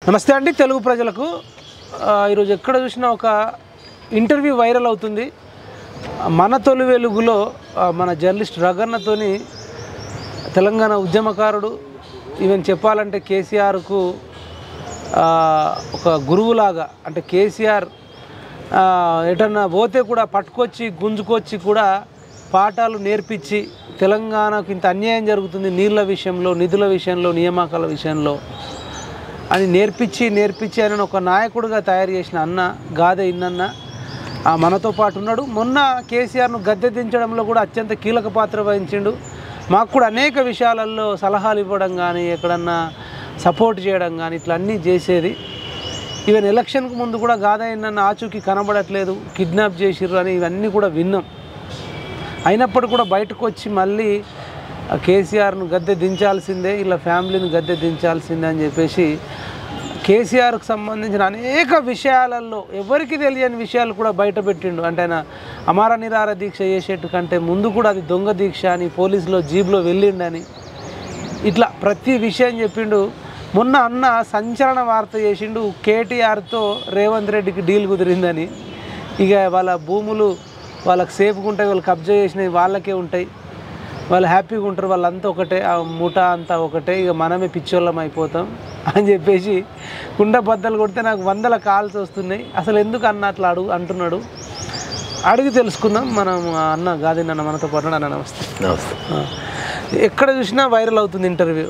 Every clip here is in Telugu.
నమస్తే అండి తెలుగు ప్రజలకు ఈరోజు ఎక్కడ చూసినా ఒక ఇంటర్వ్యూ వైరల్ అవుతుంది. మన తొలి వెలుగులో మన జర్నలిస్ట్ రగన్నతోని తెలంగాణ ఉద్యమకారుడు ఈవెన్ చెప్పాలంటే కేసీఆర్కు ఒక గురువులాగా అంటే కేసీఆర్ ఎటన్నా పోతే కూడా పట్టుకొచ్చి గుంజుకొచ్చి కూడా పాఠాలు నేర్పించి తెలంగాణకు ఇంత అన్యాయం జరుగుతుంది నీళ్ళ విషయంలో, నిధుల విషయంలో, నియామకాల విషయంలో అని నేర్పించి ఆయన ఒక నాయకుడిగా తయారు చేసిన అన్న గాదె ఇన్నన్న మనతో పాటు ఉన్నాడు. మొన్న కేసీఆర్ను గద్దె దించడంలో కూడా అత్యంత కీలక పాత్ర వహించిండు. మాకు కూడా అనేక విషయాలలో సలహాలు ఇవ్వడం కానీ, ఎక్కడన్నా సపోర్ట్ చేయడం కానీ ఇట్లా అన్నీ చేసేది. ఈవెన్ ఎలక్షన్కు ముందు కూడా గాదె ఇన్నన్న ఆచూకీ కనబడట్లేదు, కిడ్నాప్ చేసిర్రు అని ఇవన్నీ కూడా విన్నాం. అయినప్పుడు కూడా బయటకు వచ్చి మళ్ళీ కేసీఆర్ను గద్దె దించాల్సిందే, ఇలా ఫ్యామిలీని గద్దె దించాల్సిందే అని చెప్పేసి కేసీఆర్కు సంబంధించిన అనేక విషయాలలో ఎవరికి తెలియని విషయాలు కూడా బయట పెట్టిండు. అంటే ఆయన అమర నిరాహార దీక్ష చేసేట్టు కంటే ముందు కూడా అది దొంగ దీక్ష అని, పోలీసులో జీబ్లో వెళ్ళిండని, ఇట్లా ప్రతి విషయం చెప్పిండు. మొన్న అన్న సంచలన వార్త చేసిండు, కేటీఆర్తో రేవంత్ రెడ్డికి డీల్ కుదిరిందని. ఇక వాళ్ళ భూములు వాళ్ళకి సేఫ్గా ఉంటాయి, వాళ్ళు కబ్జా చేసినవి వాళ్ళకే ఉంటాయి, వాళ్ళు హ్యాపీగా ఉంటారు, వాళ్ళంతా ఒకటే, ఆ ముఠా అంతా ఒకటే, ఇక మనమే పిచ్చోళ్ళం అయిపోతాం అని చెప్పేసి కుండ బద్దలు కొడితే నాకు 100 కాల్స్ వస్తున్నాయి. అసలు ఎందుకు అన్న అట్లా అంటున్నాడు, అడిగి తెలుసుకుందాం. మనం అన్న గాదె అన్న మనతో పాటు. అన్న నమస్తే. ఎక్కడ చూసినా వైరల్ అవుతుంది ఇంటర్వ్యూ.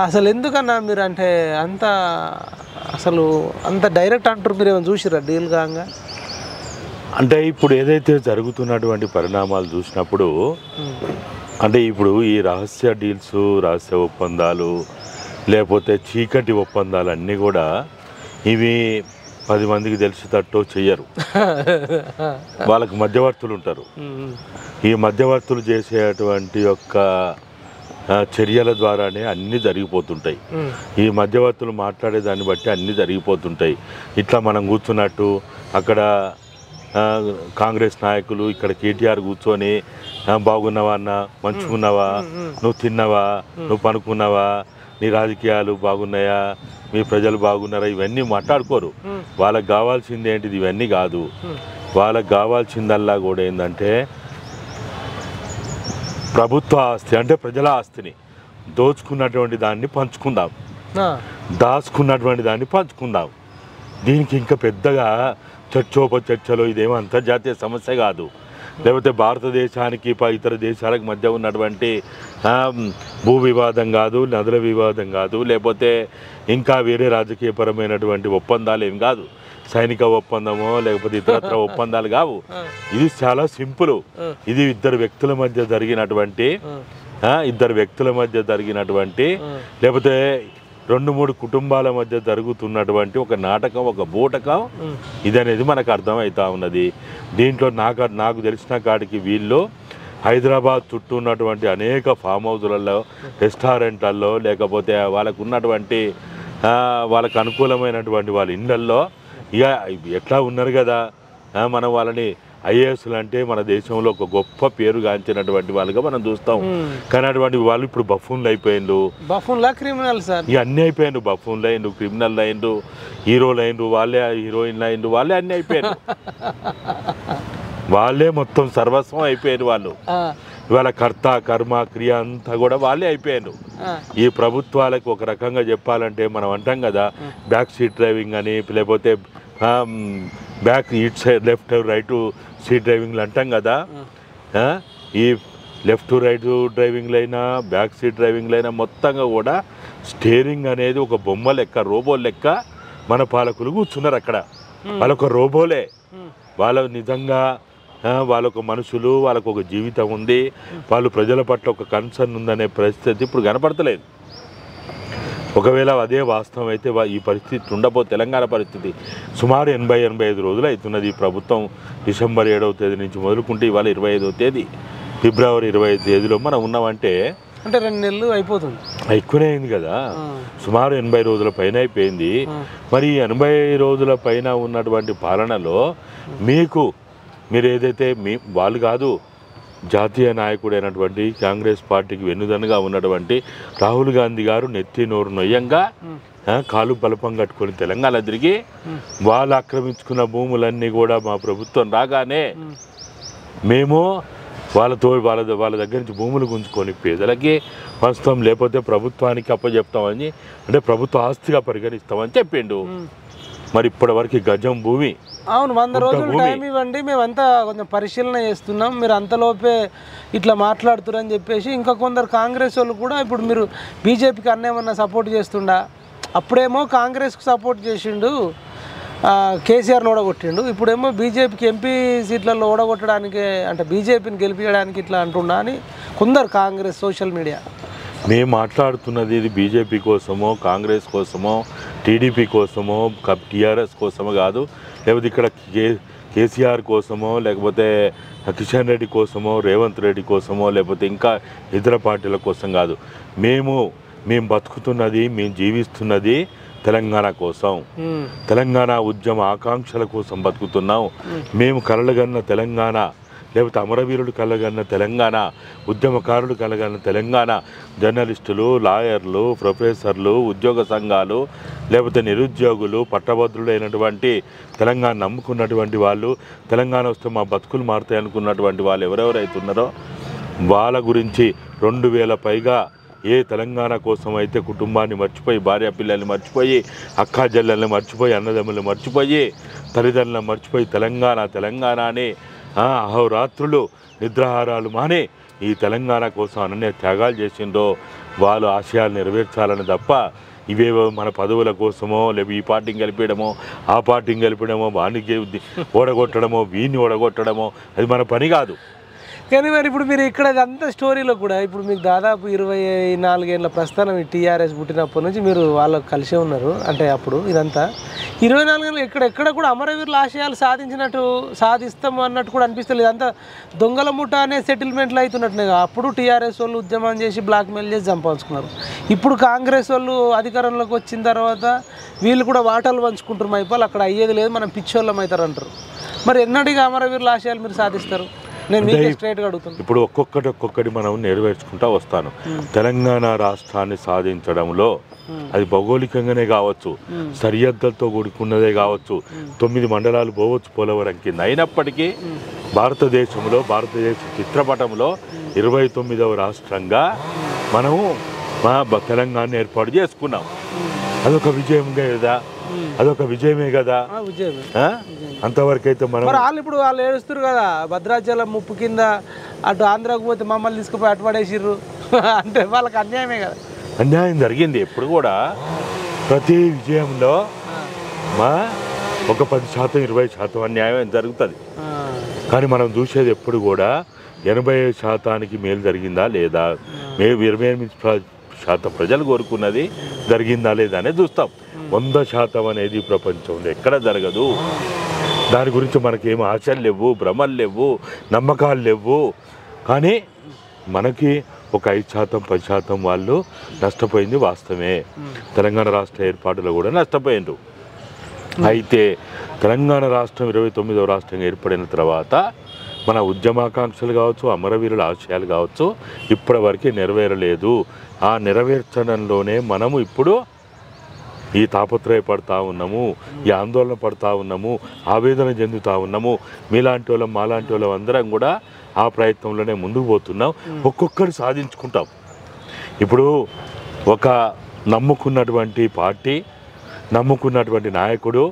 అసలు ఎందుకన్నా మీరు అంటే అంత డైరెక్ట్ అంటారు, మీరు ఏమైనా చూసిరా డీల్ కాగా? అంటే ఇప్పుడు ఏదైతే జరుగుతున్నటువంటి పరిణామాలు చూసినప్పుడు, అంటే ఇప్పుడు ఈ రహస్య డీల్స్, రహస్య ఒప్పందాలు, లేకపోతే చీకటి ఒప్పందాలు అన్నీ కూడా ఇవి 10 మందికి తెలిసేటట్టు చెయ్యరు. వాళ్ళకి మధ్యవర్తులు ఉంటారు. ఈ మధ్యవర్తులు చేసేటువంటి యొక్క చర్యల ద్వారానే అన్నీ జరిగిపోతుంటాయి. ఈ మధ్యవర్తులు మాట్లాడే దాన్ని బట్టి అన్నీ జరిగిపోతుంటాయి. ఇట్లా మనం కూర్చున్నట్టు అక్కడ కాంగ్రెస్ నాయకులు, ఇక్కడ కేటీఆర్ కూర్చొని బాగున్నావా అన్న, మంచుకున్నావా, నువ్వు తిన్నావా, నువ్వు పనుకున్నావా, నీ రాజకీయాలు బాగున్నాయా, మీ ప్రజలు బాగున్నారా, ఇవన్నీ మాట్లాడుకోరు. వాళ్ళకి కావాల్సింది ఏంటిది? ఇవన్నీ కాదు. వాళ్ళకి కావాల్సిందల్లా కూడా ఏంటంటే ప్రభుత్వ ఆస్తి, అంటే ప్రజల ఆస్తిని దోచుకున్నటువంటి దాన్ని పంచుకుందాం, దాచుకున్నటువంటి దాన్ని పంచుకుందాం. దీనికి ఇంకా పెద్దగా చర్చలు ఇదేమో అంతర్జాతీయ సమస్య కాదు. లేకపోతే భారతదేశానికి ఇతర దేశాలకు మధ్య ఉన్నటువంటి భూ వివాదం కాదు, నదుల వివాదం కాదు, లేకపోతే ఇంకా వేరే రాజకీయపరమైనటువంటి ఒప్పందాలు ఏం కాదు, సైనిక ఒప్పందమో లేకపోతే ఇతరత్ర ఒప్పందాలు కావు. ఇది చాలా సింపుల్. ఇది ఇద్దరు వ్యక్తుల మధ్య జరిగినటువంటి లేకపోతే 2-3 కుటుంబాల మధ్య జరుగుతున్నటువంటి ఒక నాటకం, ఒక బూటకం ఇది అనేది మనకు అర్థమవుతా ఉన్నది. దీంట్లో నాకు తెలిసిన కాడికి వీళ్ళు హైదరాబాద్ చుట్టూ ఉన్నటువంటి అనేక ఫామ్ హౌస్లలో, రెస్టారెంట్లలో, లేకపోతే వాళ్ళకు ఉన్నటువంటి వాళ్ళకు అనుకూలమైనటువంటి వాళ్ళ ఇళ్ళల్లో ఇక ఎట్లా ఉన్నారు కదా, మనం వాళ్ళని ఐఏఎస్లు అంటే మన దేశంలో ఒక గొప్ప పేరు గాంచినటువంటి వాళ్ళుగా మనం చూస్తాం. కానీ అటువంటి వాళ్ళు ఇప్పుడు బఫూన్లు అయిపోయిండు, ఇక అన్నీ అయిపోయిండు. బఫూన్లు అయిండు, క్రిమినల్ అయిండు, హీరోలు అయిండు, వాళ్ళే హీరోయిన్లు అయిండు, వాళ్ళే అన్నీ అయిపోయారు. వాళ్ళే మొత్తం సర్వస్వం అయిపోయారు. వాళ్ళు ఇవాళ కర్త, కర్మ, క్రియ అంతా కూడా వాళ్ళే అయిపోయారు. ఈ ప్రభుత్వాలకు ఒక రకంగా చెప్పాలంటే మనం అంటాం కదా, బ్యాక్ సీట్ డ్రైవింగ్ అని, లేకపోతే back it side left right seat డ్రైవింగ్లు అంటాం కదా. ఈ లెఫ్ట్ రైట్ డ్రైవింగ్లు అయినా, బ్యాక్ సీట్ డ్రైవింగ్లు అయినా మొత్తంగా కూడా స్టీరింగ్ అనేది ఒక బొమ్మ లెక్క, రోబో లెక్క మన పాలకులు కూర్చున్నారు అక్కడ. వాళ్ళొక రోబోలే. వాళ్ళ నిజంగా వాళ్ళొక మనుషులు, వాళ్ళకు ఒక జీవితం ఉంది, వాళ్ళు ప్రజల పట్ల ఒక కన్సర్న్ ఉందనే పరిస్థితి ఇప్పుడు కనపడతలేదు. ఒకవేళ అదే వాస్తవం అయితే ఈ పరిస్థితి ఉండబో. తెలంగాణ పరిస్థితి సుమారు 80-85 రోజులు అవుతున్నది. ఈ ప్రభుత్వం డిసెంబర్ 7వ తేదీ నుంచి మొదలుకుంటే ఇవాళ 25వ తేదీ, ఫిబ్రవరి 25వ తేదీలో మనం ఉన్నామంటే 2 నెలలు అయిపోతుంది. ఎక్కువనే అయింది కదా, సుమారు 80 రోజుల పైన అయిపోయింది. మరి 80 రోజుల పైన ఉన్నటువంటి పాలనలో మీరు ఏదైతే వాళ్ళు కాదు, జాతీయ నాయకుడైనటువంటి కాంగ్రెస్ పార్టీకి వెన్నుదన్నుగా ఉన్నటువంటి రాహుల్ గాంధీ గారు నెత్తి నోరు నొయ్యంగా కాలు బలపం కట్టుకొని తెలంగాణ తిరిగి వాళ్ళు ఆక్రమించుకున్న భూములన్నీ కూడా మా ప్రభుత్వం రాగానే మేము వాళ్ళ దగ్గర నుంచి భూములు గుంజుకొని పేదలకి పంచుతాం, లేకపోతే ప్రభుత్వానికి అప్పచెప్తామని, అంటే ప్రభుత్వ ఆస్తిగా పరిగణిస్తామని చెప్పిండు. మరి ఇప్పటివరకు గజం భూమి. అవును, 100 రోజులు టైం ఇవ్వండి, మేమంతా కొంచెం పరిశీలన చేస్తున్నాం, మీరు అంతలోపే ఇట్లా మాట్లాడుతున్నారని చెప్పేసి ఇంకా కొందరు కాంగ్రెస్ వాళ్ళు కూడా ఇప్పుడు మీరు బీజేపీకి అన్నేమన్నా సపోర్ట్ చేస్తుండా, అప్పుడేమో కాంగ్రెస్కి సపోర్ట్ చేసిండు, కేసీఆర్ని ఓడగొట్టిండు, ఇప్పుడేమో బీజేపీకి ఎంపీ సీట్లలో ఓడగొట్టడానికి అంటే బీజేపీని గెలిపించడానికి ఇట్లా అంటున్నా అని కొందరు కాంగ్రెస్ సోషల్ మీడియా. మేము మాట్లాడుతున్నది ఇది బీజేపీ కోసమో కాంగ్రెస్ కోసమో టీడీపీ కోసమో టీఆర్ఎస్ కోసమో కాదు, లేకపోతే ఇక్కడ కేసీఆర్ కోసమో లేకపోతే కిషన్ రెడ్డి కోసమో రేవంత్ రెడ్డి కోసమో లేకపోతే ఇంకా ఇతర పార్టీల కోసం కాదు. మేము బతుకుతున్నది, మేము జీవిస్తున్నది తెలంగాణ కోసం, తెలంగాణ ఉద్యమ ఆకాంక్షల కోసం బతుకుతున్నాం. మేము కలలుగన్న తెలంగాణ, లేకపోతే అమరవీరుడు కలగన్న తెలంగాణ, ఉద్యమకారుడు కలగన్న తెలంగాణ, జర్నలిస్టులు, లాయర్లు, ప్రొఫెసర్లు, ఉద్యోగ సంఘాలు, లేకపోతే నిరుద్యోగులు, పట్టభద్రులు అయినటువంటి తెలంగాణ నమ్ముకున్నటువంటి వాళ్ళు, తెలంగాణ వస్తే మా బతుకులు మారుతాయి అనుకున్నటువంటి వాళ్ళు ఎవరెవరైతే ఉన్నారో వాళ్ళ గురించి 2000 పైగా ఏ తెలంగాణ కోసం అయితే కుటుంబాన్ని మర్చిపోయి, భార్య పిల్లల్ని మర్చిపోయి, అక్కా చెల్లెల్ని మర్చిపోయి, అన్నదమ్ముల్ని మర్చిపోయి, తల్లిదండ్రులను మర్చిపోయి తెలంగాణ అని అహోరాత్రులు నిద్రాహారాలు మాని ఈ తెలంగాణ కోసం అనన్య త్యాగాలు చేసిండ్రో వాళ్ళు ఆశయాలు నెరవేర్చాలని తప్ప ఇవేవో మన పదవుల కోసమో లేకపోతే ఈ పార్టీని గెలిపేయడమో ఆ పార్టీని గెలిపడమో వానికి ఓడగొట్టడమో వీడిని ఓడగొట్టడమో అది మన పని కాదు. కానీ మరి ఇప్పుడు మీరు ఇక్కడ అంతా స్టోరీలో కూడా ఇప్పుడు మీకు దాదాపు 24 ఏళ్ళ ప్రస్థానం ఈ టీఆర్ఎస్ పుట్టినప్పటి నుంచి మీరు వాళ్ళకు కలిసే ఉన్నారు, అంటే అప్పుడు ఇదంతా 24 ఏళ్ళు ఎక్కడ కూడా అమరవీరుల ఆశయాలు సాధిస్తాము అన్నట్టు కూడా అనిపిస్తలేదు. అంతా దొంగల ముఠ అనే సెటిల్మెంట్లు అవుతున్నట్టునే. అప్పుడు టీఆర్ఎస్ వాళ్ళు ఉద్యమం చేసి బ్లాక్మెయిల్ చేసి చంపాల్చుకున్నారు. ఇప్పుడు కాంగ్రెస్ వాళ్ళు అధికారంలోకి వచ్చిన తర్వాత వీళ్ళు కూడా వాటాలు పంచుకుంటారు మైపాలు, అక్కడ అయ్యేది లేదు, మనం పిచ్చోళ్ళం అవుతారు అంటారు. మరి ఎన్నటిగా అమరవీరుల ఆశయాలు మీరు సాధిస్తారు? ఇప్పుడు ఒక్కొక్కటి మనం నెరవేర్చుకుంటా వస్తాను. తెలంగాణ రాష్ట్రాన్ని సాధించడంలో అది భౌగోళికంగానే కావచ్చు, సరిహద్దులతో కూడుకున్నదే కావచ్చు, 9 మండలాలు పోవచ్చు పోలవరం కింద. అయినప్పటికీ భారతదేశంలో భారతదేశ చిత్రపటంలో 29వ రాష్ట్రంగా మనము మా తెలంగాణ ఏర్పాటు చేసుకున్నాం. అదొక విజయంగా కదా, అదొక విజయమే కదా. అంతవరకు అయితే మనం వాళ్ళు ఏడుస్తారు కదా, భద్రాచలం ముప్పు కింద అటు ఆంధ్రాకు పోతే మమ్మల్ని తీసుకుపోయి అటు పడేసిర్రు అంటే వాళ్ళకి అన్యాయమే కదా. అన్యాయం జరిగింది. ఎప్పుడు కూడా ప్రతి విజయంలో మా ఒక 10% 20% అన్యాయం జరుగుతుంది. కానీ మనం చూసేది ఎప్పుడు కూడా 80% మేలు జరిగిందా లేదా, 28% ప్రజలు కోరుకున్నది జరిగిందా లేదా అనేది చూస్తాం. 100% అనేది ప్రపంచంలో ఎక్కడ జరగదు. దాని గురించి మనకేం ఆశలు లేవు, భ్రమలు లేవు, నమ్మకాలు లేవు. కానీ మనకి ఒక 5% 10% వాళ్ళు నష్టపోయింది వాస్తవమే. తెలంగాణ రాష్ట్ర ఏర్పాటులో కూడా నష్టపోయిండ్రు. అయితే తెలంగాణ రాష్ట్రం 29వ రాష్ట్రంగా ఏర్పడిన తర్వాత మన ఉద్యమాకాంక్షలు కావచ్చు, అమరవీరుల ఆశయాలు కావచ్చు ఇప్పటి వరకే నెరవేరలేదు. ఆ నెరవేర్చడంలోనే మనము ఇప్పుడు ఈ తాపత్రయపడతా ఉన్నాము, ఈ ఆందోళన పడుతూ ఉన్నాము, ఆవేదన చెందుతూ ఉన్నాము. మీలాంటి వాళ్ళం మాలాంటి వాళ్ళం అందరం కూడా ఆ ప్రయత్నంలోనే ముందుకు పోతున్నాం. ఒక్కొక్కరు సాధించుకుంటాం. ఇప్పుడు ఒక నమ్ముకున్నటువంటి పార్టీ, నమ్ముకున్నటువంటి నాయకుడు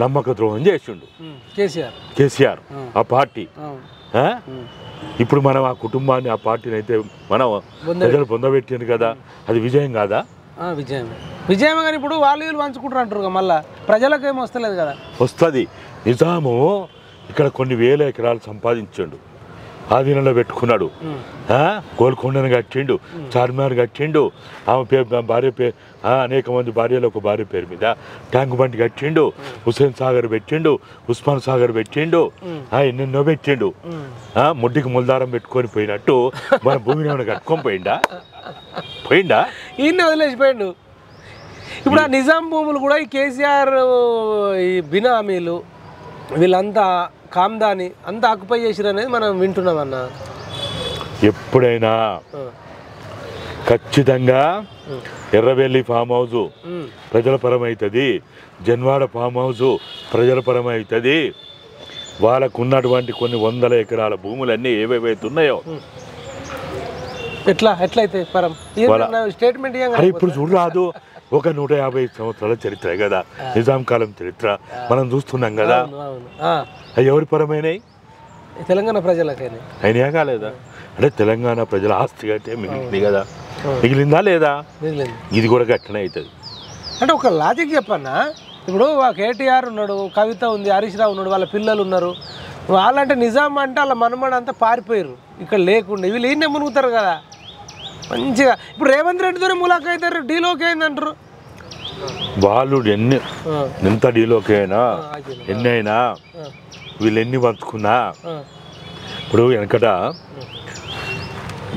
నమ్మక ద్రోహం చేసిండు కేసీఆర్ ఆ పార్టీ. ఇప్పుడు మనం ఆ కుటుంబాన్ని, ఆ పార్టీని అయితే మనం ప్రజలు పొందబెట్టింది కదా, అది విజయం కాదా? విజయమే. కానీ ఇప్పుడు వాళ్ళు పంచుకుంటారు అంటారు, మళ్ళీ ప్రజలకు ఏమి వస్తలేదు కదా. వస్తుంది. నిజాము ఇక్కడ కొన్ని వేల ఎకరాలు సంపాదించాడు, ఆధీనంలో పెట్టుకున్నాడు. గోల్కొండను కట్టిండు, చార్మినార్ కట్టిండు, ఆమె భార్య అనేక మంది భార్యలు ఒక భార్య పేరు మీద ట్యాంక్ బండి కట్టిండు, హుస్సేన్ సాగర్ పెట్టిండు, ఉస్మాన్ సాగర్ పెట్టిండు, ఎన్నెన్నో పెట్టిండు. ముడ్డికి ముల్దారం పెట్టుకొని పోయినట్టు మన భూమిని ఏమైనా కట్టుకొని పోయిండా ఈయన వదిలేసిపోయిండు. ఇప్పుడు ఆ నిజాం భూములు కూడా ఈ కేసీఆర్, ఈ బినామీలు వీళ్ళంతా కామ్దాని అంతా ఆక్యుపై చేసిరు అనేది మనం వింటున్నాం అన్న. ఎప్పుడైనా ఖచ్చితంగా ఎర్రవెల్లి ఫామ్ హౌస్ ప్రజల పరమవుతుంది, జన్వాడ ఫామ్ హౌస్ ప్రజల పరమవుతుంది. వాళ్ళకు ఉన్నటువంటి కొన్ని వందల ఎకరాల భూములన్నీ ఏవేవైతే ఉన్నాయో ఎట్లయితే పరం స్టేట్మెంట్ ఇప్పుడు చూడరాదు. ఒక 150 సంవత్సరాల చరిత్ర కదా, నిజాం కాలం చరిత్ర మనం చూస్తున్నాం కదా. అవి ఎవరి పరమైనవి? తెలంగాణ ప్రజలకైనా అయినా కాలేదా? అంటే తెలంగాణ ప్రజల ఆస్తి అంటే మిగిలింది కదా, మిగిలిందా లేదా? ఇది కూడా గట్టనే అవుతుంది. అంటే ఒక లాజిక్ చెప్పన్నా, ఇప్పుడు కేటీఆర్ ఉన్నాడు, కవిత ఉంది, హరీష్ రావు ఉన్నాడు, వాళ్ళ పిల్లలు ఉన్నారు. వాళ్ళంటే నిజాం అంటే వాళ్ళ మనమడు అంతా పారిపోయారు, ఇక్కడ లేకుండా వీళ్ళు ఈయనే మునుగుతారు కదా మంచిగా. ఇప్పుడు రేవంత్ రెడ్డితో ములాఖ అవుతారు, డీలోకి అయిందంటారు వాళ్ళు. ఎంత డీలోకి అయినా ఎన్ని అయినా వీళ్ళు ఎన్ని పంచుకున్నా. ఇప్పుడు వెనకట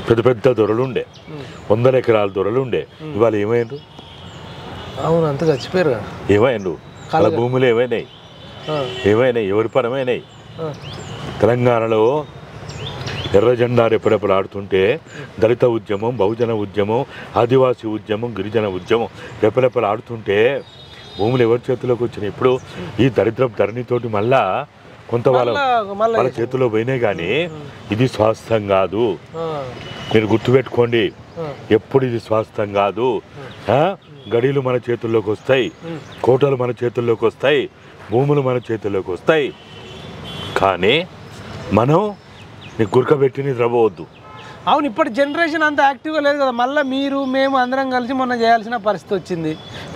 పెద్ద పెద్ద దొరలు ఉండే, 100 ఎకరాల దొరలు ఉండే. ఇవాళ ఏమైండు? అవును, అంత చచ్చిపోయారు. ఏమైండు? వాళ్ళ భూములు ఏమైనాయి? ఏమైనాయి? ఎవరి పరమైనాయి? తెలంగాణలో ఎర్ర జెండా రెప్పరెప్పలు ఆడుతుంటే దళిత ఉద్యమం, బహుజన ఉద్యమం, ఆదివాసీ ఉద్యమం, గిరిజన ఉద్యమం రెప్పరెప్పలు ఆడుతుంటే భూములు ఎవరి చేతిలోకి వచ్చినాయి? ఇప్పుడు ఈ దరిద్రపు ధరణితోటి మళ్ళా కొంత వాళ్ళ చేతిలో పోయినాయి. కానీ ఇది స్వాస్థ్యం కాదు, మీరు గుర్తుపెట్టుకోండి. ఎప్పుడు ఇది స్వాస్థ్యం కాదు. గడిలు మన చేతుల్లోకి వస్తాయి, కోటలు మన చేతుల్లోకి వస్తాయి, భూములు మన చేతుల్లోకి వస్తాయి. కానీ మనం నీకు గురకబెట్టి నిద్రపోవద్దు. అవును, ఇప్పటి జనరేషన్ అంత యాక్టివ్గా లేదు కదా. మళ్ళీ మీరు మేము అందరం కలిసి మొన్న చేయాల్సిన పరిస్థితి వచ్చింది.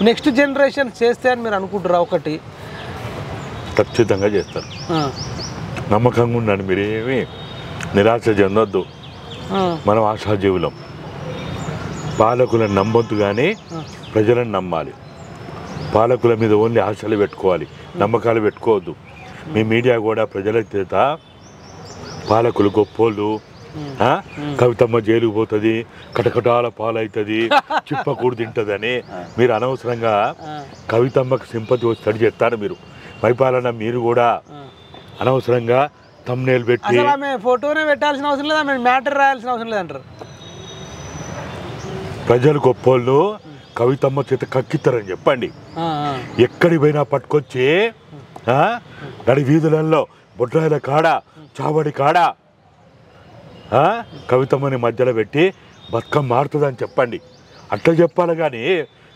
నెక్స్ట్ జనరేషన్ చేస్తే అని మీరు అనుకుంటారా? ఒకటి ఖచ్చితంగా చేస్తారు, నమ్మకంగా ఉండండి. మీరేమి నిరాశ చెందొద్దు. మనం ఆశాజీవులం. పాలకులను నమ్మొద్దు కానీ ప్రజలను నమ్మాలి. పాలకుల మీద ఓన్లీ ఆశలు పెట్టుకోవాలి, నమ్మకాలు పెట్టుకోవద్దు. మీ మీడియా కూడా ప్రజల చేత పాలకులు గొప్పోళ్ళు, కవితమ్మ జైలుకు పోతుంది, కటకటాల పాలవుతుంది, చిప్పకూడు తింటుందని మీరు అనవసరంగా కవితమ్మకు సింపతి వచ్చి తడి చేస్తారు. మీరు పరిపాలన మీరు కూడా అనవసరంగా థంబ్నెయిల్ పెట్టి ఫోటోనే పెట్టాల్సిన అవసరం లేదు, మ్యాటర్ రాయాల్సిన అవసరం లేదంటారు. ప్రజలు గొప్పోళ్ళు కవితమ్మ చేత కక్కిస్తారని చెప్పండి. ఎక్కడి పోయినా పట్టుకొచ్చి నడి వీధులలో బొడ్రాయిల కాడ, చావడి కాడ కవితమ్మని మధ్యలో పెట్టి బతుకమ్మ మారుతుందని చెప్పండి. అట్లా చెప్పాలి. కానీ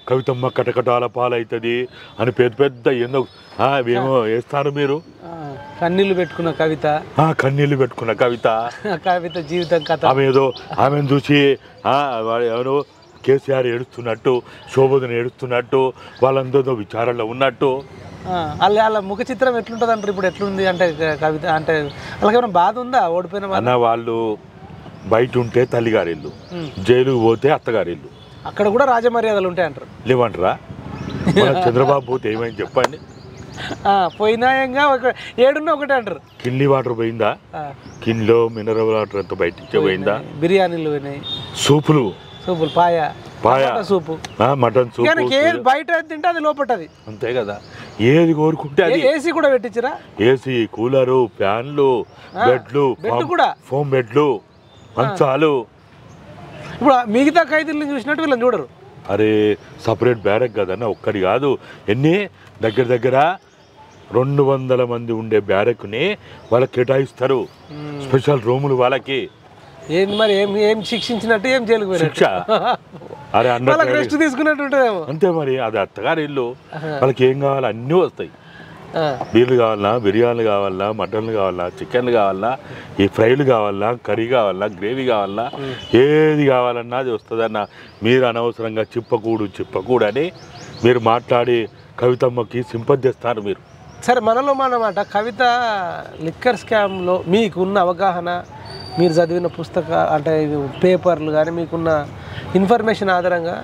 కవితమ్మ కటకటాల పాలవుతుంది అని పెద్ద పెద్ద ఏమో వేస్తారు మీరు. కన్నీళ్ళు పెట్టుకున్న కవిత, కన్నీళ్ళు పెట్టుకున్న కవిత, కవిత జీవితం కథ. ఆమెను చూసి ఎవరు కేసీఆర్ ఏడుస్తున్నట్టు, శోభను ఏడుస్తున్నట్టు, వాళ్ళందరూ విచారణలో ఉన్నట్టు. వాళ్ళ ముఖ చిత్రం ఎట్లుంటుంది అంటారు? ఇప్పుడు ఎట్లుంది అంటే కవిత అంటే వాళ్ళకేమైనా బాధ ఉందా? ఓడిపోయిన అన్న వాళ్ళు బయట ఉంటే తల్లిగారిల్లు, జైలుకు పోతే అత్తగారిల్లు. అక్కడ కూడా రాజమర్యాదలు ఉంటాయి అంటారు. లేవంటారా? చంద్రబాబు పోతే ఏమైంది చెప్పండి? పోయినాయంగా ఏడున్నా ఒకటే అంటారు. కిన్లీ వాటర్ పోయిందా? కిన్లో మినరల్ వాటర్ అంతా బయట పోయిందా? బిర్యానీలు పోయినాయి, సూపులు, పాయ సూపు, మటన్ సూప్. ఏది బయట తింటే అది లోపటది, అంతే కదా. ఏది కోరుకుంటే అది. ఏసీ కూడా పెట్టించరా? ఏసీ, కూలరు, ఫ్యాన్లు, బెడ్లు, ఫోమ్ బెడ్లు, మంచాలు. ఇప్పుడు మిగతా ఖైదీలను చూసినట్టు వీళ్ళని చూడరు. అరే సపరేట్ బ్యారక్ కదన్న, ఒక్కడి కాదు. ఎన్ని దగ్గర 200 మంది ఉండే బ్యారక్ని వాళ్ళకి కేటాయిస్తారు, స్పెషల్ రూములు వాళ్ళకి. ఏంది మరి ఏం శిక్షించినట్టు, ఏం జైలుకు శిక్ష? అరే రెస్ట్ తీసుకున్నట్టు ఉంటుందేమో. అంతే మరి, అది అత్తగారి ఇల్లు. వాళ్ళకి ఏం కావాలి అన్నీ వస్తాయి. బీర్లు కావాలన్నా, బిర్యానీలు కావాలన్నా, మటన్లు కావాలన్నా, చికెన్లు కావాలన్నా, ఈ ఫ్రైలు కావాలన్నా, కర్రీ కావాలన్నా, గ్రేవీ కావాలన్నా, ఏది కావాలన్నా అది వస్తుందన్న. మీరు అనవసరంగా చిప్పకూడు అని మీరు మాట్లాడి కవితమ్మకి సింపదిస్తారు మీరు. సరే, మనలో మనమాట కవిత లిక్కర్ స్కామ్లో మీకున్న అవగాహన, మీరు చదివిన అంటే పేపర్లు కానీ మీకున్న ఇన్ఫర్మేషన్ ఆధారంగా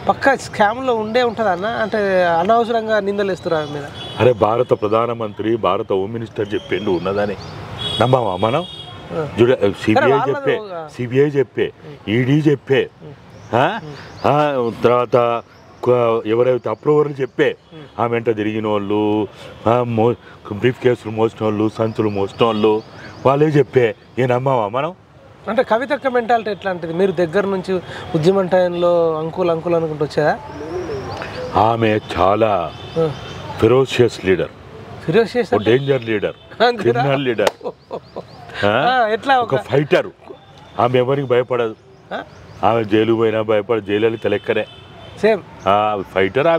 పక్కా స్కామ్లో ఉంటుంది అన్న? అంటే అనవసరంగా నిందలు ఇస్తున్నారు మీద. అరే భారత ప్రధానమంత్రి, భారత హోమ్ మినిస్టర్ చెప్పిండు ఉన్నదని నమ్మమా మనం? సిబిఐ చెప్పే, ఈడీ చెప్పే, తర్వాత ఎవరైతే అప్రూవర్లు చెప్పే, ఆ వెంట తిరిగిన వాళ్ళు, బ్రీఫ్ కేసులు మోసిన వాళ్ళు, సంచులు మోసిన వాళ్ళు, వాళ్ళే చెప్పే. నమ్మమా మనం? అంటే కవితక్క మెంటాలిటీ ఎట్లాంటిది? మీరు దగ్గర నుంచి ఉద్యమం టైంలో అంకుల్ అనుకుంటూ వచ్చేదా? ఆమె చాలా ferocious leader, danger leader, criminal leader, ఎట్లా ఒక ఫైటర్. ఆమె ఎవరికి భయపడదు. ఆమె జైలు పోయినా భయపడదు. జైలు లెక్కనే సేమ్ ఫైటర్.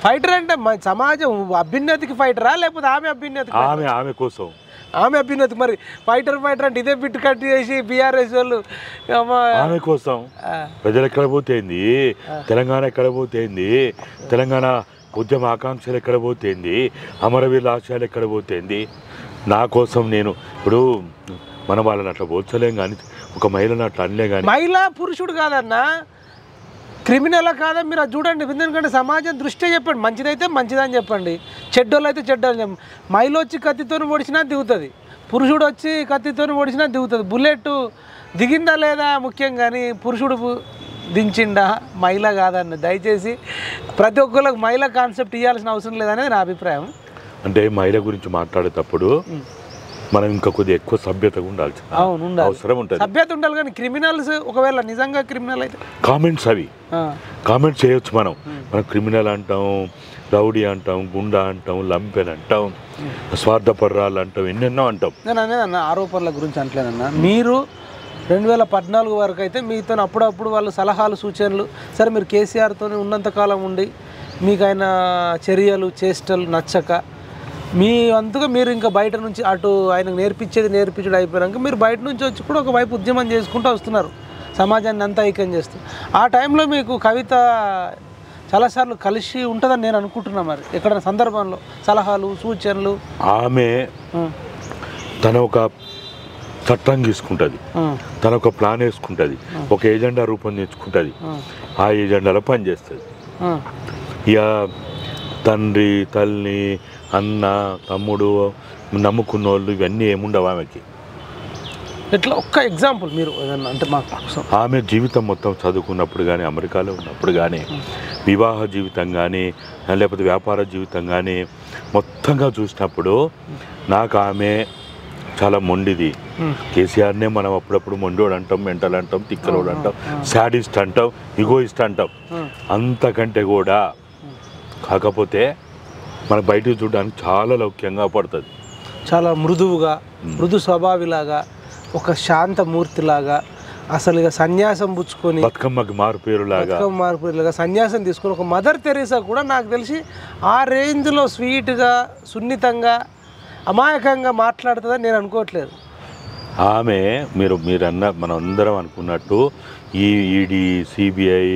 ఫైటర్ అంటే సమాజం అభ్యున్నతికి ఫైటరా లేకపోతే ఆమె అభ్యున్నతి? ఆమె కోసం, ఆమె అభ్యున్నతి. మరి ఫైటర్ అంటే ఇదే బిట్టు కట్ చేసి బీఆర్ఎస్ వాళ్ళు ఆమె కోసం ప్రజలు ఎక్కడ పోతేంది, తెలంగాణ ఎక్కడ పోతేంది, తెలంగాణ ఉద్యమ ఆకాంక్షలు ఎక్కడ పోతేంది, అమరవీరుల ఆశయాలు ఎక్కడ పోతేంది. నా కోసం నేను ఇప్పుడు మన వాళ్ళని అట్లా పోల్చలేం, కానీ ఒక మహిళను అట్లా అనలే. కానీ మహిళ పురుషుడు కాదన్నా, క్రిమినల్ కాదా మీరు అది చూడండి. ఎందుకంటే సమాజం దృష్టి చెప్పండి, మంచిదైతే మంచిదని చెప్పండి, చెడ్డోళ్ళు అయితే చెడ్డోళ్ళు చెప్పండి. మహిళ వచ్చి కత్తితో పొడిచినా దిగుతుంది, పురుషుడు వచ్చి కత్తితో పొడిచినా దిగుతుంది. బుల్లెట్ దిగిందా లేదా ముఖ్యం, కానీ పురుషుడు దించిండా మహిళ కాదన్న. దయచేసి ప్రతి ఒక్కరికి మహిళ కాన్సెప్ట్ ఇవ్వాల్సిన అవసరం లేదనేది నా అభిప్రాయం. అంటే మహిళ గురించి మాట్లాడేటప్పుడు మనం ఇంకా కొద్దిగా ఎక్కువ సభ్యతగా ఉండాల్సి అవసరం ఉంటుంది. సభ్యత ఉండాలి, కానీ క్రిమినల్స్ ఒకవేళ నిజంగా క్రిమినల్ అయితే కామెంట్స్ కామెంట్స్ చేయొచ్చు. మనం క్రిమినల్ అంటాం, రౌడీ అంటాం, గుండా అంటాం, లంపెన్ అంటాం, స్వార్థపర్రాలు అంటాం, ఎన్నెన్నో అంటాం. నేను అనేదన్న ఆరోపణల గురించి అంటలేనన్నా. మీరు 2014 వరకు అయితే మీతో అప్పుడప్పుడు వాళ్ళు సలహాలు సూచనలు, సరే మీరు కేసీఆర్తో ఉన్నంతకాలం ఉండి మీకు ఆయన చర్యలు చేష్టలు నచ్చక మీ అంతగా మీరు ఇంకా బయట నుంచి అటు ఆయనకు నేర్పించడం అయిపోయాక మీరు బయట నుంచి వచ్చి కూడా ఒకవైపు ఉద్యమం చేసుకుంటూ వస్తున్నారు, సమాజాన్ని అంతా ఐక్యం చేస్తూ. ఆ టైంలో మీకు కవిత చాలాసార్లు కలిసి ఉంటుందని నేను అనుకుంటున్నా. మరి ఎక్కడైనా సందర్భంలో సలహాలు సూచనలు? ఆమె తన ఒక చట్టం తీసుకుంటుంది, తన ఒక ప్లాన్ వేసుకుంటుంది, ఒక ఏజెండా రూపొందించుకుంటుంది, ఆ ఏజెండాలో పనిచేస్తుంది. ఇక తండ్రి తల్లి అన్న తమ్ముడు నమ్ముకున్న వాళ్ళు ఇవన్నీ ఏముండవు ఆమెకి. ఎట్లా ఒక్క ఎగ్జాంపుల్ మీరు అంటే మాకు? ఆమె జీవితం మొత్తం చదువుకున్నప్పుడు కానీ, అమెరికాలో ఉన్నప్పుడు కానీ, వివాహ జీవితం కానీ, లేకపోతే వ్యాపార జీవితం కానీ మొత్తంగా చూసినప్పుడు నాకు ఆమె చాలా మొండిది. కేసీఆర్నే మనం అప్పుడప్పుడు మొండోడు అంటాం, మెంటల్ అంటాం, తిక్కలోడు అంటాం, శాడిస్ట్ అంటాం, ఈగోయిస్ట్ అంటాం. అంతకంటే కూడా కాకపోతే మన బయటకు చూడడానికి చాలా లౌక్యంగా పడుతుంది, చాలా మృదువుగా, మృదు స్వభావిలాగా, ఒక శాంతమూర్తిలాగా, అసలు ఇక సన్యాసం పుచ్చుకొని బతుకమ్మకి మారుపేరులాగా సన్యాసం తీసుకొని ఒక మదర్ తెరీసా కూడా నాకు తెలిసి ఆ రేంజ్లో స్వీట్గా, సున్నితంగా, అమాయకంగా మాట్లాడుతుందని నేను అనుకోవట్లేదు. ఆమె మీరన్న మనం అందరం అనుకున్నట్టు ఈ ఈడీ, సిబిఐ,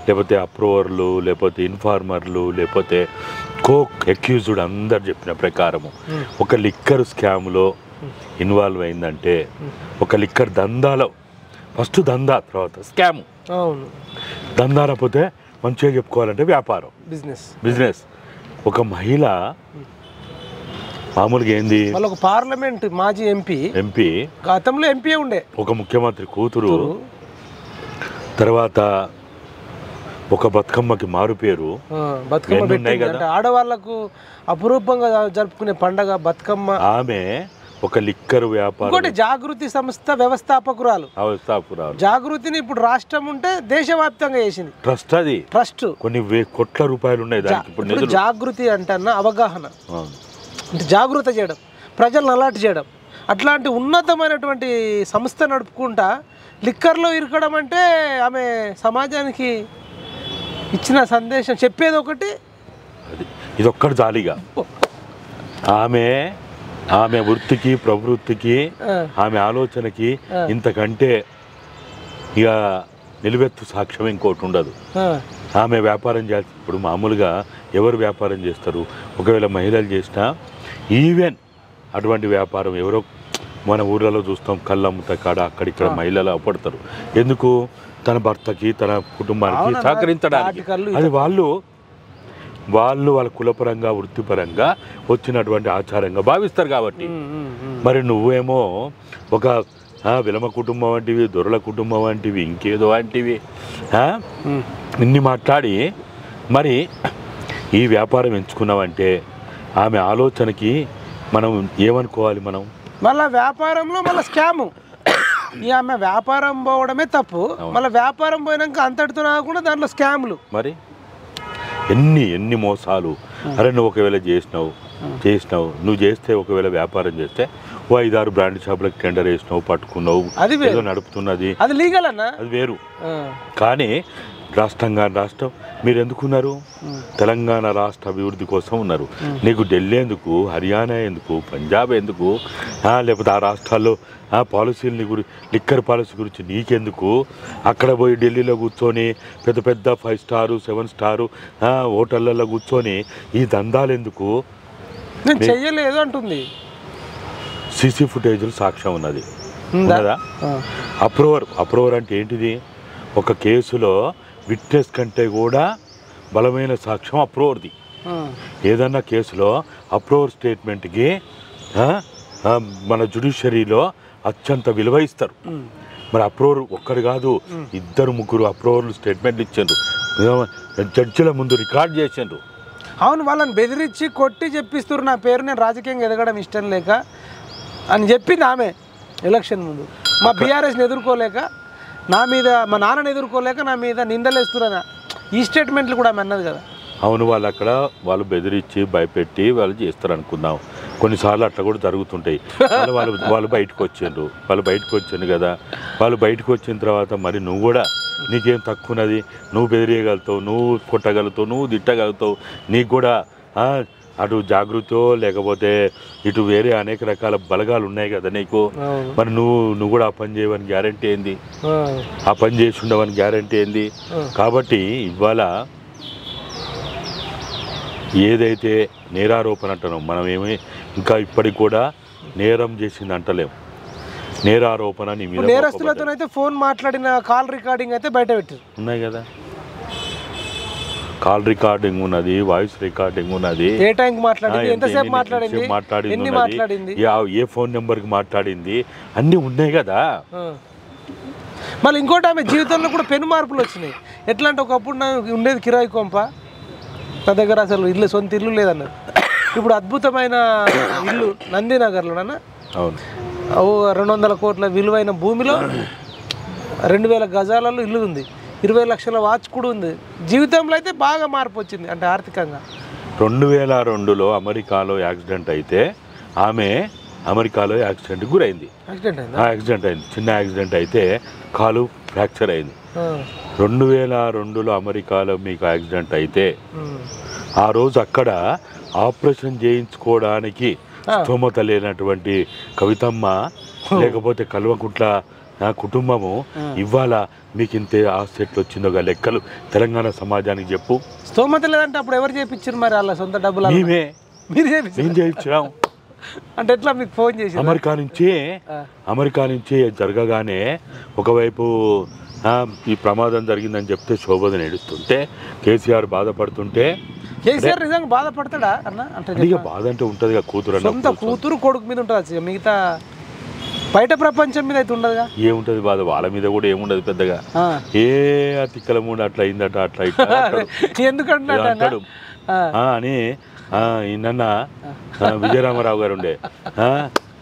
లేకపోతే అప్రూవర్లు, లేకపోతే ఇన్ఫార్మర్లు, లేకపోతే కోక్ అక్యూజ్డ్ అందరు చెప్పిన ప్రకారము ఒక లిక్కర్ స్కామ్లో ఇన్వాల్వ్ అయిందంటే, ఒక లిక్కర్ దందాలో ఫస్ట్ దందా, తర్వాత స్కామ్. అవును, దందా రాకపోతే మంచిగా చెప్పుకోవాలంటే వ్యాపారం, బిజినెస్. ఒక మహిళ మామూలుగా ఏంది, ఒక పార్లమెంట్ మాజీ ఎంపీ, గతంలో ఎంపీ ఉండే, ఒక ముఖ్యమంత్రి కూతురు, తర్వాత ఒక బతుకమ్మకి మారు పేరు. ఆడవాళ్లకు అపురూపంగా జరుపుకునే పండగ బతుకమ్మ. ఆమె ఒక లిక్కర్ వ్యాపారం, జాగృతి సంస్థ వ్యవస్థాపకురాలు. జాగృతిని ఇప్పుడు రాష్ట్రం ఉంటే దేశవ్యాప్తంగా చేసింది ట్రస్ట్. అది ట్రస్ట్ కొన్ని కోట్ల రూపాయలు ఉన్నాయి దానికి. ఇప్పుడు జాగృతి అంటే అవగాహన, అంటే జాగృత చేయడం, ప్రజలను అలర్ట్ చేయడం, అట్లాంటి ఉన్నతమైనటువంటి సంస్థ నడుపుకుంటా లిక్కర్లో ఇరకడం అంటే ఆమె సమాజానికి ఇచ్చిన సందేశం చెప్పేది ఒకటి, ఇదొక్కటి జాలిగా. ఆమె వృత్తికి, ప్రవృత్తికి, ఆమె ఆలోచనకి ఇంతకంటే ఇక నిలువెత్తు సాక్ష్యం ఇంకోటి ఉండదు. ఆమె వ్యాపారం చేస్తే, ఇప్పుడు మామూలుగా ఎవరు వ్యాపారం చేస్తారు, ఒకవేళ మహిళలు చేసినా ఈవెన్ అటువంటి వ్యాపారం ఎవరో మన ఊర్లలో చూస్తాం, కళ్ళమ్ముత కాడ అక్కడిక్కడ మహిళలు అవపడతారు. ఎందుకు? తన భర్తకి, తన కుటుంబానికి సహకరించడానికి. అది వాళ్ళు వాళ్ళ కులపరంగా, వృత్తిపరంగా వచ్చినటువంటి ఆచారంగా భావిస్తారు కాబట్టి. మరి నువ్వేమో ఒక విలమ కుటుంబం వంటివి, దొరల కుటుంబం వంటివి, ఇంకేదో వంటివి ఇన్ని మాట్లాడి మరి ఈ వ్యాపారం ఎంచుకున్నావంటే ఆమె ఆలోచనకి మనం ఏమనుకోవాలి? మనం మళ్ళీ వ్యాపారంలో మళ్ళీ స్కాము, ఇక ఆమె వ్యాపారం పోవడమే తప్పు, మళ్ళీ వ్యాపారం పోయినాక అంతటితో కూడా దాంట్లో స్కామ్లు. మరి ఎన్ని మోసాలు. అరే నువ్వు ఒకవేళ చేసినావు నువ్వు చేస్తే, ఒకవేళ వ్యాపారం చేస్తే 5-6 బ్రాండ్ షాపులకు టెండర్ వేసినావు, పట్టుకున్నావు, అది ఏదో నడుపుతున్నది, అది లీగల్ అన్న, అది వేరు. కానీ రాష్ట్రం మీరు ఎందుకున్నారు? తెలంగాణ రాష్ట్ర అభివృద్ధి కోసం ఉన్నారు. నీకు ఢిల్లీ ఎందుకు, హర్యానా ఎందుకు, పంజాబ్ ఎందుకు, లేకపోతే ఆ రాష్ట్రాల్లో పాలసీలని లిక్కర్ పాలసీ గురించి నీకెందుకు? అక్కడ పోయి ఢిల్లీలో కూర్చొని పెద్ద 5 స్టార్ 7 స్టార్ హోటళ్ళల్లో కూర్చొని ఈ దందాలు ఎందుకు? నేను చెయ్యలేదు అంటుంది. సీసీ ఫుటేజ్లు సాక్ష్యం ఉన్నది ఉన్నదా? అప్రూవర్ అంటే ఏంటిది? ఒక కేసులో విట్నెస్ కంటే కూడా బలమైన సాక్ష్యం అప్రూవర్ది. ఏదన్నా కేసులో అప్రూవర్ స్టేట్మెంట్కి మన జ్యుడిషియరీలో అత్యంత విలువ ఇస్తారు. మరి అప్రూవర్ ఒక్కరు కాదు, 2-3 అప్రూవర్లు స్టేట్మెంట్లు ఇచ్చారు, జడ్జిల ముందు రికార్డ్ చేసిండ్రు. అవును, వాళ్ళని బెదిరించి కొట్టి చెప్పిస్తారు నా పేరు నేను రాజకీయంగా ఎదగడం ఇష్టం లేక అని చెప్పింది ఆమె ఎలక్షన్ ముందు. మా బీఆర్ఎస్ని ఎదుర్కోలేక నా మీద, మా నాన్నని ఎదుర్కోలేక నా మీద నిందలేస్తున్నా, ఈ స్టేట్మెంట్లు కూడా ఆమె అన్నది కదా. అవును, వాళ్ళు బెదిరించి భయపెట్టి వాళ్ళు చేస్తారు అనుకున్నాం. కొన్నిసార్లు అట్లా కూడా జరుగుతుంటాయి. వాళ్ళు బయటకు వచ్చిండ్రు కదా. వాళ్ళు బయటకు వచ్చిన తర్వాత మరి నువ్వు కూడా నీకేం తక్కువన్నది? నువ్వు బెదిరియగలుగుతావు, నువ్వు కొట్టగలుగుతావు, నువ్వు తిట్టగలుగుతావు. నీకు కూడా అటు జాగృతో లేకపోతే ఇటు వేరే అనేక రకాల బలగాలు ఉన్నాయి కదా నీకు. మరి నువ్వు కూడా ఆ పని చేయవని గ్యారంటీ ఏంది? ఆ పని చేసి ఉండవని గ్యారంటీ ఏంది? కాబట్టి ఇవాళ ఏదైతే నేరారోపణ అంటున్నాం, మనం ఇంకా ఇప్పటికి కూడా నేరం చేసింది అంటలేము. నేరారోపణ నీ మీద, నేరస్తులతోనైతే ఫోన్ మాట్లాడిన కాల్ రికార్డింగ్ అయితే బయట పెట్టారు ఉన్నాయి కదా. కాల్ రికార్డింగ్ ఉన్నది, వాయిస్ రికార్డింగ్ ఉన్నది, ఏ టైంకి మాట్లాడింది, ఎంతసేపు మాట్లాడింది, ఏ ఫోన్ నెంబర్కి మాట్లాడింది, అన్నీ ఉన్నాయి కదా. మళ్ళీ ఇంకోటి ఆమె జీవితంలో కూడా పెను మార్పులు వచ్చినాయి. ఎట్లా అంటే ఒకప్పుడు నాకు ఉండేది కిరాయి కొంప, నా దగ్గర అసలు సొంత ఇల్లు లేదన్నారు. ఇప్పుడు అద్భుతమైన ఇల్లు నందినగర్లోనన్నా, అవును, 200 కోట్ల విలువైన భూమిలో 2000 గజాలలో ఇల్లు ఉంది, 20 లక్షల వాచ్ కూడా ఉంది. జీవితంలో అయితే బాగా మార్పు వచ్చింది, అంటే ఆర్థికంగా. 2002లో అమెరికాలో యాక్సిడెంట్ అయితే ఆమె అమెరికాలో యాక్సిడెంట్కి గురైంది. యాక్సిడెంట్ అయింది, చిన్న యాక్సిడెంట్ అయితే కాలు ఫ్రాక్చర్ అయింది. 2002లో అమెరికాలో మీకు యాక్సిడెంట్ అయితే ఆ రోజు అక్కడ ఆపరేషన్ చేయించుకోవడానికి స్తోమత లేనటువంటి కవితమ్మ లేకపోతే కల్వకుంట్ల కుటుంబము ఇవాళ మీకు ఇంతే ఆస్తి వచ్చిందో లెక్కలు తెలంగాణ సమాజానికి చెప్పు. స్తోమత లేదంటే అప్పుడు ఎవరు చేయించారు మరి? వాళ్ళ సొంత డబ్బులు మేము చేయించాం. అంటే ఎట్లా మీకు ఫోన్ చేసి అమెరికా నుంచి జరగగానే ఒకవైపు ఈ ప్రమాదం జరిగిందని చెప్తే శోభను ఏడుస్తుంటే, కేసీఆర్ బాధపడుతుంటే, కేసీఆర్ నిజంగా బాధపడతాడా అన్న? అంటే బాధ అంటే ఉంటుంది కదా, కూతురు కొడుకు మీద ఉంటుంది, మిగతా బయట ప్రపంచం మీద అయితే ఉండదుగా. ఏముంటది బాధ? వాళ్ళ మీద కూడా ఏముండదు పెద్దగా. ఏ తిక్కల మూడు అట్లా అయిందట, అట్లా ఎందుకంటే అని నిన్న విజయరామారావు గారు ఉండే,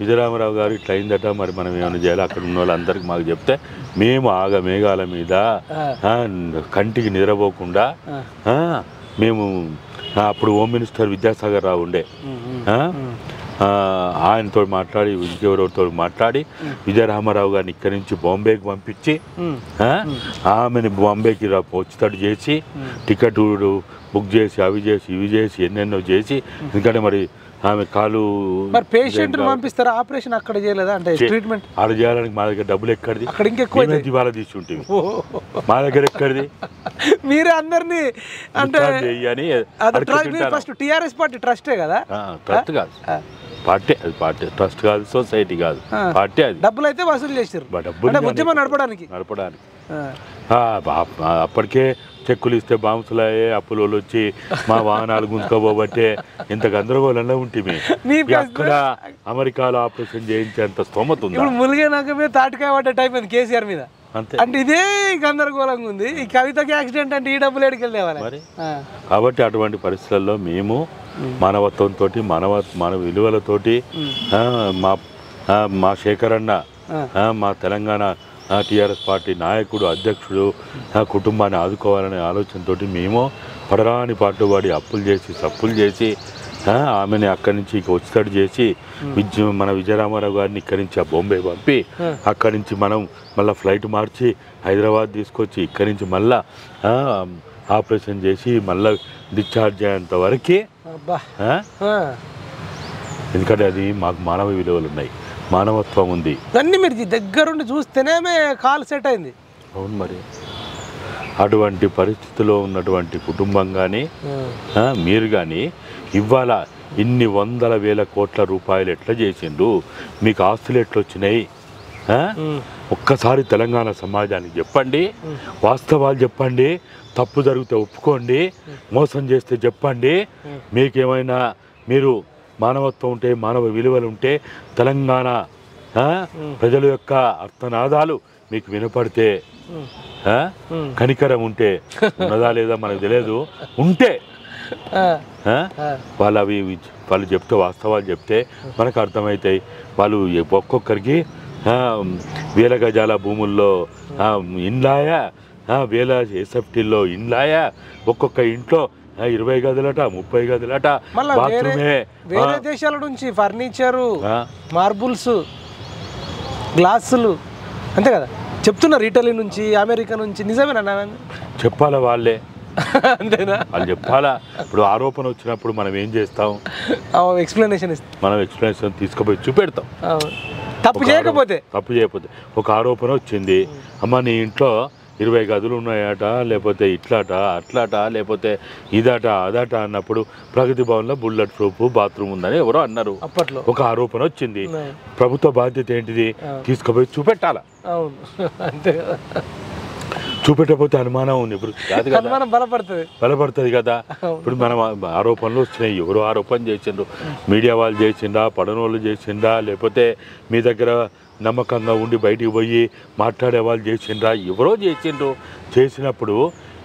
విజయరామారావు గారు ఇట్లా అయిందట, మరి మనం ఏమైనా చేయాలి? అక్కడ ఉన్న వాళ్ళందరికీ మాకు చెప్తే మేము మేఘాల మీద కంటికి నిద్రపోకుండా మేము అప్పుడు హోమ్ మినిస్టర్ విద్యాసాగర్ రావు ఉండే, ఆయనతో మాట్లాడి ఇంకెవరితో మాట్లాడి విజయరామారావు గారిని ఇక్కడి నుంచి బాంబేకి పంపించి ఆమెను బాంబేకి వచ్చేటట్టు చేసి టికెట్ బుక్ చేసి అవి చేసి ఇవి చేసి ఎన్నెన్నో చేసి, ఎందుకంటే మరి ఆమె కాలు పేషెంట్ పంపిస్తారా? ఆపరేషన్ అక్కడ చేయలేదా? అంటే ట్రీట్మెంట్ ఆడ చేయడానికి మా దగ్గర డబ్బులు ఎక్కడిది? అక్కడ ఇంకెక్కువ దివాలా తీసి ఉంటుంది, మా దగ్గర ఎక్కడిది? మీరే అందరినీ అంటే ఫస్ట్ టీఆర్ఎస్ పార్టీ ట్రస్టే కదా? ట్రస్ట్ కాదు, పార్టీ. అది పార్టీ, ట్రస్ట్ కాదు, సొసైటీ కాదు, పార్టీ. అది డబ్బులు అయితే వసూలు చేశారు, ఉద్యమం నడపడానికి. అప్పటికే చెక్కులు ఇస్తే బాంసులయ్యే అప్పులు వచ్చి మా వాహనాలు గుంజుకోబోబట్టే ఇంత గందరగోళంలో ఉంటుంది. అక్కడ అమెరికాలో ఆపరేషన్ చేయించేంత స్తోమత ఉంది. ఇప్పుడు ములిగేనాక మీద తాటికాయ పడ్డ టైప్ ఉంది కేసీఆర్ మీద. అంటే ఇదే గందరగోళంగా ఉంది. ఈ కవితకి యాక్సిడెంట్ అంటే ఈ డబ్బులు ఎడికెళ్ళేవారు మరి. కాబట్టి అటువంటి పరిస్థితుల్లో మేము మానవత్వంతో మన విలువలతోటి మా శేఖరన్న మా తెలంగాణ టీఆర్ఎస్ పార్టీ నాయకుడు అధ్యక్షుడు కుటుంబాన్ని ఆదుకోవాలనే ఆలోచనతో మేము పడరాని పాటుపడి అప్పులు చేసి సప్పులు చేసి ఆమెని అక్కడి నుంచి వచ్చేటట్టు చేసి మన విజయరామారావు గారిని ఇక్కడి నుంచి బొంబే పంపి అక్కడి నుంచి మనం మళ్ళీ ఫ్లైట్ మార్చి హైదరాబాద్ తీసుకొచ్చి ఇక్కడి నుంచి మళ్ళీ ఆపరేషన్ చేసి మళ్ళీ డిశ్చార్జ్ అయ్యేంత వరకు ఎందుకంటే అది మాకు మానవ విలువలు ఉన్నాయి, మానవత్వం ఉంది. అన్నీ మీరు దగ్గరుండి చూస్తేనే కాల్ సెట్ అయింది. అవును మరి అటువంటి పరిస్థితిలో ఉన్నటువంటి కుటుంబం కానీ మీరు కానీ ఇవాళ ఇన్ని వందల వేల కోట్ల రూపాయలు ఎట్లా చేసిండు, మీకు ఆస్తులు ఎట్లా వచ్చినాయి? ఒక్కసారి తెలంగాణ సమాజానికి చెప్పండి, వాస్తవాలు చెప్పండి, తప్పు జరిగితే ఒప్పుకోండి, మోసం చేస్తే చెప్పండి. మీకేమైనా మీరు మానవత్వం ఉంటే, మానవ విలువలు ఉంటే, తెలంగాణ ప్రజల యొక్క అర్థనాదాలు మీకు వినపడితే, కనికరం ఉంటే, ఉన్నదా లేదా మనకు తెలియదు, ఉంటే వాళ్ళు చెప్తే వాస్తవాలు చెప్తే మనకు అర్థమవుతాయి. వాళ్ళు ఒక్కొక్కరికి వేల గజాల భూముల్లో ఇండ్లాయా, వేల ఎస్ఎఫ్టీల్లో ఇండ్లాయా, ఒక్కొక్క ఇంట్లో 20 గదులట 30 గదులట బాత్రూమే. వేరే దేశాల నుంచి ఫర్నిచరు, మార్బుల్స్, గ్లాసులు అంతే కదా చెప్తున్నారు, ఇటలీ నుంచి, అమెరికా నుంచి. నిజమేనా? చెప్పాలా వాళ్ళే, అంతేనా? వాళ్ళు చెప్పాలా. ఇప్పుడు ఆరోపణ వచ్చినప్పుడు మనం ఏం చేస్తాం? ఎక్స్ప్లెనేషన్ ఇస్తాం. మనం ఎక్స్ప్లెనేషన్ తీసుకుపోయి చూపెడతాం. తప్పు చేయకపోతే ఒక ఆరోపణ వచ్చింది, అమ్మ నీ ఇంట్లో 20 గదులు ఉన్నాయట, లేకపోతే ఇట్లాట అట్లాట, లేకపోతే ఇదట అదట అన్నప్పుడు ప్రగతి భవన్లో బుల్లెట్ ప్రూఫ్ బాత్రూమ్ ఉందని ఎవరో అన్నారు. అప్పట్లో ఒక ఆరోపణ వచ్చింది. ప్రభుత్వ బాధ్యత ఏంటిది? తీసుకుపోయి చూపెట్టాలా. చూపెట్టకపోతే అనుమానం ఉంది, ఇప్పుడు బలపడుతుంది కదా. ఇప్పుడు మనం ఆరోపణలు వచ్చినాయి, ఎవరు ఆరోపణ చేసిండ్రు? మీడియా వాళ్ళు చేసిండ్రా, పడనోళ్ళు చేసిండ్రా, లేకపోతే మీ దగ్గర నమ్మకంగా ఉండి బయటికి పోయి మాట్లాడే వాళ్ళు చేసిండ్రా? ఎవరో చేసిండ్రు. చేసినప్పుడు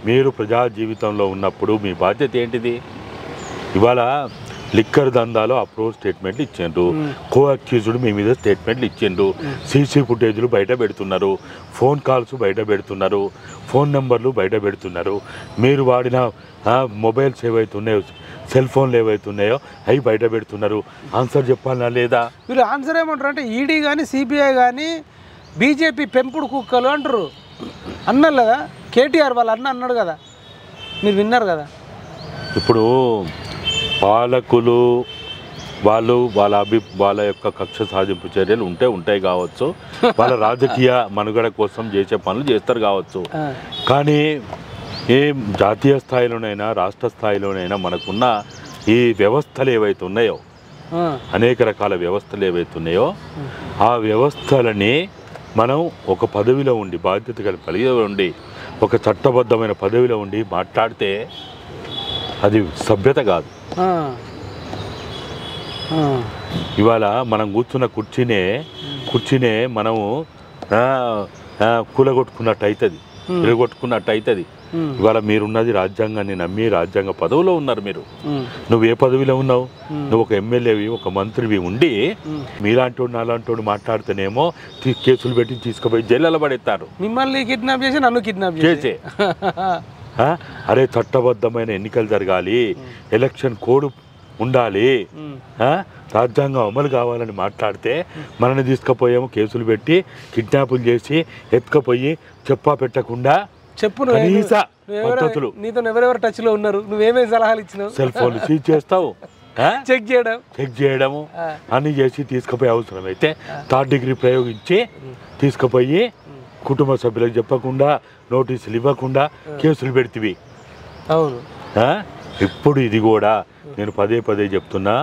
మీరు ప్రజా జీవితంలో ఉన్నప్పుడు మీ బాధ్యత ఏంటిది? ఇవాళ లిక్కర్ దందాలో అప్రోచ్ స్టేట్మెంట్లు ఇచ్చిండ్రు, కో అక్యూజ్డ్ మీ మీద స్టేట్మెంట్లు ఇచ్చిండ్రు, సీసీ ఫుటేజ్లు బయట పెడుతున్నారు, ఫోన్ కాల్స్ బయట పెడుతున్నారు, ఫోన్ నెంబర్లు బయట పెడుతున్నారు, మీరు వాడిన మొబైల్స్ ఏవైతున్నాయో, సెల్ ఫోన్లు ఏవైతున్నాయో అవి బయట పెడుతున్నారు. ఆన్సర్ చెప్పాలా లేదా? మీరు ఆన్సర్ ఏమంటారు అంటే ఈడీ కానీ సిబిఐ కానీ బీజేపీ పెంపుడు కుక్కలు అంటారు. అన్నారు కదా, కేటీఆర్ వాళ్ళ అన్నాడు కదా, మీరు విన్నారు కదా. ఇప్పుడు పాలకులు వాళ్ళ యొక్క కక్ష సాధింపు చర్యలు ఉంటాయి కావచ్చు, వాళ్ళ రాజకీయ మనుగడ కోసం చేసే పనులు చేస్తారు కావచ్చు. కానీ ఏ జాతీయ స్థాయిలోనైనా రాష్ట్ర స్థాయిలోనైనా మనకున్న ఈ వ్యవస్థలు ఏవైతే ఉన్నాయో, అనేక రకాల వ్యవస్థలు ఏవైతే ఉన్నాయో, ఆ వ్యవస్థలని మనం ఒక పదవిలో ఉండి, బాధ్యత కలిగి ఉండి, ఒక చట్టబద్ధమైన పదవిలో ఉండి మాట్లాడితే అది సభ్యత కాదు. ఇవాళ మనం కూర్చున్న కుర్చీనే మనము కూలగొట్టుకున్నట్టు అవుతుంది, విరగొట్టుకున్నట్టు అవుతుంది. ఇవాళ మీరున్నది రాజ్యాంగాన్ని నమ్మి రాజ్యాంగ పదవిలో ఉన్నారు. నువ్వు ఏ పదవిలో ఉన్నావు? నువ్వు ఒక ఎమ్మెల్యేవి, ఒక మంత్రివి ఉండి మీలాంటి నాలాంటి మాట్లాడితేనేమో కేసులు పెట్టి తీసుకుపోయి జైల్లో పడేస్తారు. మిమ్మల్ని కిడ్నాప్ చేసి నన్ను కిడ్నాప్ చేసే. అరే చట్టబద్ధమైన ఎన్నికలు జరగాలి, ఎలక్షన్ కోడ్ ఉండాలి, రాజ్యాంగం అమలు కావాలని మాట్లాడితే మనల్ని తీసుకుపోయాము కేసులు పెట్టి కిడ్నాపులు చేసి ఎత్తుకపోయి చెప్పా పెట్టకుండా పద్ధతులు. నీతో ఎవరెవరు టచ్ లో ఉన్నారు, నువ్వేమేమి సలహాలు ఇచ్చినావు, సెల్ ఫోన్లు సీజ్ చేస్తావు, చెక్ చేయడము అన్ని చేసి తీసుకుపోయే అవసరం అయితే 3rd డిగ్రీ ప్రయోగించి తీసుకుపోయి కుటుంబ సభ్యులకు చెప్పకుండా నోటీసులు ఇవ్వకుండా కేసులు పెడితివి. అవును. ఇప్పుడు ఇది కూడా నేను పదే చెప్తున్నా,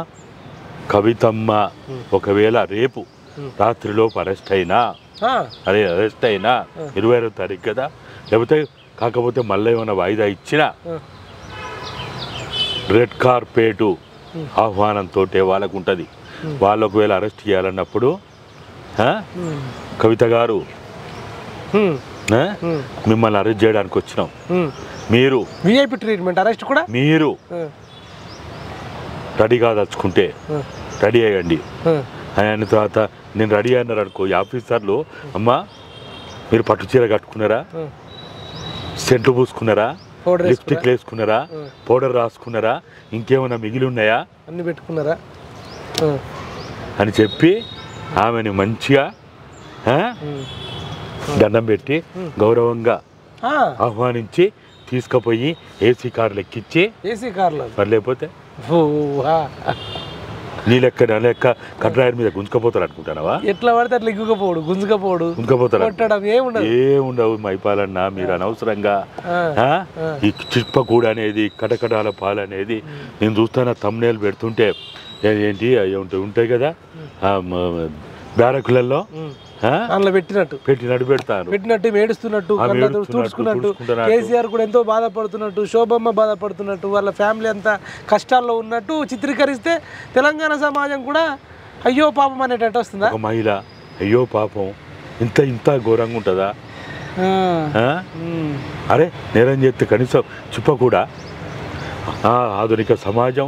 కవితమ్మ ఒకవేళ రేపు రాత్రిలోపు అరెస్ట్ అయినా 26వ తారీఖు కదా, లేకపోతే కాకపోతే మళ్ళీ ఏమైనా వాయిదా ఇచ్చినా రెడ్ కార్పెట్ ఆహ్వానంతో వాళ్ళకు ఉంటుంది. వాళ్ళు ఒకవేళ అరెస్ట్ చేయాలన్నప్పుడు కవిత గారు మిమ్మల్ని అరెస్ట్ చేయడానికి వచ్చినాం, మీరు విఐపి ట్రీట్మెంట్ అరెస్ట్ కూడా మీరు రెడీ కాదలుచుకుంటే రెడీ అయ్యండి, అయిన తర్వాత నేను రెడీ అన్నారు అనుకో ఈ ఆఫీసర్లు, అమ్మా మీరు పట్టు చీర కట్టుకున్నారా, సెంట్లు పూసుకున్నారా, లిప్స్టిక్ వేసుకున్నారా, పౌడర్ రాసుకున్నారా, ఇంకేమైనా మిగిలి ఉన్నాయా అన్ని పెట్టుకున్నారా అని చెప్పి ఆమెను మంచిగా దండం పెట్టి గౌరవంగా ఆహ్వానించి తీసుకుపోయి ఏసీ కార్లు ఎక్కించి, ఏసీ కార్లు మరి లేకపోతే నీ లెక్క నా లెక్క కట్రాయర్ మీద గుంజుకపోతారు అనుకుంటానవా? ఎట్లా పడితే అట్లా గుంజుకపోతారు ఏముండవు మైపాలన్నా. మీరు అనవసరంగా ఈ చిప్పకూడ అనేది కటకటాల పాలు అనేది నేను చూస్తాను తమ్నేలు పెడుతుంటే ఏంటి అవి ఉంటాయి కదా బ్యారకులలో అందులో పెట్టినట్టు పెట్టినట్టు ఏడుస్తున్నట్టు తుడుచుకున్నట్టు కేసీఆర్ కూడా ఎంతో బాధపడుతున్నట్టు, శోభమ్మ బాధపడుతున్నట్టు, వాళ్ళ ఫ్యామిలీ అంతా కష్టాల్లో ఉన్నట్టు చిత్రీకరిస్తే తెలంగాణ సమాజం కూడా అయ్యో పాపం అనేటట్టు వస్తుందా? ఒక మహిళ అయ్యో పాపం ఇంత ఘోరంగా ఉంటుందా? అరే నేరం చేస్తే కనీసం చుప్ప కూడా ఆధునిక సమాజం,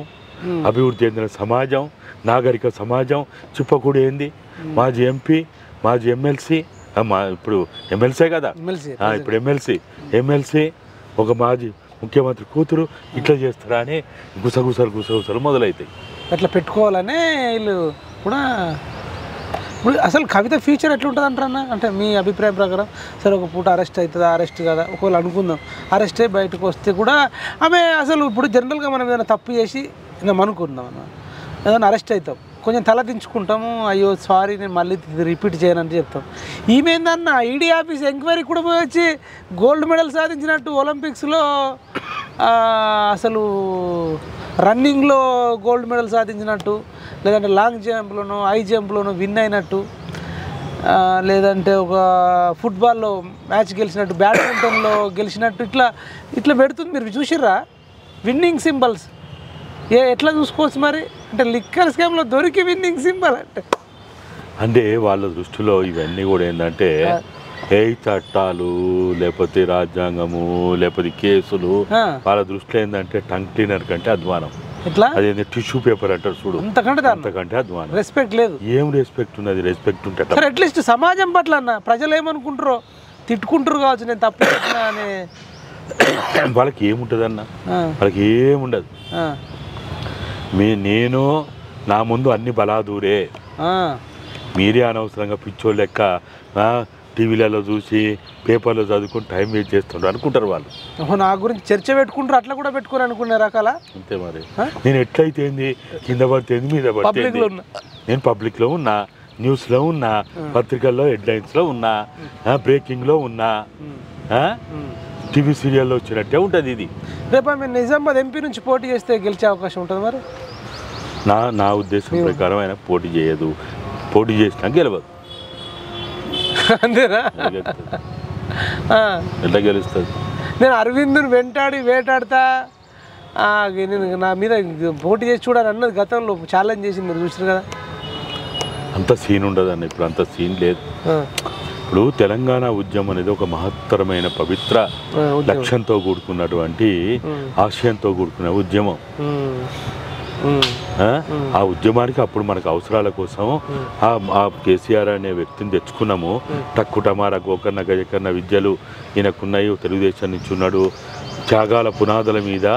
అభివృద్ధి చెందిన సమాజం, నాగరిక సమాజం చుప్పకూడ ఏంది? మాజీ ఎంపీ, మాజీ ఎమ్మెల్సీ, ఇప్పుడు ఎమ్మెల్సీ కదా, ఇప్పుడు ఎమ్మెల్సీ ఒక మాజీ ముఖ్యమంత్రి కూతురు ఇట్లా చేస్తారా అని గుసగుసలు మొదలవుతాయి. అట్లా పెట్టుకోవాలనే వీళ్ళు కూడా. ఇప్పుడు అసలు కవిత ఫ్యూచర్ ఎట్లుంటుంది అంటారన్న? అంటే మీ అభిప్రాయం ప్రకారం సరే ఒక పూట అరెస్ట్ అవుతుందా, అరెస్ట్ కదా ఒకవేళ అనుకుందాం, అరెస్ట్ అయ్యి బయటకు వస్తే కూడా ఆమె అసలు ఇప్పుడు జనరల్గా మనం ఏదైనా తప్పు చేసి ఇంకా అనుకుందాం అన్న, ఏదైనా అరెస్ట్ అవుతాం, కొంచెం తల దించుకుంటాము, అయ్యో సారీ నేను మళ్ళీ రిపీట్ చేయనంటే చెప్తాం. ఈమెందన్న ఈడీ ఆఫీస్ ఎంక్వైరీ కూడా పోయి వచ్చి గోల్డ్ మెడల్ సాధించినట్టు, ఒలింపిక్స్లో అసలు రన్నింగ్లో గోల్డ్ మెడల్ సాధించినట్టు, లేదంటే లాంగ్ జంప్లోనో హై జంప్లోనో విన్ అయినట్టు, లేదంటే ఒక ఫుట్బాల్లో మ్యాచ్ గెలిచినట్టు, బ్యాడ్మింటన్లో గెలిచినట్టు ఇట్లా పెడుతుంది. మీరు చూసిర్రా విన్నింగ్ సింబల్స్? ఎట్లా చూసుకోవచ్చు మరి? అంటే లిక్కర్ స్కామ్లో దొరికి విన్నింగ్ సింబల్ అంటే వాళ్ళ దృష్టిలో ఇవన్నీ కూడా ఏంటంటే ఏ చట్టాలు లేకపోతే రాజ్యాంగము లేకపోతే కేసులు వాళ్ళ దృష్టిలో ఏంటంటే టంగ్ క్లీనర్ కంటే అధ్వానం. ఎట్లా అదేంటి టిష్యూ పేపర్ అంటారు చూడు, అంతకంటే అధ్వానం. రెస్పెక్ట్ లేదు. ఏం రెస్పెక్ట్ ఉన్నది? రెస్పెక్ట్ ఉంటే అట్లీస్ట్ సమాజం పట్ల అన్న ప్రజలు ఏమనుకుంటారో, తిట్టుకుంటారు కావచ్చు నేను తప్పు అని. వాళ్ళకి ఏముంటుంది అన్న? వాళ్ళకి ఏముండదు. నేను నా ముందు అన్ని బలాదూరే, మీరే అనవసరంగా పిచ్చోళ్ళు లెక్క టీవీలలో చూసి పేపర్లో చదువుకుని టైం వేస్ట్ చేస్తుండ్రు అనుకుంటారు వాళ్ళు. నా గురించి చర్చ పెట్టుకుంటారు, అట్లా కూడా పెట్టుకుని అనుకునే రకాల. అంతే మరి. నేను ఎట్లయితే ఏంది, కింద పడితే మీద పడితే నేను పబ్లిక్లో ఉన్నా, న్యూస్లో ఉన్నా, పత్రికల్లో హెడ్లైన్స్లో ఉన్నా, బ్రేకింగ్లో ఉన్నా, టీవీ సీరియల్లో వచ్చినట్టే ఉంటుంది ఇది. రేపు ఆమె నిజామాబాద్ ఎంపీ నుంచి పోటీ చేస్తే గెలిచే అవకాశం ఉంటుంది మరి? నా ఉద్దేశం ప్రకారం ఆయన పోటీ చేయదు, పోటీ చేసినా గెలవదు. అంతేనా? ఎట్లా గెలుస్తుంది? నేను అరవింద్ను వేటాడతా, నేను నా మీద పోటీ చేసి చూడాలని అన్నది గతంలో ఛాలెంజ్ చేసింది, మీరు చూసారు కదా. అంత సీన్ ఉండదు అన్న, ఇప్పుడు అంత సీన్ లేదు. ఇప్పుడు తెలంగాణ ఉద్యమం అనేది ఒక మహత్తరమైన పవిత్ర లక్ష్యంతో కూడుకున్నటువంటి ఆశయంతో కూడుకున్న ఉద్యమం. ఆ ఉద్యమానికి అప్పుడు మనకు అవసరాల కోసం ఆ కేసీఆర్ అనే వ్యక్తిని తెచ్చుకున్నాము. టక్కుటమార గోకర్ణ గజకర్ణ విద్యలు ఈయనకున్నాయి, తెలుగుదేశం నుంచి ఉన్నాడు. త్యాగాల పునాదుల మీద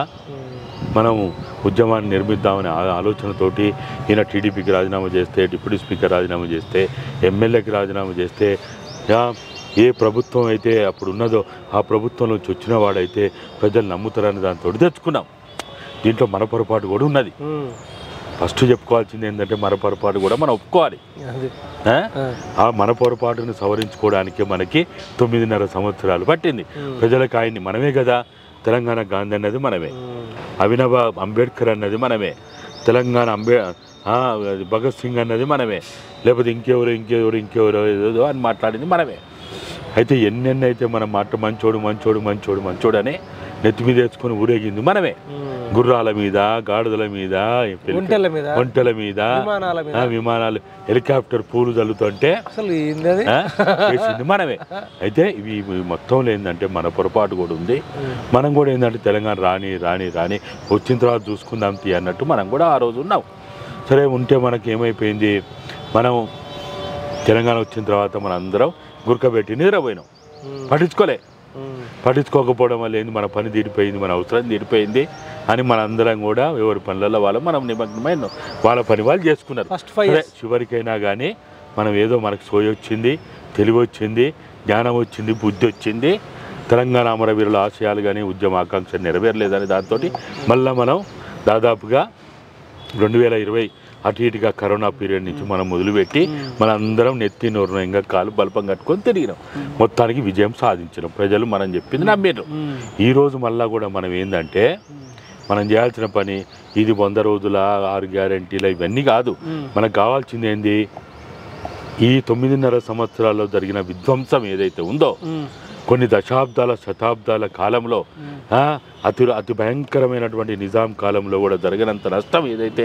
మనం ఉద్యమాన్ని నిర్మిద్దామనే ఆలోచనతోటి ఈయన టీడీపీకి రాజీనామా చేస్తే, డిప్యూటీ స్పీకర్ రాజీనామా చేస్తే, ఎమ్మెల్యేకి రాజీనామా చేస్తే, ఏ ప్రభుత్వం అయితే అప్పుడు ఉన్నదో ఆ ప్రభుత్వం నుంచి వచ్చిన వాడైతే ప్రజలు నమ్ముతారని దాంతో తెచ్చుకున్నాం. దీంట్లో మన పొరపాటు కూడా ఉన్నది. ఫస్ట్ చెప్పుకోవాల్సింది ఏంటంటే మన పొరపాటు కూడా మనం ఒప్పుకోవాలి. ఆ మన పొరపాటును సవరించుకోవడానికి మనకి 9.5 సంవత్సరాలు పట్టింది. ప్రజలకు ఆయన్ని మనమే కదా, తెలంగాణ గాంధీ అన్నది మనమే, అభినవ అంబేద్కర్ అన్నది మనమే, తెలంగాణ భగత్ సింగ్ అన్నది మనమే, లేకపోతే ఇంకెవరో ఏదో అని మాట్లాడింది మనమే. అయితే ఎన్నెన్ని అయితే మనం మాట మంచోడు అని నెత్తి మీద వేసుకొని ఊరేగింది మనమే. గుర్రాల మీద, గాడిదల మీద, ఒంటెల మీద, విమానాలు, హెలికాప్టర్ పూలు చల్లుతుంటే చేసింది మనమే. అయితే ఇవి మొత్తంలో ఏంటంటే మన పొరపాటు కూడా ఉంది. మనం కూడా ఏంటంటే తెలంగాణ రాని వచ్చిన తర్వాత చూసుకుందాం తీ అన్నట్టు మనం కూడా ఆ రోజు ఉన్నాం. సరే ఉంటే మనకి ఏమైపోయింది, మనం తెలంగాణ వచ్చిన తర్వాత మనం అందరం గురకబెట్టి నిద్రపోయినాం, పట్టించుకోకపోవడం వల్ల ఏంది, మన పని తీరిపోయింది, మన అవసరం తీరిపోయింది అని మనందరం కూడా ఎవరి పనులలో వాళ్ళు మనం నిమగ్నమైన వాళ్ళ పని వాళ్ళు చేసుకున్నారు. చివరికైనా కానీ మనం ఏదో మనకు సోయి వచ్చింది, తెలివి వచ్చింది, జ్ఞానం వచ్చింది, బుద్ధి వచ్చింది, తెలంగాణ అమరవీరుల ఆశయాలు కానీ ఉద్యమ ఆకాంక్ష నెరవేరలేదని దాంతో మళ్ళీ మనం దాదాపుగా 2020 అటు ఇటుగా కరోనా పీరియడ్ నుంచి మనం మొదలుపెట్టి మన అందరం నెత్తి నోరునంగా కాలు బల్పం కట్టుకొని తిరిగినాం, మొత్తానికి విజయం సాధించినాం. ప్రజలు మనం చెప్పింది నమ్మినారు. ఈరోజు మళ్ళీ కూడా మనం ఏంటంటే మనం చేయాల్సిన పని ఇది 100 రోజుల 6 గ్యారెంటీలు ఇవన్నీ కాదు. మనకు కావాల్సింది ఏంది, ఈ 9.5 సంవత్సరాల్లో జరిగిన విధ్వంసం ఏదైతే ఉందో, కొన్ని దశాబ్దాల శతాబ్దాల కాలంలో అతి భయంకరమైనటువంటి నిజాం కాలంలో కూడా జరిగినంత నష్టం ఏదైతే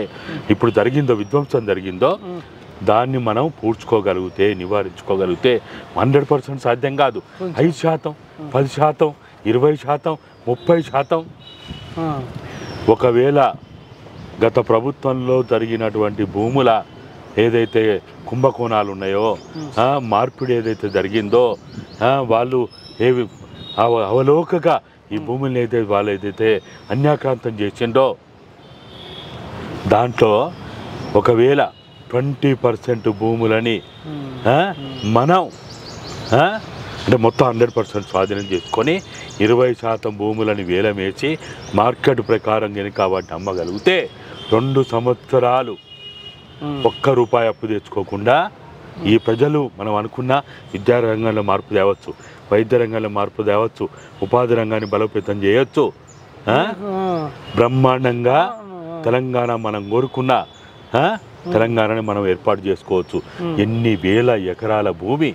ఇప్పుడు జరిగిందో, విధ్వంసం జరిగిందో, దాన్ని మనం పూడ్చుకోగలిగితే, నివారించుకోగలిగితే 100% సాధ్యం కాదు. 5%, 10%, 20%, 30%. ఒకవేళ గత ప్రభుత్వంలో జరిగినటువంటి భూముల ఏదైతే కుంభకోణాలు ఉన్నాయో, మార్పిడి ఏదైతే జరిగిందో, వాళ్ళు ఏవి అవలోకగా ఈ భూముల్ని అయితే వాళ్ళు ఏదైతే అన్యాక్రాంతం చేసిండో, దాంట్లో ఒకవేళ 20% భూములని మనం అంటే మొత్తం 100% స్వాధీనం చేసుకొని 20% భూములని వేలం వేసి మార్కెట్ ప్రకారం కనుక వాటిని అమ్మగలిగితే 2 సంవత్సరాలు ₹1 అప్పు తెచ్చుకోకుండా ఈ ప్రజలు మనం అనుకున్న విద్యారంగంలో మార్పు తేవచ్చు, వైద్య రంగంలో మార్పు తేవచ్చు, ఉపాధి రంగాన్ని బలోపేతం చేయొచ్చు. బ్రహ్మాండంగా తెలంగాణ మనం కోరుకున్న తెలంగాణని మనం ఏర్పాటు చేసుకోవచ్చు. ఎన్ని వేల ఎకరాల భూమి,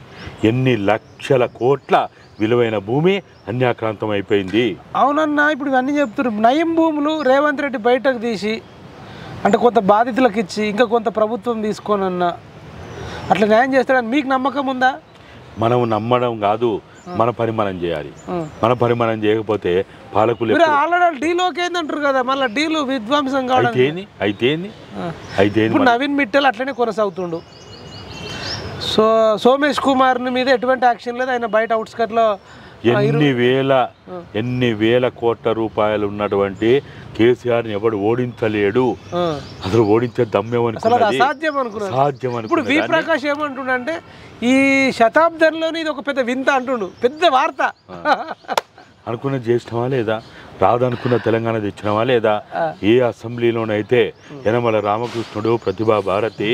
ఎన్ని లక్షల కోట్ల విలువైన భూమి అన్యాక్రాంతం అయిపోయింది. అవునన్నా, ఇప్పుడు ఇవన్నీ చెప్తున్నారు. నయం భూములు రేవంత్ రెడ్డి బయటకు తీసి అంటే కొంత బాధితులకు ఇచ్చి ఇంకా కొంత ప్రభుత్వం తీసుకోనన్నా అట్లా న్యాయం చేస్తాడని మీకు నమ్మకం ఉందా? మనం నమ్మడం కాదు, మన పని మనం చేయాలి. మన పని మనం చేయకపోతే పాలకులు ఆల్రెడీ డీలోకి ఏందంటారు కదా, మళ్ళీ డీలు విధ్వంసం అయితే నవీన్ మిట్టల్ అట్లనే కొనసాగుతుండు. సోమేష్ కుమార్ మీద ఎటువంటి యాక్షన్ లేదు, ఆయన బయట అవుట్స్కట్లో ఎన్ని వేల కోట్ల రూపాయలు ఉన్నటువంటి కేసీఆర్ని ఎవడు ఓడించలేడు. అసలు ఓడించే దమ్మేమని అసాధ్యం అనుకున్నాను. ఇప్పుడు వి ప్రకాష్ ఏమంటుండే, ఈ శతాబ్దంలోని ఇది ఒక పెద్ద వింత అంటుండు, పెద్ద వార్త. అనుకున్న చేసినవా లేదా, రాదనుకున్న తెలంగాణ తెచ్చినవా లేదా? ఏ అసెంబ్లీలోనైతే యనమల రామకృష్ణుడు, ప్రతిభా భారతి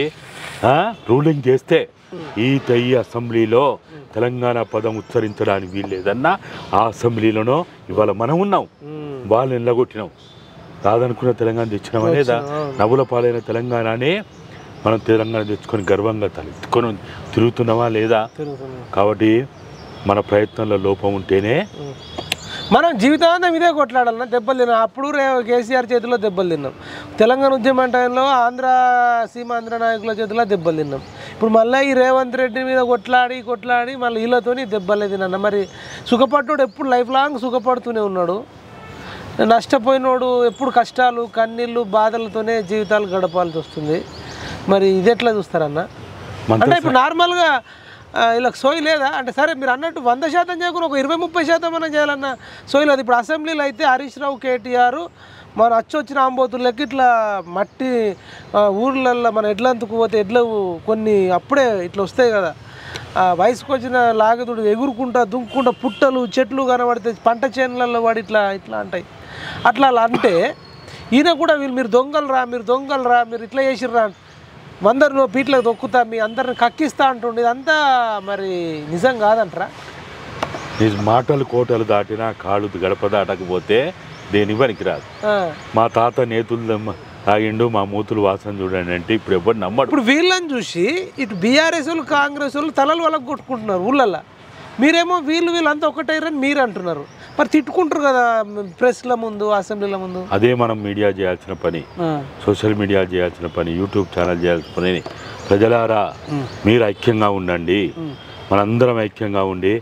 రూలింగ్ చేస్తే ఈ అసెంబ్లీలో తెలంగాణ పదం ఉచ్చరించడానికి వీల్లేదన్నా ఆ అసెంబ్లీలోనో ఇవాళ మనం ఉన్నాం, వాళ్ళు నిలగొట్టినాం. రాదనుకున్న తెలంగాణ తెచ్చినామా లేదా? నవ్వుల పాలైన తెలంగాణనే మనం తెలంగాణ తెచ్చుకొని గర్వంగా తలెత్తుకొని తిరుగుతున్నామా లేదా? కాబట్టి మన ప్రయత్నంలో లోపం ఉంటేనే మనం జీవితాంతం ఇదే కొట్లాడాలన్నా. దెబ్బలు తిన్నాం, అప్పుడు కేసీఆర్ చేతిలో దెబ్బలు తిన్నాం. తెలంగాణ ఉద్యమం టైంలో సీమాంధ్ర నాయకుల చేతిలో దెబ్బలు తిన్నాం. ఇప్పుడు మళ్ళీ ఈ రేవంత్ రెడ్డి మీద కొట్లాడి మళ్ళీ వీళ్ళతోని దెబ్బలే తిన్నా. మరి సుఖపడ్డాడు ఎప్పుడు లైఫ్ లాంగ్ సుఖపడుతూనే ఉన్నాడు, నష్టపోయినోడు ఎప్పుడు కష్టాలు, కన్నీళ్ళు, బాధలతోనే జీవితాలు గడపాల్సి వస్తుంది. మరి ఇది ఎట్లా చూస్తారన్న? అంటే ఇప్పుడు నార్మల్గా ఇలా సోయి లేదా అంటే, సరే మీరు అన్నట్టు 100% చేయకుండా ఒక 20-30% మనం చేయాలన్న సోయి లేదు. ఇప్పుడు అసెంబ్లీలో అయితే హరీష్ రావు, కేటీఆర్ మన అచ్చొచ్చిన ఆంబోతులకి ఇట్లా మట్టి ఊర్లల్లో మన ఎడ్లందుకు పోతే ఎడ్లు కొన్ని అప్పుడే ఇట్లా వస్తాయి కదా, వయసుకు వచ్చిన లాగదుడు ఎగురుకుంటా దుంకుకుంటా పుట్టలు చెట్లు కనబడితే పంట చేనులలో వాడి ఇట్లా అంటాయి. అట్లా అంటే ఈయన కూడా మీరు దొంగలరా మీరు ఇట్లా చేసిర్రా, 100 పీట్లకు దొక్కుతా, మీ అందరిని కక్కిస్తా అంటుండే. ఇదంతా మరి నిజం కాదంటారా? మాటలు కోటలు దాటినా కాళ్ళు గడప దాటకపోతే దేని పనికిరాదు. మా తాత నేతులు తాగిండు, మా మూతులు వాసన చూడండి అంటే ఇప్పుడు ఎవరు నమ్మడు. ఇప్పుడు వీళ్ళని చూసి ఇటు బీఆర్ఎస్ వాళ్ళు, కాంగ్రెస్ వాళ్ళు తలలు వాళ్ళకి కొట్టుకుంటున్నారు ఊళ్ళల్లో. మీరేమో వీళ్ళంతా ఒకటైరని మీరు అంటున్నారు. మరి తిట్టుకుంటారు కదా ప్రెస్ల ముందు, అసెంబ్లీల ముందు. అదే మనం మీడియా చేయాల్సిన పని, సోషల్ మీడియా చేయాల్సిన పని, యూట్యూబ్ ఛానల్ చేయాల్సిన పని. ప్రజలారా మీరు ఐక్యంగా ఉండండి, మనందరం ఐక్యంగా ఉండి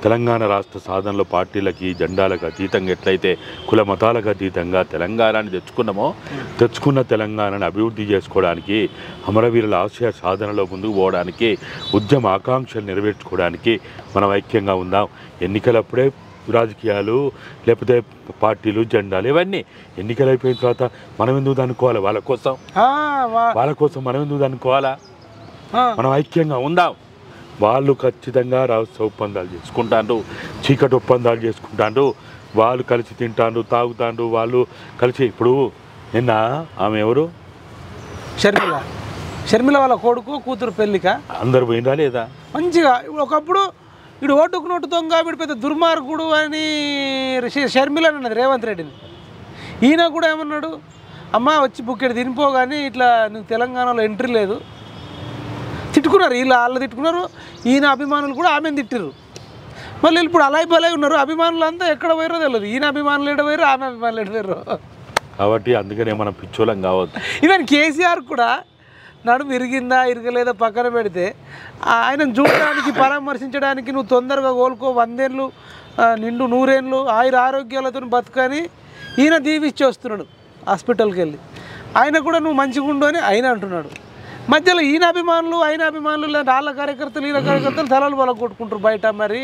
తెలంగాణ రాష్ట్ర సాధనలో పార్టీలకి జెండాలకు అతీతంగా ఎట్లయితే కుల మతాలకు అతీతంగా తెలంగాణని తెచ్చుకున్న తెలంగాణను అభివృద్ధి చేసుకోవడానికి అమరవీరుల ఆశయ సాధనలో ముందుకు పోవడానికి ఉద్యమ ఆకాంక్షలు నెరవేర్చుకోవడానికి మనం ఐక్యంగా ఉందాం. ఎన్నికలప్పుడే రాజకీయాలు లేకపోతే పార్టీలు జెండాలు ఇవన్నీ ఎన్నికలు అయిపోయిన తర్వాత మనం ఎందుకు అనుకోవాలి? వాళ్ళ కోసం మనం ఎందుకు అనుకోవాలా? మనం ఐక్యంగా ఉందాం. వాళ్ళు ఖచ్చితంగా రహస్య ఒప్పందాలు చేసుకుంటారు, చీకటి ఒప్పందాలు చేసుకుంటారు, వాళ్ళు కలిసి తింటారు తాగుతారు, వాళ్ళు కలిసి. ఇప్పుడు నిన్న ఆమె ఎవరు, షర్మిల వాళ్ళ కొడుకు కూతురు పెళ్ళిక అందరు పోయినరా లేదా? మంచిగా ఒకప్పుడు వీడు ఓటుకు నోటు దొంగ, వీడు పెద్ద దుర్మార్గుడు అని షర్మిల అన్నది రేవంత్ రెడ్డిని. ఈయన కూడా ఏమన్నాడు, అమ్మ వచ్చి బుక్కెడు తినిపోగానే ఇట్లా నువ్వు తెలంగాణలో ఎంట్రీ లేదు. తిట్టుకున్నారు, వాళ్ళు తిట్టుకున్నారు, ఈయన అభిమానులు కూడా ఆమెను తిట్టారు. మళ్ళీ ఇప్పుడు అలాయి బలాయి ఉన్నారు. అభిమానులు అంతా ఎక్కడ పోయారో తెలియదు. ఈయన అభిమానులు ఎడపోయారు, ఆమె అభిమానులు ఎడపోయారు. కాబట్టి అందుకనే మనం పిచ్చోళం కావద్దు. ఈవెన్ కేసీఆర్ కూడా నడుము ఇరిగిందా ఇరగలేదా పక్కన పెడితే ఆయనను చూడడానికి పరామర్శించడానికి నువ్వు తొందరగా కోలుకో, 100 ఏళ్ళు నిండు 100 ఏళ్ళు ఆరోగ్యాలతో బతుకని ఈయన దీవిచ్చి వస్తున్నాడు హాస్పిటల్కి వెళ్ళి. ఆయన కూడా నువ్వు మంచిగా ఉండు అని ఆయన అంటున్నాడు. మధ్యలో ఈయన అభిమానులు వాళ్ళ కార్యకర్తలు వీళ్ళ కార్యకర్తలు తలలు బల కొట్టుకుంటారు బయట. మరి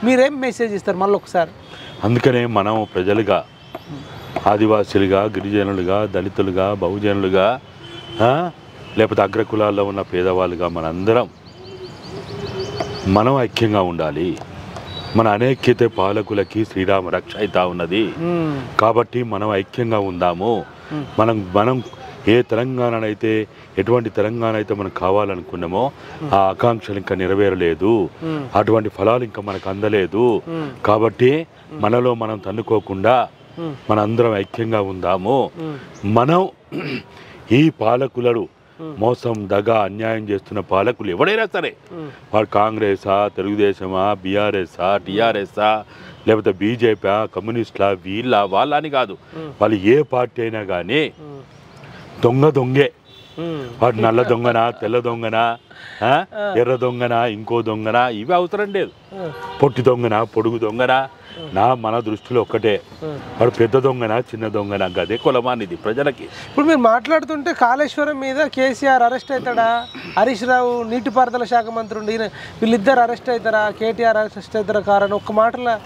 మీరేం మెసేజ్ ఇస్తారు మళ్ళీ ఒకసారి? అందుకనే మనం ప్రజలుగా, ఆదివాసీలుగా, గిరిజనులుగా, దళితులుగా, బహుజనులుగా, లేకపోతే అగ్రకులాల్లో ఉన్న పేదవాళ్ళుగా మనం ఐక్యంగా ఉండాలి. మన అనేక్యత పాలకులకి శ్రీరామ రక్ష అవుతా ఉన్నది. కాబట్టి మనం ఐక్యంగా ఉందాము. మనం ఏ తెలంగాణనైతే, ఎటువంటి తెలంగాణ అయితే మనం కావాలనుకున్నామో ఆ ఆకాంక్షలు ఇంకా నెరవేరలేదు, అటువంటి ఫలాలు ఇంకా మనకు అందలేదు. కాబట్టి మనలో మనం తన్నుకోకుండా మనందరం ఐక్యంగా ఉందాము. మనం ఈ పాలకులను మోసం, దగ, అన్యాయం చేస్తున్న పాలకులు ఎవడైనా సరే, వాడు కాంగ్రెసా, తెలుగుదేశమా, బీఆర్ఎస్ఆ, టీఆర్ఎస్ఆ, లేకపోతే బీజేపీ, కమ్యూనిస్టులా, వాళ్ళ అని కాదు, వాళ్ళు ఏ పార్టీ అయినా కానీ దొంగే. వాడు నల్ల దొంగనా, తెల్ల దొంగనా, ఎర్ర దొంగనా, ఇంకో దొంగనా, ఇవి అవసరం లేదు. పొట్టి దొంగనా, పొడుగు దొంగనా, మన దృష్టిలో ఒక్కటే, వాడు పెద్ద దొంగనా, చిన్న దొంగనా, అదే కులమానిది ప్రజలకి. ఇప్పుడు మీరు మాట్లాడుతుంటే కాళేశ్వరం మీద కేసీఆర్ అరెస్ట్ అవుతాడా, హరీష్ రావు నీటిపారుదల శాఖ మంత్రి వీళ్ళిద్దరు అరెస్ట్ అవుతారా, కేటీఆర్ అరెస్ట్ అవుతారా కారణం ఒక్క మాటలో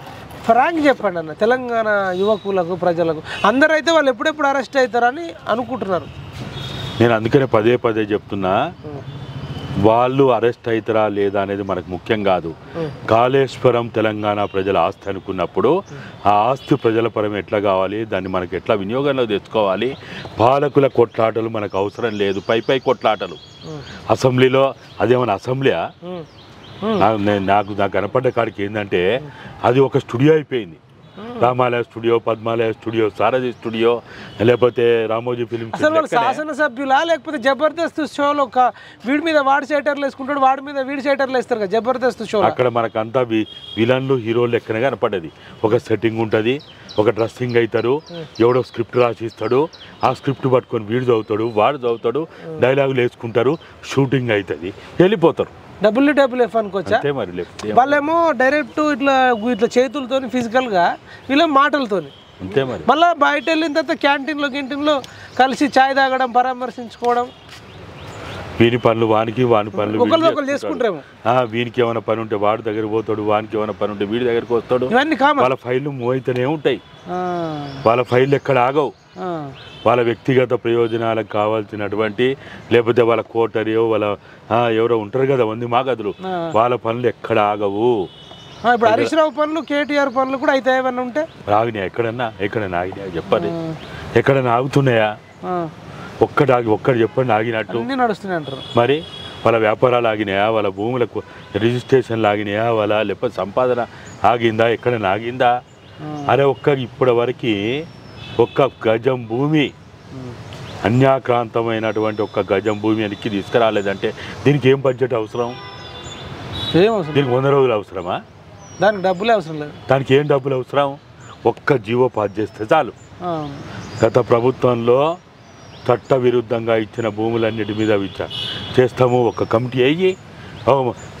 ఫ్రాంక్ చెప్పండి అన్న. తెలంగాణ యువకులకు, ప్రజలకు అందరైతే వాళ్ళు ఎప్పుడెప్పుడు అరెస్ట్ అవుతారని అనుకుంటున్నారు. నేను అందుకనే పదే చెప్తున్నా, వాళ్ళు అరెస్ట్ అవుతారా లేదా అనేది మనకు ముఖ్యం కాదు. కాళేశ్వరం తెలంగాణ ప్రజల ఆస్తి అనుకున్నప్పుడు ఆ ఆస్తి ప్రజల పరం ఎట్లా కావాలి, దాన్ని మనకు ఎట్లా వినియోగంలో తెచ్చుకోవాలి. పాలకుల కొట్లాటలు మనకు అవసరం లేదు, పై కొట్లాటలు. అసెంబ్లీలో అదేమన్నా అసెంబ్లీయా? నాకు కనపడ్డ కాడికి ఏంటంటే అది ఒక స్టూడియో అయిపోయింది. రామాలయ స్టూడియో, పద్మాలయ స్టూడియో, సారథి స్టూడియో, లేకపోతే రామోజీ ఫిల్మ్. అసలు శాసనసభ్యులా లేకపోతే జబర్దస్త్ షోలో వీడి మీద వాడి సైటర్లు వేసుకుంటాడు, వాడి మీద వీడి సైటర్లు వేస్తారు కదా జబర్దస్త్ షో. అక్కడ మనకంతా విలన్లు, హీరోలు లెక్కనే కనపడ్డది. ఒక సెట్టింగ్ ఉంటుంది, ఒక డ్రెస్సింగ్ అవుతారు, ఎవడో స్క్రిప్ట్ రాసిస్తాడు, ఆ స్క్రిప్ట్ పట్టుకొని వీడు చదువుతాడు, వాడు చదువుతాడు, డైలాగులు వేసుకుంటారు, షూటింగ్ అవుతుంది, వెళ్ళిపోతారు. WWF అనుకోవచ్చా? వాళ్ళేమో డైరెక్ట్ ఇట్లా చేతులతో ఫిజికల్గా, వీళ్ళ మాటలతోని. మళ్ళీ బయట వెళ్ళిన తర్వాత క్యాంటీన్లో కలిసి ఛాయ్ తాగడం, పరామర్శించుకోవడం, వీని పనులు వానికి, వాని పనులు ఒకళ్ళు చేసుకుంటారేమో. వీనికి ఏమైనా పని ఉంటే వాడి దగ్గర పోతాడు, వానికి ఏమైనా పని ఉంటే వీడి దగ్గరికి వస్తాడు. వాళ్ళ ఫైళ్ళు మూవ్ అయితేనే ఉంటాయి, వాళ్ళ ఫైళ్ళు ఎక్కడ ఆగవు. వాళ్ళ వ్యక్తిగత ప్రయోజనాలకు కావాల్సినటువంటి, లేకపోతే వాళ్ళ కోటరియో, వాళ్ళ ఎవరో ఉంటారు కదా 100 మాగదులు, వాళ్ళ పనులు ఎక్కడ ఆగవు. ఇప్పుడు హరీష్ రావు పనులు, కేటీఆర్ పనులు కూడా అయితే ఏమన్నా ఉంటే ఆగినాయి. ఎక్కడైనా ఆగినాయా చెప్పండి? ఎక్కడైనా ఆగుతున్నాయా? ఒక్కటి చెప్పండి ఆగినట్టు. నడుస్తున్నాయి అంటారు. మరి వాళ్ళ వ్యాపారాలు ఆగినాయా, వాళ్ళ భూములకు రిజిస్ట్రేషన్లు ఆగినాయా, వాళ్ళ లేకపోతే సంపాదన ఆగిందా, ఎక్కడైనా ఆగిందా? అరే ఇప్పటి వరకు ఒక్క గజం భూమి, అన్యాక్రాంతమైనటువంటి ఒక్క గజం భూమి వెనక్కి తీసుకురాలేదంటే దీనికి ఏం బడ్జెట్ అవసరం? దీనికి 100 రోజులు అవసరమా? దానికి డబ్బులే అవసరం లేదు. దానికి ఏం డబ్బులు అవసరం? ఒక్క జీవో పాస్ చేస్తే చాలు. గత ప్రభుత్వంలో చట్ట విరుద్ధంగా ఇచ్చిన భూములన్నిటి మీద చేస్తాము, ఒక కమిటీ అయ్యి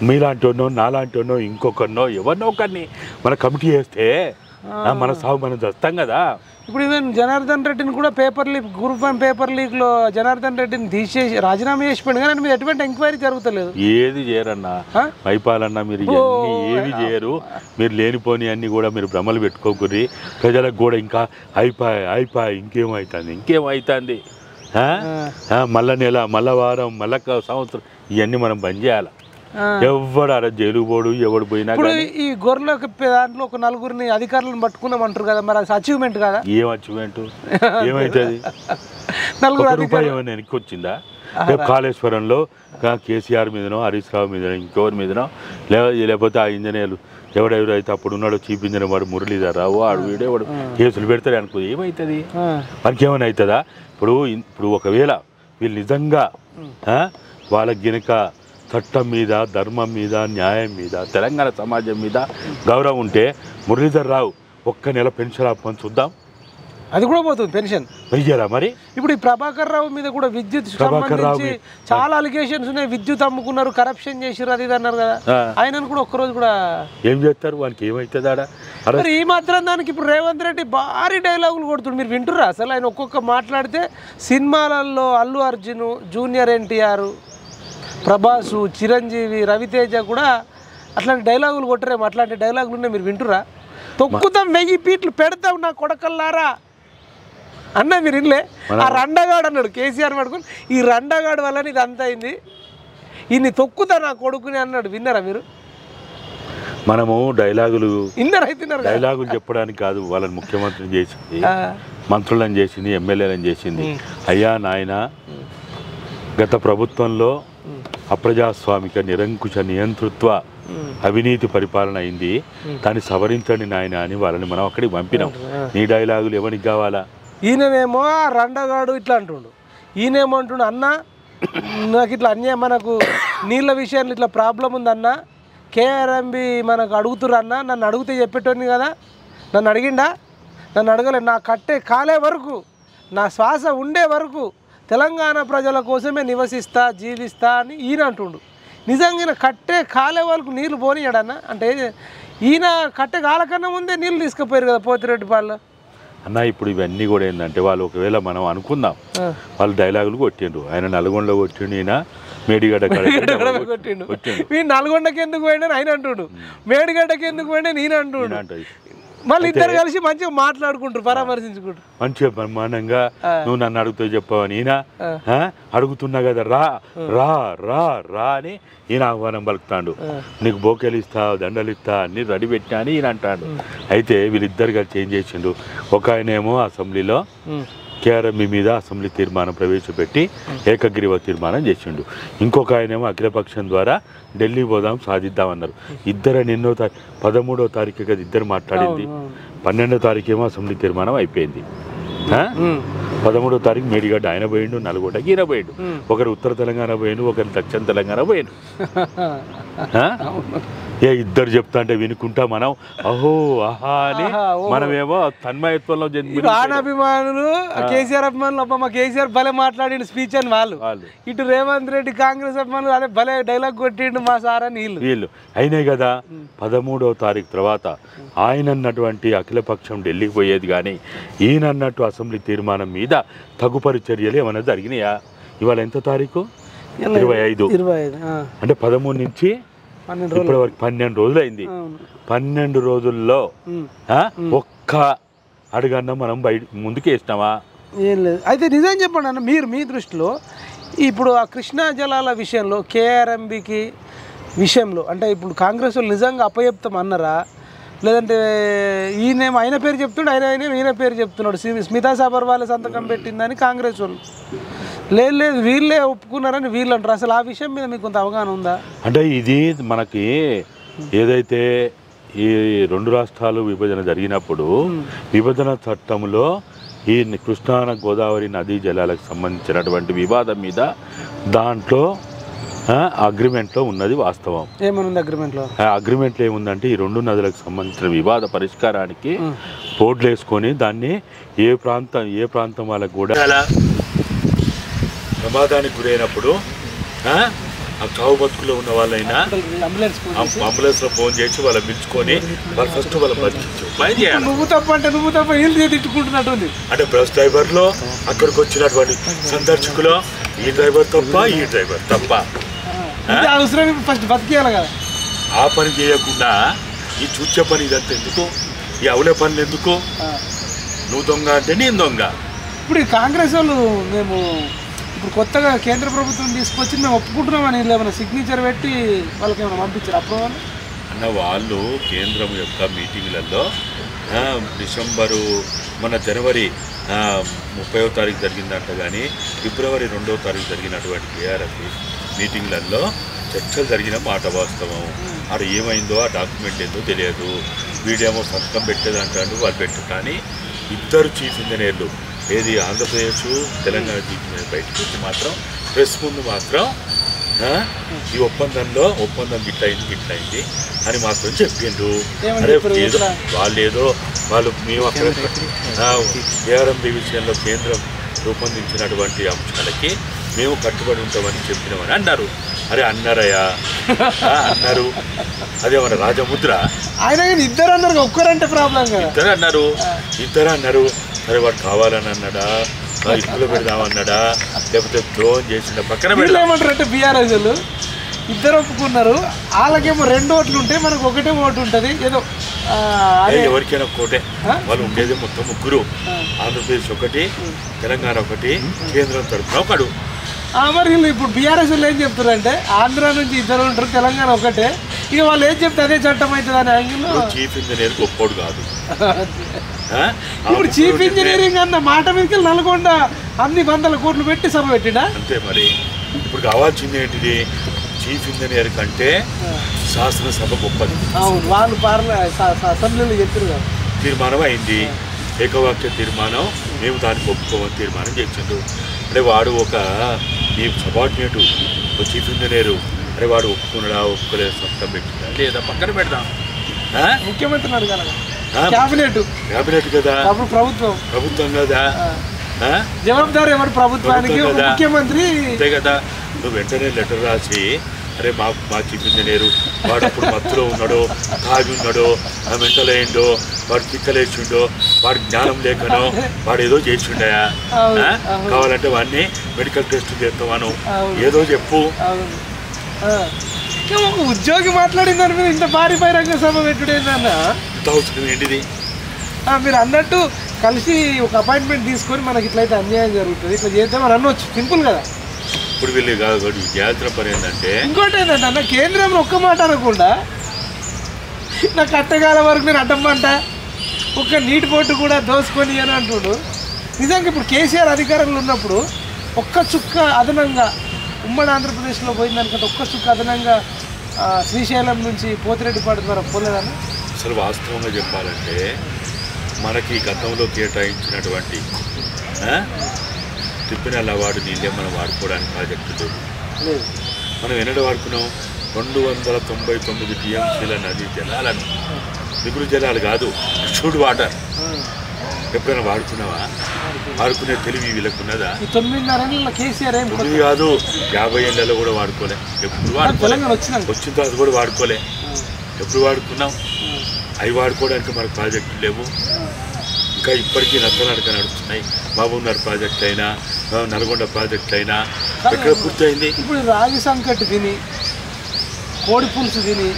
మీలాంటి వాడినో నాలాంటి వాడినో ఇంకొకరినో ఎవరినో ఒకరిని మన కమిటీ చేస్తే మన సాగు మనం చేస్తాం కదా. ఇప్పుడు ఈవెన్ జనార్దన్ రెడ్డిని కూడా పేపర్ లీక్, గ్రూప్ 1 పేపర్ లీక్లో జనార్దన్ రెడ్డిని తీసేసి రాజీనామా చేసిపోయింది, కానీ మీద ఎటువంటి ఎంక్వైరీ జరుగుతలేదు. ఏది చేయరన్నా మైపాలన్నా, మీరు ఇవన్నీ ఏవి చేయరు. మీరు లేనిపోని అన్నీ కూడా మీరు భ్రమలు పెట్టుకోకూరి. ప్రజలకు కూడా ఇంకా అయిపోయి ఇంకేమవుతుంది మళ్ళా నెల, మళ్ళా వారం, మళ్ళా సంవత్సరం ఇవన్నీ మనం బంద్ చేయాలి. ఎవడు అలా జైలు పోడు, ఎవడు పోయినా. ఇప్పుడు ఈ గొర్రెలకు దాంట్లో ఒక 4 అధికారులను పట్టుకున్నామంటారు కదా, మరి అది అచీవ్మెంట్ కదా? ఏం అచీవ్మెంట్? ఏమవుతుంది? 4 రూపాయలు ఏమైనా వెనక్కి వచ్చిందా? రేపు కాళేశ్వరంలో కేసీఆర్ మీదనో, హరీష్ రావు మీదనో, ఇంకెవరి మీదనో, లేకపోతే ఆ ఇంజనీర్లు ఎవడెవరైతే అప్పుడు ఉన్నాడో చీఫ్ ఇంజనీర్ వాడు మురళీధర్ రావు, వాడు వీడేవాడు కేసులు పెడతాడు అనుకో, ఏమవుతుంది? మనకి ఏమైనా అవుతుందా? ఇప్పుడు ఒకవేళ వీళ్ళు నిజంగా వాళ్ళకి గినక చట్టం మీద, ధర్మం మీద, న్యాయం మీద, తెలంగాణ సమాజం మీద గౌరవం ఉంటే మురళీధర్ రావు ఒక్క నెల పెన్షన్ ఆపమని చూద్దాం. అది కూడా పోతుంది పెన్షన్ వెయ్యరా మరి? ఇప్పుడు ఈ ప్రభాకర్ రావు మీద కూడా విద్యుత్ సంబంధించి చాలా అలిగేషన్స్ ఉన్నాయి. విద్యుత్ అమ్ముకున్నారు, కరప్షన్ చేసారు, అది ఇది అన్నారు కదా. ఆయనను కూడా ఒక్కరోజు కూడా ఏం చేస్తారు? వానికి ఏమవుతుంది ఆడ? మరి ఈ మాత్రం దానికి ఇప్పుడు రేవంత్ రెడ్డి భారీ డైలాగులు కొడుతుంది. మీరు వింటుర్రా అసలు? ఆయన ఒక్కొక్క మాట్లాడితే సినిమాలలో అల్లు అర్జున్, జూనియర్ ఎన్టీఆర్, ప్రభాసు, చిరంజీవి, రవితేజ కూడా అట్లాంటి డైలాగులు కొట్టరేమో. అట్లాంటి డైలాగులు ఉన్నాయి, మీరు వింటురా? తొక్కుతాం, 1000 పీట్లు పెడతాం నా కొడకల్లారా అన్న. మీరు ఇన్లే? ఆ రండగాడు అన్నాడు కేసీఆర్ పడుకుని, ఈ రండగాడు వల్ల ఇది అంత అయింది, ఇన్ని తొక్కుతా నా కొడుకుని అన్నాడు. విన్నారా మీరు? మనము డైలాగులు డైలాగులు చెప్పడానికి కాదు, వాళ్ళని ముఖ్యమంత్రిని చేసింది, మంత్రులను చేసింది, ఎమ్మెల్యేలను చేసింది. అయ్యా నాయన, గత ప్రభుత్వంలో అప్రజాస్వామిక, నిరంకుశ, నియంతృత్వ, అవినీతి పరిపాలన అయింది, దాన్ని సవరించండి నాయన అని వాళ్ళని మనం అక్కడికి పంపినాం. నీ డైలాగులు ఎవరికి కావాలా? ఈయననేమో రండగాడు ఇట్లా అంటుండు, ఈయనేమో అంటుండు, అన్న నాకు ఇట్లా అన్యాయం, మనకు నీళ్ళ విషయంలో ఇట్లా ప్రాబ్లం ఉందన్న, కేఆర్ఎంబి మనకు అడుగుతుర్రు అన్న, నన్ను అడిగితే చెప్పేటోని కదా, నన్ను అడిగిండా? నన్ను అడగలే. నా కట్టే కాలే వరకు, నా శ్వాస ఉండే వరకు తెలంగాణ ప్రజల కోసమే నివసిస్తా, జీవిస్తా అని ఈయన అంటుండు. నిజంగా కట్టే కాలే వరకు నీళ్ళు పోనీయడన్న అంటే, ఈయన కట్టే కాలకన్నా ముందే నీళ్ళు తీసుకుపోయారు కదా పోతిరెడ్డిపాళ్ళు అన్న. ఇప్పుడు ఇవన్నీ కూడా ఏంటంటే, వాళ్ళు ఒకవేళ మనం అనుకుందాం వాళ్ళు డైలాగులు కొట్టిండ్రు, ఆయన నల్గొండలో కొట్టిండు, ఈయన మేడిగడ్డ కొట్టిండు. మీ నల్గొండకి ఎందుకు పోయినా ఆయన అంటుండు, మేడిగడ్డకి ఎందుకు పోయినా నేను అంటుండు. మళ్ళీ ఇద్దరు కలిసి మంచిగా మాట్లాడుకుంటారు, పరామర్శించుకుంటారు, మంచిగా బ్రహ్మాండంగా. నువ్వు నన్ను అడుగుతూ చెప్పావని ఈయన అడుగుతున్నా కదా, రా రా రా రా అని ఈయన ఆహ్వానం పలుకుతాడు. నీకు బోకేలు ఇస్తా, దండలు ఇస్తా, అన్ని రెడీ పెట్టినా అని ఈయన అంటాడు. అయితే వీళ్ళిద్దరు కలిసి ఏం చేసిండు, ఒక ఆయనేమో అసెంబ్లీలో కేఆర్ఎంబి మీద అసెంబ్లీ తీర్మానం ప్రవేశపెట్టి ఏకగ్రీవ తీర్మానం చేసిండు, ఇంకొక ఆయనేమో అఖిలపక్షం ద్వారా ఢిల్లీ పోదాం, సాధిద్దామన్నారు. ఇద్దరు 13వ తారీఖు కదా ఇద్దరు మాట్లాడింది, 12వ తారీఖు ఏమో అసెంబ్లీ తీర్మానం అయిపోయింది. 13వ తారీఖు మేడిగడ్డ ఆయన పోయిండు, నల్గొండకి ఈయన పోయిండు. ఒకరు ఉత్తర తెలంగాణ పోయిండు, ఒకరు దక్షిణ తెలంగాణ పోయిండు. ఇద్దరు చెప్తా అంటే వినుకుంటా మనం అహో ఆహా అని మనమేమో తన్మయత్వంలో అభిమానులు, కేసీఆర్ అభిమానులు, అబ్బా మా కేసీఆర్ భలే మాట్లాడిండు స్పీచ్ అని వాళ్ళు, ఇటు రేవంత్ రెడ్డి కాంగ్రెస్ అభిమానులు అదే భలే డైలాగ్ కొట్టిండు మా సార్ అని వీళ్ళు అయినాయి కదా. 13వ తారీఖు తర్వాత ఆయన అన్నటువంటి అఖిలపక్షం ఢిల్లీకి పోయేది, కానీ ఈయన అన్నట్టు అసెంబ్లీ తీర్మానం మీద తగుపరి చర్యలు ఏమైనా జరిగినాయా? ఇవాళ ఎంత తారీఖు? 25. అంటే 13 నుంచి ఇప్పటి వరకు 12 రోజులు అయింది. 12 రోజుల్లో ఒక్క అడుగన్నా మనం బయట ముందుకు వేసినామా? ఏం లేదు. అయితే నిజం చెప్పండి అన్న, మీరు మీ దృష్టిలో ఇప్పుడు ఆ కృష్ణా జలాల విషయంలో కేఆర్ఎంబికి విషయంలో అంటే ఇప్పుడు కాంగ్రెస్ వాళ్ళు నిజంగా అప్పచెప్తాం అన్నారా, లేదంటే ఈయనేమో ఆయన పేరు చెప్తున్నాడు, ఈయన పేరు చెప్తున్నాడు, స్మితా సబర్వాల్ సంతకం పెట్టిందని కాంగ్రెస్ వాళ్ళు, లేదు వీళ్ళే ఒప్పుకున్నారని వీళ్ళు అంటారు. అసలు ఆ విషయం మీద మీకు కొంత అవగాహన ఉందా? అంటే ఇది మనకి ఏదైతే ఈ 2 రాష్ట్రాలు విభజన జరిగినప్పుడు విభజన చట్టంలో ఈ కృష్ణా గోదావరి నదీ జలాలకు సంబంధించినటువంటి వివాదం మీద దాంట్లో అగ్రిమెంట్లో ఉన్నది వాస్తవం. ఏమనుంది అగ్రిమెంట్లో? అగ్రిమెంట్లో ఏముందంటే ఈ 2 నదులకు సంబంధించిన వివాద పరిష్కారానికి బోర్డులు వేసుకొని దాన్ని ఏ ప్రాంతం వాళ్ళకు కూడా ప్రమాదానికి గురైనప్పుడు ఆ చావు బతుకులో ఉన్న వాళ్ళైనా అంబులెన్స్లో ఫోన్ చేసి వాళ్ళని పిలుచుకొని వాళ్ళు ఫస్ట్ వాళ్ళ బతికించు నువ్వు తప్ప అంటే నువ్వు తప్ప వీళ్ళు తిట్టుకుంటున్నట్టుంది. అంటే బస్ డ్రైవర్లో అక్కడికి వచ్చినటువంటి సందర్శకులు ఈ డ్రైవర్ తప్ప ఈ డ్రైవర్ తప్ప అవసరం ఫస్ట్ బతికేయాలి కదా. ఆ పని చేయకుండా ఈ చూచే పని ఇదంతా ఎందుకు, ఈ అవులే పనులు ఎందుకు? నువ్వు దొంగ అంటే నేను దొంగ. ఇప్పుడు ఈ కాంగ్రెస్ వాళ్ళు మేము ఇప్పుడు కొత్తగా కేంద్ర ప్రభుత్వం తీసుకొచ్చి మేము ఒప్పుకుంటున్నామని ఏమైనా సిగ్నేచర్ పెట్టి వాళ్ళకి ఏమైనా పంపించారు అప్రూవల్ అన్న? వాళ్ళు కేంద్రం యొక్క మీటింగ్లలో డిసెంబరు మన జనవరి 30వ తారీఖు జరిగిందంట, కానీ ఫిబ్రవరి 2వ తారీఖు జరిగినటువంటి కేఆర్ఎఫ్ మీటింగ్లలో చర్చలు జరిగిన మాట వాస్తవం. అది ఏమైందో ఆ డాక్యుమెంట్ ఏందో తెలియదు. వీడేమో సంతకం పెట్టేదంటాడు, వాళ్ళు పెట్టు. కానీ ఇద్దరు చీఫ్ ఇంజనీర్లు ఏది ఆంధ్రప్రదేశ్ తెలంగాణ చీఫ్ ఇంజనీర్ బయటకు వచ్చి మాత్రం ప్రెస్ ముందు మాత్రం ఈ ఒప్పందం గిట్లయింది అని మాత్రం చెప్పిండ్రు. అరే ఏదో వాళ్ళు మేము అక్కడ కేఆర్ఎంబీ విషయంలో కేంద్రం రూపొందించినటువంటి అంశాలకి మేము కట్టుబడి ఉంటామని చెప్పినామని అన్నారు. అరే అన్నారయ్యా, అన్నారు. అదేమన్నా రాజముద్ర? ఆయన ఇద్దరు అన్నారు, ఒక్కరంటే ప్రాబ్లం కదా. ఇద్దరు అన్నారు. సరే వాడు కావాలని అన్నాడా, ఇప్పులో పెడదామన్నాడా, లేకపోతే డ్రోన్ చేసిన పక్కన ఏమంటారు అంటే బీఆర్ఎస్ ఇద్దరు ఒప్పుకున్నారు. వాళ్ళకేమో 2 ఓట్లు ఉంటాయి, మనకు ఒకటే ఓటు ఉంటుంది. ఏదో ఎవరికైనా ఒకటే, వాళ్ళు ఉండేది మొత్తం ముగ్గురు. ఆంధ్రప్రదేశ్ ఒకటి, తెలంగాణ ఒకటి, కేంద్రం తరఫున ఒకడు. మరి ఇప్పుడు బీఆర్ఎస్ ఏం చెప్తారు అంటే ఆంధ్ర నుంచి ఇద్దరు ఉంటారు, తెలంగాణ ఒకటే, ఇక వాళ్ళు ఏం చెప్తే అదే చట్టం అవుతుంది అనే యాంగిల్లో చీఫ్ ఇంజనీర్ గొప్పోడు కాదు. ఇప్పుడు చీఫ్ ఇంజనీరింగ్ అన్న మాట మీదకి నల్గొండ అన్ని 100 కోట్లు పెట్టి సభ పెట్టినా అంతే. మరి ఇప్పుడు కావాల్సింది ఏంటిది? చీఫ్ ఇంజనీర్ కంటే శాసనసభ గొప్పది. అవును, వాళ్ళు అసెంబ్లీలో చెప్పారు కదా. తీర్మానం అయింది, ఏకవాక్య తీర్మానం. మేము దానికి ఒప్పుకోమని తీర్మానం చేసిండు. అంటే వాడు ఈ సబార్డినేటు చీఫ్ ఇంజనీరు, అరే వాడు ఒప్పుకున్నాడా, ఒప్పుకోలేదు, సంతకం పెట్టిందా లేదా పక్కన పెడదాం. ముఖ్యమంత్రిని అడగాలి, క్యాబినెట్ కదా, ప్రభుత్వం కదా, జవాబుదారు ఎవరు ప్రభుత్వానికి, ముఖ్యమంత్రి. అంతే కదా. నువ్వు వెంటనే లెటర్ రాసి అరే మా చీఫ్ ఇంజనీరు వాడు అప్పుడు మత్తులో ఉన్నాడో, తాగి ఉన్నాడో, మెంటల్ అయిండో, వాడు తిక్కలేసిండో, వాడు జ్ఞానం లేకనో, వాడు ఏదో చేసిండయా, కావాలంటే వాడిని మెడికల్ టెస్ట్ చేస్తావాను, ఏదో చెప్పు. ఒక ఉద్యోగి మాట్లాడిన దాని మీద ఇంత భారీ బహిరంగ సభ పెట్టుడేందన్న అవసరం ఏంటిది? మీరు అన్నట్టు కలిసి ఒక అపాయింట్మెంట్ తీసుకొని మనకి ఇట్లయితే అన్యాయం జరుగుతుంది, ఇట్లా చేద్దామని అనొచ్చు, సింపుల్ కదా. ఇప్పుడు వీళ్ళు కాదు జాగ్రత్త పని ఏంటంటే, ఇంకోటి ఏంటంటే అన్న కేంద్రంలో ఒక్క మాట అనకుండా నాకు అట్టగాల వరకు నేను అడ్డమ్మంట, ఒక్క నీటి బోటు కూడా దోసుకొని అని అంటుడు. నిజంగా ఇప్పుడు కేసీఆర్ అధికారంలో ఉన్నప్పుడు ఒక్క చుక్క అదనంగా ఉమ్మడి ఆంధ్రప్రదేశ్లో పోయిందనుకుంటే ఒక్క చుక్క అదనంగా శ్రీశైలం నుంచి పోతిరెడ్డిపాడు ద్వారా పోలేదని. అసలు వాస్తవంగా చెప్పాలంటే మనకి గతంలో కేటాయించినటువంటి తిప్పినల్ల వాడు నీళ్ళే మనం వాడుకోవడానికి ప్రాజెక్టు లేదు. మనం ఎన్నడూ వాడుకున్నాం 299 టీఎంసీల నదీ జలాలను, మిగులు జలాలు కాదు, షుడ్ వాటర్. ఎప్పుడైనా వాడుకున్నావా? వాడుకునే తెలివి వీళ్ళకున్నదా? 9.5 కేసీఆర్ తెలివి కాదు, 50 ఏళ్ళలో కూడా వాడుకోలే. ఎప్పుడు వాడుకోలే, వచ్చిన తర్వాత కూడా వాడుకోలే. ఎప్పుడు వాడుకున్నాం? అవి వాడుకోవడానికి మనకు ప్రాజెక్టులు లేవు. ఇంకా ఇప్పటికీ నత్తనడక నడుస్తున్నాయి. మహబూబ్నగర్ ప్రాజెక్ట్ అయినా, నల్గొండ ప్రాజెక్ట్ అయినా ఎక్కడ పూర్తయింది? ఇప్పుడు రాగి సంకటి తిని, కోడి పులుసు తిని,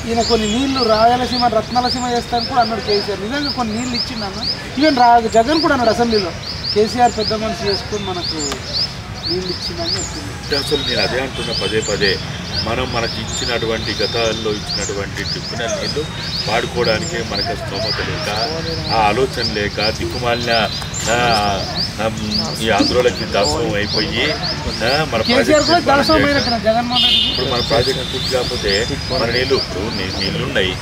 ఈయన కొన్ని నీళ్లు రాయలసీమ రత్నాలసీమ చేస్తాను కూడా అన్నాడు కేసీఆర్. నిజంగా కొన్ని నీళ్ళు ఇచ్చిండన్న. ఈవెన్ జగన్ కూడా అన్నాడు అసెంబ్లీలో, కేసీఆర్ పెద్ద మనిషి చేసుకొని మనకు నీళ్ళు ఇచ్చిందని చెప్పింది. అసలు నేను అదే అంటున్నా పదే మనకి ఇచ్చినటువంటి గతాల్లో ఇచ్చినటువంటి టిప్పిన నీళ్ళు వాడుకోవడానికే మనకి స్తోమత లేక, ఆ ఆలోచన లేక, దిక్కుమాలిన ఈ ఆంధ్రోళకి దాసం అయిపోయి మన ఇప్పుడు మన ప్రాజెక్ట్ పూర్తి కాకపోతే మన నీళ్ళున్నాయి.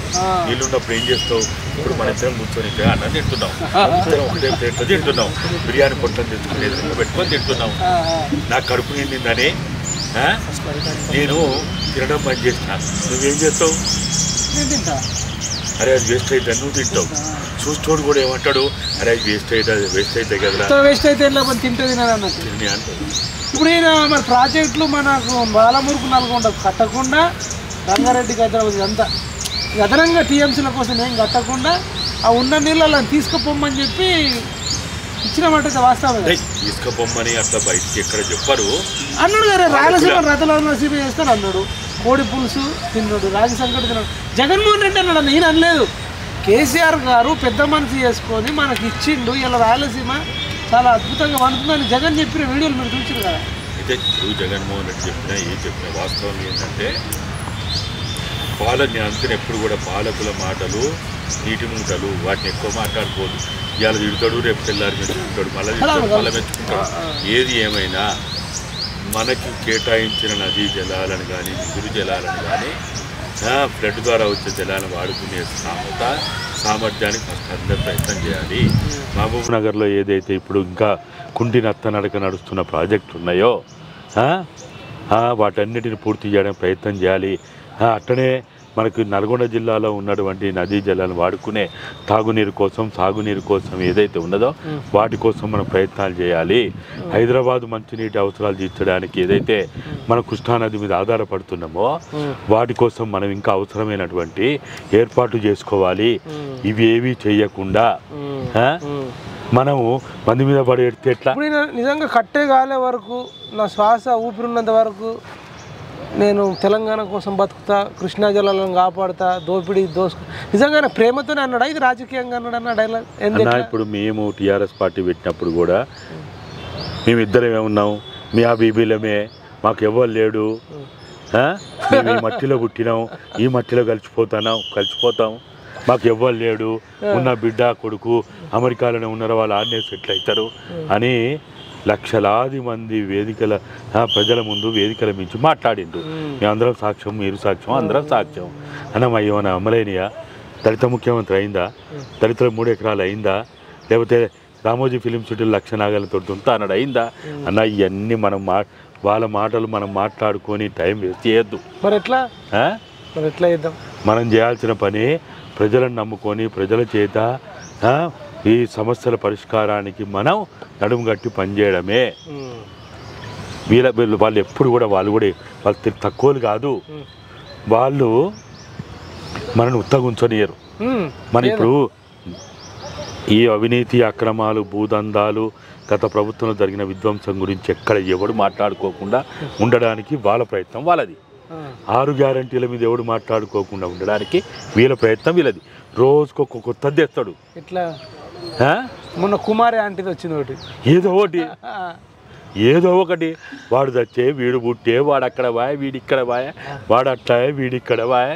నీళ్ళున్నప్పుడు ఏం చేస్తావు? ఇప్పుడు మన ఇద్దరం కూర్చొని అన్నం తింటున్నాం, ఇద్దరం ఒకటే ప్లేట్లో తింటున్నాం, బిర్యానీ పొట్టం తెచ్చుకుని ఎదురుగా పెట్టుకొని తింటున్నాం. నాకు కడుపు నిండిందని నేను తినడం బంద్ చేసిన. నువ్వేం చేస్తావు? అరే అది వేస్ట్ అయితే నువ్వు తింటావు, చూస్తోడు కూడా ఏమంటాడు, అరే అది వేస్ట్ అయితే కదా, వేస్ట్ అయితే తింటుంది అన్నట్టు అంటాడు. ఇప్పుడు ఈయన మరి ప్రాజెక్టులు మనకు బాలమురుకు నల్గొండ కట్టకుండా రంగారెడ్డి హైదరాబాద్ అంతా అదనంగా టీఎంసీల కోసం ఏం కట్టకుండా ఆ ఉన్న నీళ్ళని తీసుకుపోమని చెప్పి ఇచ్చినమాట వాస్తవం. తీసుకుపోమని అట్లా బయటికి ఎక్కడ చెప్పారు అన్నాడు కదా, రాయలసీమ రథలసీమ చేస్తాను అన్నాడు, కోడి పులుసు తిన్నాడు, రాగి సంకటి తిన్నాడు. జగన్మోహన్ రెడ్డి అన్నాడు, నేను అనలేదు. కేసీఆర్ గారు పెద్ద మనిషి చేసుకొని మనకి ఇచ్చిండు, ఇలా రాయలసీమ చాలా అద్భుతంగా వండుతుందని జగన్ చెప్పిన వీడియోలు మీరు చూసారు కదా. అయితే జగన్మోహన్ రెడ్డి చెప్పిన వాస్తవం ఏంటంటే నేను అందుకని ఎప్పుడు కూడా పాలకుల మాటలు నీటి మూటలు, వాటిని ఎక్కువ మాట్లాడుకోదు. ఇవాళ తిడతాడు, రేపు తెల్లారి మెచ్చుకుంటాడు, మళ్ళీ మెచ్చుకుంటాడు. ఏది ఏమైనా మనకి కేటాయించిన నదీ జలాలను కానీ నిధులు జలాలను కానీ ఫ్లడ్ ద్వారా వచ్చే జలాలను వాడుకునే సామర్థ్యానికి ఫస్ట్ అందరూ ప్రయత్నం చేయాలి. మహబూబ్ నగర్లో ఏదైతే ఇప్పుడు ఇంకా కుంటి నడక నడుస్తున్న ప్రాజెక్టులు ఉన్నాయో వాటన్నిటిని పూర్తి చేయడానికి ప్రయత్నం చేయాలి. అట్టనే మనకు నల్గొండ జిల్లాలో ఉన్నటువంటి నదీ జలాలను వాడుకునే తాగునీరు కోసం, సాగునీరు కోసం ఏదైతే ఉన్నదో వాటి కోసం మనం ప్రయత్నాలు చేయాలి. హైదరాబాద్ మంచినీటి అవసరాలు తీర్చడానికి ఏదైతే మన కృష్ణానది మీద ఆధారపడుతున్నామో వాటి కోసం మనం ఇంకా అవసరమైనటువంటి ఏర్పాటు చేసుకోవాలి. ఇవి ఏవి చేయకుండా మనము మంది మీద పడి ఎడితే ఎట్లా? నిజంగా కట్టే గాలే వరకు నా శ్వాస ఊపిరిన్నంత వరకు నేను తెలంగాణ కోసం బతుకుతా, కృష్ణా జలాలను కాపాడుతా, నిజంగానే ప్రేమతోనే అన్నాడా, ఇది రాజకీయంగా అన్నాడు అన్న డైలాగ్? ఇప్పుడు మేము టీఆర్ఎస్ పార్టీ పెట్టినప్పుడు కూడా మేమిద్దరమే ఉన్నాం, మీ ఆ బీబీలమే, మాకు ఎవరు లేడు, మేము ఈ మట్టిలో పుట్టినాం, ఈ మట్టిలో కలిసిపోతాం, మాకు ఎవ్వరు లేడు, ఉన్న బిడ్డ కొడుకు అమెరికాలోనే ఉన్నారో వాళ్ళు ఆడనే సెటిల్ అవుతారు అని లక్షలాది మంది వేదికల ప్రజల ముందు వేదికల మించి మాట్లాడిండు. మేమందరం సాక్ష్యం, మీరు సాక్ష్యం, అందరం సాక్ష్యం. అన్నమా ఏమైనా అమలైనయా? దళిత ముఖ్యమంత్రి అయిందా? దళితుల 3 ఎకరాలు అయిందా? లేకపోతే రామోజీ ఫిలిం సిటీలు లక్ష నాగాలతో దుంతా అన్నాడు అయిందా? అన్న ఇవన్నీ మనం వాళ్ళ మాటలు మనం మాట్లాడుకొని టైం వేస్ట్ చేయొద్దు. మరి ఎట్లా చేద్దాం? మనం చేయాల్సిన పని ప్రజలను నమ్ముకొని ప్రజల చేత ఈ సమస్యల పరిష్కారానికి మనం నడుము గట్టి పనిచేయడమే. వాళ్ళు ఎప్పుడు కూడా వాళ్ళు తక్కువలు కాదు, వాళ్ళు మనను ఉత్తగుంచనియరు. మన ఇప్పుడు ఈ అవినీతి అక్రమాలు, భూదందాలు, గత ప్రభుత్వంలో జరిగిన విధ్వంసం గురించి ఎక్కడ ఎవడు మాట్లాడుకోకుండా ఉండడానికి వాళ్ళ ప్రయత్నం వాళ్ళది. 6 గ్యారంటీల మీద ఎవడు మాట్లాడుకోకుండా ఉండడానికి వీళ్ళ ప్రయత్నం వీళ్ళది. రోజుకొక కొత్తది తెస్తాడు. ఇట్లా మొన్న కుమారి ఆంటీది వచ్చింది ఒకటి, ఏదో ఒకటి వాడు తెచ్చే, వీడు పుట్టే, వాడు అక్కడ వాయ, వీడిక్కడ వాయ, వాడు అట్లా వీడిక్కడ వాయ,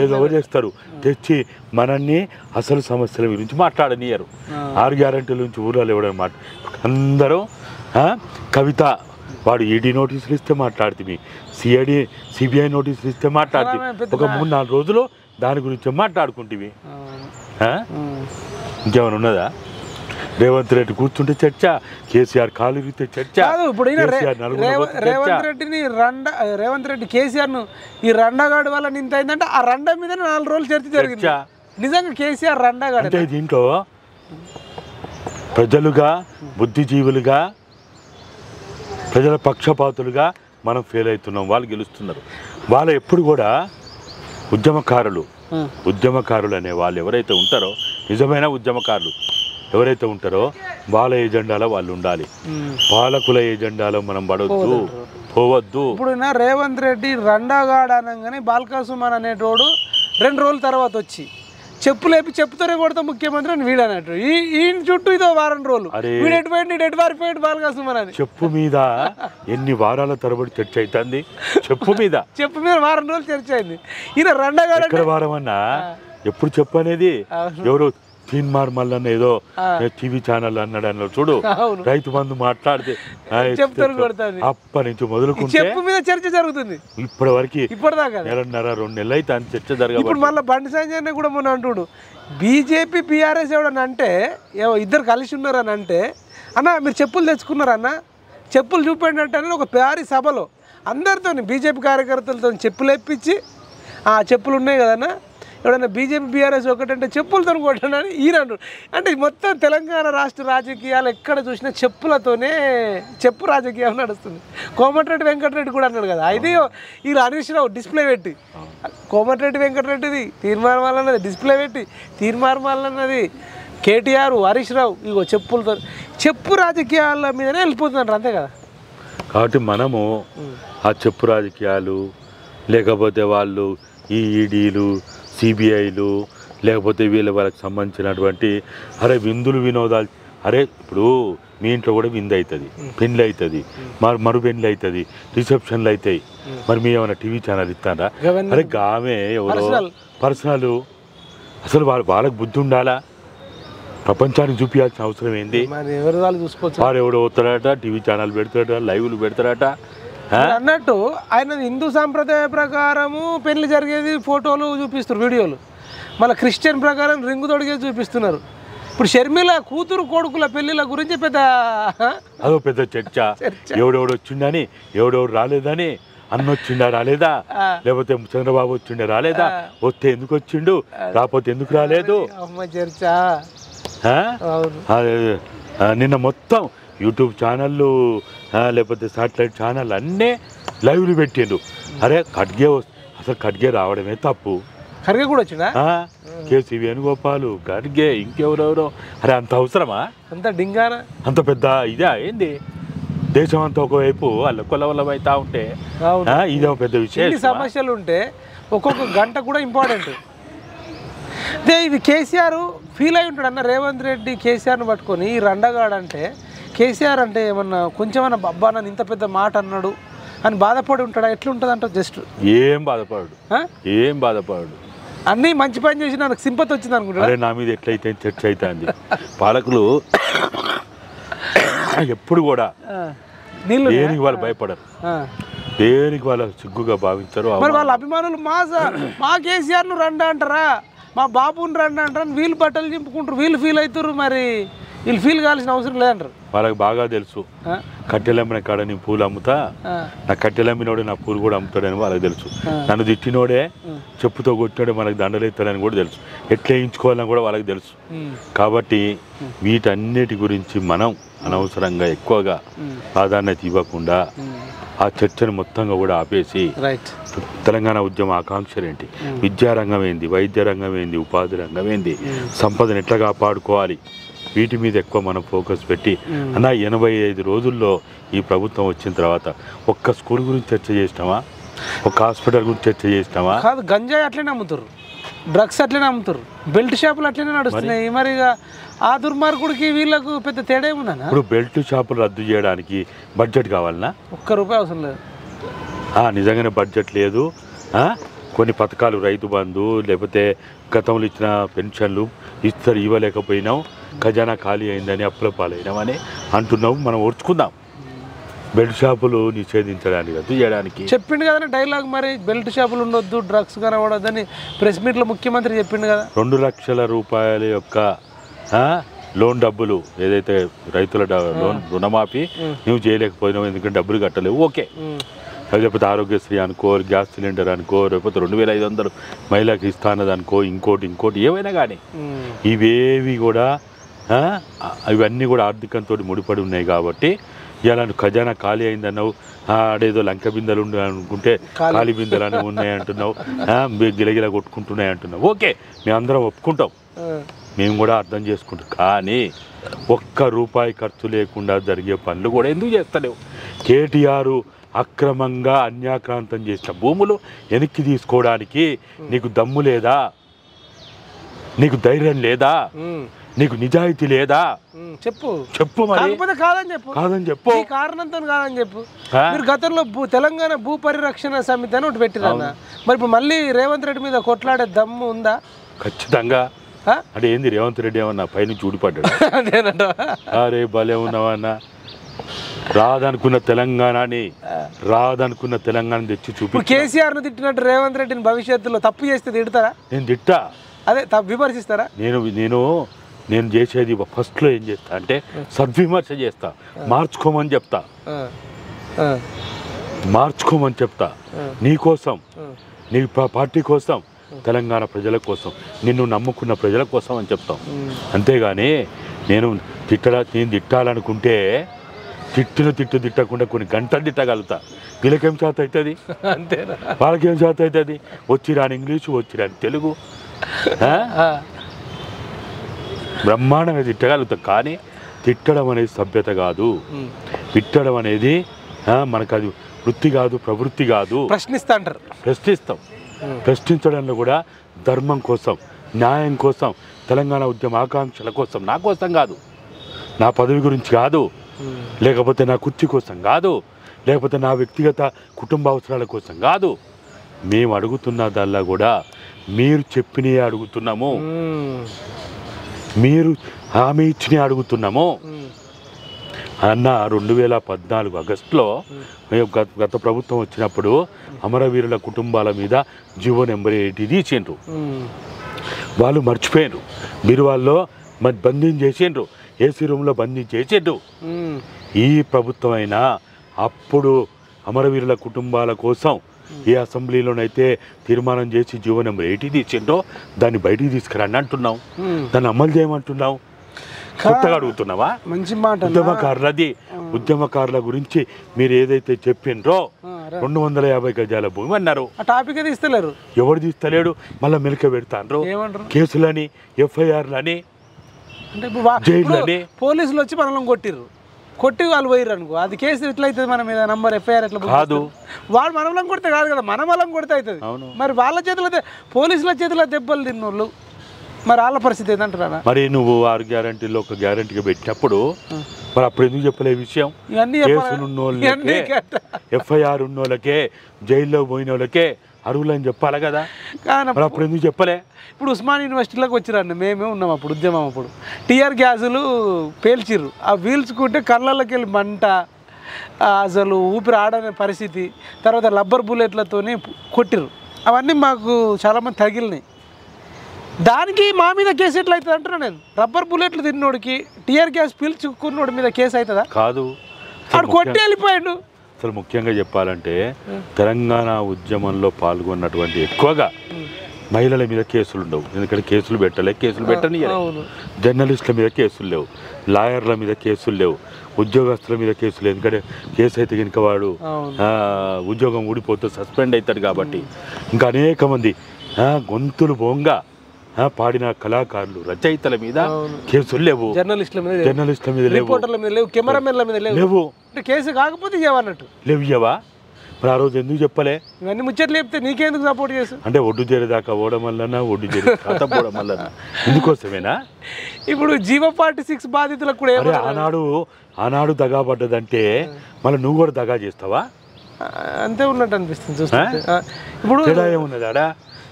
ఏదో చేస్తారు. తెచ్చి మనల్ని అసలు సమస్యల గురించి మాట్లాడనియరు. 6 గ్యారంటీల నుంచి ఊళ్ళో ఇవ్వడం మాట అందరూ కవిత వాడు ఈడీ నోటీసులు ఇస్తే మాట్లాడుతుంది, సిబిఐ నోటీసులు ఇస్తే మాట్లాడుతుంది. ఒక 3-4 రోజులు దాని గురించి మాట్లాడుకుంటుంది. ఇంకేమైనా ఉన్నదా? రేవంత్ రెడ్డి కూర్చుంటే చర్చ, కేసీఆర్ కాలు ఇరిగితే చర్చ. ఇప్పుడు రేవంత్ రెడ్డి కేసీఆర్ను ఈ రండగాడు వల్ల ఇంత అయిందంటే ఆ రండ మీద 4 రోజులు చర్చ జరిగింది. నిజంగా కేసీఆర్ రండగాడు అంటే దీంట్లో ప్రజలుగా, బుద్ధిజీవులుగా, ప్రజల పక్షపాతులుగా మనం ఫెయిల్ అవుతున్నాం. వాళ్ళు గెలుస్తున్నారు. వాళ్ళు ఎప్పుడు కూడా ఉద్యమకారులు అనే వాళ్ళు ఎవరైతే ఉంటారో, నిజమైన ఉద్యమకారులు ఎవరైతే ఉంటారో వాళ్ళ ఏజెండాలో వాళ్ళు ఉండాలి. పాలకుల ఏజెండాలో మనం పోవద్దు. ఇప్పుడు రేవంత్ రెడ్డి రండగాడు అనగానే బాల్కాసుమన్ అనేటోడు 2 రోజుల తర్వాత వచ్చి చెప్పులేపి చెప్పుతోనే కొడతా ముఖ్యమంత్రి అని వీడు అన్నట్టు ఈయన చుట్టూ ఇదో 1 వారం రోజులు ఎటువారిపోయాడు బాల్కాసుమన్ అని చెప్పు మీద ఎన్ని వారాల తరబడి చర్చ అవుతుంది. చెప్పు మీద 1 వారం రోజులు చర్చ అయింది. ఈయన రండగాడు ఎక్కడ వారం అన్నా ఎప్పుడు చెప్పు అనేది ఎవరు తీన్మార్ మల్లన్న ఏదో టీవీ ఛానల్ అన్నాడు చూడు, రైతు బంధు మాట్లాడితే అప్పటి నుంచి మొదలుకుంటే చర్చ జరుగుతుంది. ఇప్పటి వరకు 1.5-2 నెలలు అయితే అని చర్చ జరగదు. ఇప్పుడు మళ్ళీ బండి సంజయ్ కూడా మొన్న అంటుడు, బీజేపీ బీఆర్ఎస్ ఎవడని అంటే ఇద్దరు కలిసి ఉన్నారని అంటే, అన్న మీరు చెప్పులు తెచ్చుకున్నారన్న, చెప్పులు చూపండి అంటే ఒక భారీ సభలో అందరితో బీజేపీ కార్యకర్తలతో చెప్పులు ఎప్పించి, ఆ చెప్పులు ఉన్నాయి కదన్నా ఎవడన్నా బీజేపీ బీఆర్ఎస్ ఒకటంటే చెప్పులతో కొట్టానని ఈయన అంటే మొత్తం తెలంగాణ రాష్ట్ర రాజకీయాలు ఎక్కడ చూసినా చెప్పులతోనే చెప్పు రాజకీయం నడుస్తుంది. కోమటిరెడ్డి వెంకటరెడ్డి కూడా అన్నాడు కదా, అయితే వీళ్ళు హరీష్ రావు డిస్ప్లే పెట్టి కోమటిరెడ్డి వెంకటరెడ్డిది తీర్మానం డిస్ప్లే పెట్టి తీర్మానం అన్నది కేటీఆర్ హరీష్ రావు ఇగో చెప్పులతో చెప్పు రాజకీయాల మీదనే వెళ్ళిపోతున్నారు అంతే కదా. కాబట్టి మనము ఆ చెప్పు రాజకీయాలు లేకపోతే వాళ్ళు ఈ ఈడీలు సిబిఐలు లేకపోతే వాళ్ళకి సంబంధించినటువంటి విందులు వినోదాలు ఇప్పుడు మీ ఇంట్లో కూడా విందు అవుతుంది, పెళ్ళి అవుతుంది, మరు పెళ్ళి అవుతుంది, రిసెప్షన్లు అవుతాయి. మరి మీ ఏమైనా టీవీ ఛానల్ ఇస్తారా? గామే ఎవరో పర్సనల్ అసలు వాళ్ళకి బుద్ధి ఉండాలా? ప్రపంచానికి చూపించాల్సిన అవసరం ఏంది? వాడు ఎవడో వస్తాడట, టీవీ ఛానల్ పెడతాడట, లైవ్లు పెడతాడట. అన్నట్టు ఆయన హిందూ సాంప్రదాయ ప్రకారము పెళ్లి జరిగేది ఫోటోలు చూపిస్తారు, వీడియోలు. మళ్ళీ క్రిస్టియన్ ప్రకారం రింగు తొడిగేది చూపిస్తున్నారు. ఇప్పుడు షర్మిల కూతురు కొడుకుల పెళ్లిల గురించి అదో పెద్ద చర్చ. ఎవడెవడు వచ్చిండని, ఎవడెవడు రాలేదని, అన్న వచ్చిండా రాలేదా, లేకపోతే చంద్రబాబు వచ్చిండే రాలేదా, వస్తే ఎందుకు వచ్చిండు, రాకపోతే ఎందుకు రాలేదు చర్చ. నిన్న మొత్తం యూట్యూబ్ ఛానళ్ళు లేకపోతే శాటిలైట్ ఛానల్ అన్నీ లైవ్లు పెట్టిండు. అసలు ఖడ్గే రావడమే తప్పు. ఖర్గే కూడా వచ్చిందా? కేసీ వేణుగోపాల్, ఖడ్గే, ఇంకెవరెవరో. అంత అవసరమా? అంత డింగానా, అంత పెద్ద ఇదా ఏంది? దేశం అంతా ఒకవైపు కొలవలం అవుతా ఉంటే ఇదే పెద్ద విషయం. సమస్యలు ఉంటే ఒక్కొక్క గంట కూడా ఇంపార్టెంట్. అదే ఇది కేసీఆర్ ఫీల్ అయి ఉంటాడు అన్న. రేవంత్ రెడ్డి కేసీఆర్ని పట్టుకొని రండగాడంటే కేసీఆర్ అంటే ఏమన్నా కొంచెమన్నా అబ్బా నన్ను ఇంత పెద్ద మాట అన్నాడు అని బాధపడి ఉంటాడా? ఎట్లుంటుంది అంటే జస్ట్ ఏం బాధపడు అన్నీ మంచి పని చేసి నాకు సింపతి వచ్చింది అనుకుంటా. నా మీద ఎట్లయితే చర్చ అవుతుంది. పాలకులు ఎప్పుడు కూడా దేనికి వాళ్ళు భయపడరు, దేనికి వాళ్ళు సిగ్గుగా భావించరు. మరి వాళ్ళ అభిమానులు మా కేసీఆర్ను రండి అంటారా, మా బాబుని రండి అంటారా, వీళ్ళు బట్టలు చింపుకుంటారు, వీళ్ళు ఫీల్ అవుతారు. మరి వీళ్ళు ఫీల్ కావాల్సిన అవసరం లేదంటారు. వాళ్ళకి బాగా తెలుసు కట్టెలమ్మిన కాడ నేను పూలు అమ్ముతా, నా కట్టెలమ్మినోడే నా పూలు కూడా అమ్ముతాడని వాళ్ళకి తెలుసు. నన్ను తిట్టినోడే చెప్పుతో కొట్టినోడే మనకు దండలు ఎత్తాడని కూడా తెలుసు. ఎట్లా వేయించుకోవాలని కూడా వాళ్ళకి తెలుసు. కాబట్టి వీటన్నిటి గురించి మనం అనవసరంగా ఎక్కువగా ప్రాధాన్యత ఇవ్వకుండా ఆ చర్చను మొత్తంగా కూడా ఆపేసి తెలంగాణ ఉద్యమ ఆకాంక్షలు ఏంటి, విద్యారంగం ఏంది, వైద్య రంగం ఏంది, ఉపాధి రంగం ఏంది, సంపదను ఎట్లా కాపాడుకోవాలి, వీటి మీద ఎక్కువ మనం ఫోకస్ పెట్టి 85 రోజుల్లో ఈ ప్రభుత్వం వచ్చిన తర్వాత ఒక్క స్కూల్ గురించి చర్చ చేసినామా, ఒక హాస్పిటల్ గురించి చర్చ చేసినామా? కాదు, గంజాయి అట్లనే అమ్ముతారు, డ్రగ్స్ అట్లనే అమ్ముతారు, బెల్ట్ షాపులు అట్లనే నడుస్తున్నాయి. మరి ఆ దుర్మార్గుడికి వీళ్ళకు పెద్ద తేడా ఏముందా? ఇప్పుడు బెల్ట్ షాపులు రద్దు చేయడానికి బడ్జెట్ కావాలన్నా? ₹1 అవసరం లేదు. నిజంగానే బడ్జెట్ లేదు. కొన్ని పథకాలు రైతు బంధు లేకపోతే గతంలో ఇచ్చిన పెన్షన్లు ఇవ్వలేకపోయినాం, ఖజానా ఖాళీ అయిందని అప్పుల పాలైనామని అంటున్నావు. మనం ఓర్చుకుందాం. బెల్ట్ షాపులు నిషేధించడానికి, రద్దు చేయడానికి చెప్పిండు కదా డైలాగ్. మరి బెల్ట్ షాపులు ఉండొద్దు, డ్రగ్స్ కనబడొద్దని ప్రెస్ మీట్లో ముఖ్యమంత్రి చెప్పిండు కదా. 2 లక్షల రూపాయల యొక్క లోన్ డబ్బులు ఏదైతే రైతుల లోన్ రుణమాఫీ నువ్వు చేయలేకపోయినావు ఎందుకంటే డబ్బులు కట్టలేవు, ఓకే. లేకపోతే ఆరోగ్యశ్రీ అనుకో, గ్యాస్ సిలిండర్ అనుకో, లేకపోతే 2500 మహిళకి ఇస్తానది అనుకో, ఇంకోటి ఏమైనా కానీ ఇవేవి కూడా ఇవన్నీ కూడా ఆర్థికంతో ముడిపడి ఉన్నాయి. కాబట్టి ఇలా ఖజానా ఖాళీ అయిందన్నావు, ఆడేదో లంక బిందెలు ఉండే అనుకుంటే ఖాళీ బిందెలు అనేవి ఉన్నాయి అంటున్నావు, గిలగిల కొట్టుకుంటున్నాయి అంటున్నావు, ఓకే. మేమందరం ఒప్పుకుంటాం, మేము కూడా అర్థం చేసుకుంటాం. కానీ ₹1 ఖర్చు లేకుండా జరిగే పనులు కూడా ఎందుకు చేస్తలేవు? కేటీఆర్ అక్రమంగా అన్యాక్రాంతం చేసిన భూములు వెనక్కి తీసుకోవడానికి నీకు దమ్ము లేదా? నీకు ధైర్యం లేదా? నీకు నిజాయితీ లేదా? చెప్పు మరి. కాదని చెప్పు, కారణంతో కాదని చెప్పు. మీరు గతంలో తెలంగాణ భూ పరిరక్షణ సమితి అని ఒకటి పెట్టిరన్న, మరి ఇప్పుడు మళ్ళీ రేవంత్ రెడ్డి మీద కొట్లాడే దమ్ము ఉందా? ఖచ్చితంగా. అంటే ఏంది రేవంత్ రెడ్డి ఏమన్నా పైనుంచి ఊడిపడ్డాడు? అదేనంట. అరే భలే ఉన్నావన్నా, రాదనుకున్న తెలంగాణ తెచ్చి చూపి. కేసీఆర్ ను తిట్టినట్టు రేవంత్ రెడ్డిని భవిష్యత్తులో తప్పు చేస్తే తిడతారా? నేను తిట్టా, అదే విమర్శిస్తారా? నేను చేసేది ఫస్ట్లో ఏం చేస్తా అంటే సద్విమర్శ చేస్తా, మార్చుకోమని చెప్తా, నీ కోసం, నీ పార్టీ కోసం తెలంగాణ ప్రజల కోసం, నిన్ను నమ్ముకున్న ప్రజల కోసం అని చెప్తాం. అంతేగాని నేను తిట్టాలనుకుంటే తిట్టకుండా కొన్ని గంటలు తిట్టగలుగుతా. వీళ్ళకేం చేత అవుతుంది? అంతేనా? వాళ్ళకేం చేత అవుతుంది? వచ్చిరాని ఇంగ్లీషు, వచ్చిరాని తెలుగు, బ్రహ్మాండంగా తిట్టగలుగుతాం. కానీ తిట్టడం అనేది సభ్యత కాదు. తిట్టడం అనేది మనకు అది వృత్తి కాదు, ప్రవృత్తి కాదు. ప్రశ్నిస్తాం. ప్రశ్నించడంలో కూడా ధర్మం కోసం, న్యాయం కోసం, తెలంగాణ ఉద్యమ ఆకాంక్షల కోసం, నా కోసం కాదు, నా పదవి గురించి కాదు, లేకపోతే నా కుర్చీ కోసం కాదు, లేకపోతే నా వ్యక్తిగత కుటుంబ అవసరాల కోసం కాదు. మేము అడుగుతున్న దానిలో కూడా మీరు చెప్పినవి అడుగుతున్నాము, మీరు హామీ ఇచ్చినవి అడుగుతున్నాము అన్న. 2014 ఆగస్టులో గత ప్రభుత్వం వచ్చినప్పుడు అమరవీరుల కుటుంబాల మీద జీవో నెంబర్ 80 తీసిండ్రు. వాళ్ళు మర్చిపోయినరు. బీరువాల్లో బందీని చేసిండ్రు, ఏసీ రూమ్లో బందీ చేసిండ్రు. ఈ ప్రభుత్వం అయినా అప్పుడు అమరవీరుల కుటుంబాల కోసం ఏ అసెంబ్లీలోనైతే తీర్మానం చేసి జీవో నెంబర్ 80 తీసిండ్రో దాన్ని బయటికి తీసుకురండి అంటున్నాం, దాన్ని అమలు చేయమంటున్నాం. కొత్తగా అడుగుతున్నావా? మంచి మాట. ఉద్యమకారుల గురించి మీరు ఏదైతే చెప్పిండ్రో 250 గజాల భూమి అన్నారు. టాపిక్ తీస్తలేరు, ఎవరు తీస్తలేడు. మళ్ళీ మెలిక పెడతాండ్రు, కేసులని, ఎఫ్ఐఆర్లని, జైళ్ళని. పోలీసులు వచ్చి మనల్ని కొట్టి వాళ్ళు పోయిర్రు అనుకో, అది కేసు ఎట్లయితుంది మన మీద, నంబర్ ఎఫ్ఐఆర్ ఎట్లా కాదు. వాడు మనల్ని కొడితే కాదు కదా, మన వాళ్ళని కొడితే అవుతుంది. మరి వాళ్ళ చేతిలో పోలీసుల చేతిలో దెబ్బలు తిన్నోళ్ళు, మరి వాళ్ళ పరిస్థితి ఏంటంటారా? మరి నువ్వు 6 గ్యారంటీలో ఒక గ్యారంటీగా పెట్టినప్పుడు మరి అప్పుడు ఎందుకు చెప్పలే విషయం? కేసులు ఉన్నోళ్ళకే, ఎఫ్ఐఆర్ ఉన్నోళ్ళకే, జైల్లో పోయిన వాళ్ళకే అర్హులని చెప్పాలి కదా. మరి అప్పుడు ఎందుకు చెప్పలే? ఇప్పుడు ఉస్మాన్ యూనివర్సిటీలోకి వచ్చిరండి, మేమే ఉన్నాం అప్పుడు ఉద్యమం. అప్పుడు టీఆర్ గ్యాసులు పేల్చిర్రు, ఆ వీల్చుకుంటే కళ్ళకి వెళ్ళి మంట, అసలు ఊపిరి ఆడనే పరిస్థితి. తర్వాత రబ్బర్ బుల్లెట్లతోని కొట్టిర్రు. అవన్నీ మాకు చాలామంది తగిలినాయి. దానికి మా మీద కేసు ఎట్లా అవుతుంది అంటున్నా నేను. రబ్బర్ బుల్లెట్లు తిన్నోడికి, టీఆర్ గ్యాస్ పీల్చుకున్నోడి మీద కేసు అవుతుందా? కాదు. వాడు కొట్టి వెళ్ళిపోయాడు. అసలు ముఖ్యంగా చెప్పాలంటే తెలంగాణ ఉద్యమంలో పాల్గొన్నటువంటి ఎక్కువగా మహిళల మీద కేసులు ఉండవు. ఎందుకంటే కేసులు పెట్టని జర్నలిస్టుల మీద కేసులు లేవు, లాయర్ల మీద కేసులు లేవు, ఉద్యోగస్తుల మీద కేసులు. ఎందుకంటే కేసు అయితే కనుక వాడు ఉద్యోగం ఊడిపోతూ సస్పెండ్ అవుతాడు కాబట్టి. ఇంకా అనేక మంది గొంతులు బోంగా పాడిన కళాకారులు, రచయితల మీద కేసులు లేవు, జర్నలిస్టుల మీద లేవు, కెమెరామెన్ల మీద లేవు. కేసు కాకపోతే ఇవ్వన్నట్టు లేవు. ఇవ్వవా? మరి ఆ రోజు ఎందుకు చెప్పలే? ఇవన్నీ ముచ్చట్లు చెప్తే నీకెందుకు సపోర్ట్ చేసు? అంటే ఒడ్డు చేరేదాకా ఓడడం వల్లనా, ఒడ్డు చేరే పోవడం వల్లనా, ఇందుకోసమేనా? ఇప్పుడు జీవో 46 బాధితులకు కూడా ఆనాడు దగా పడ్డదంటే మళ్ళీ నువ్వు కూడా దగా చేస్తావా? అంతే ఉన్నట్టు అనిపిస్తుంది చూస్తే. ఇప్పుడు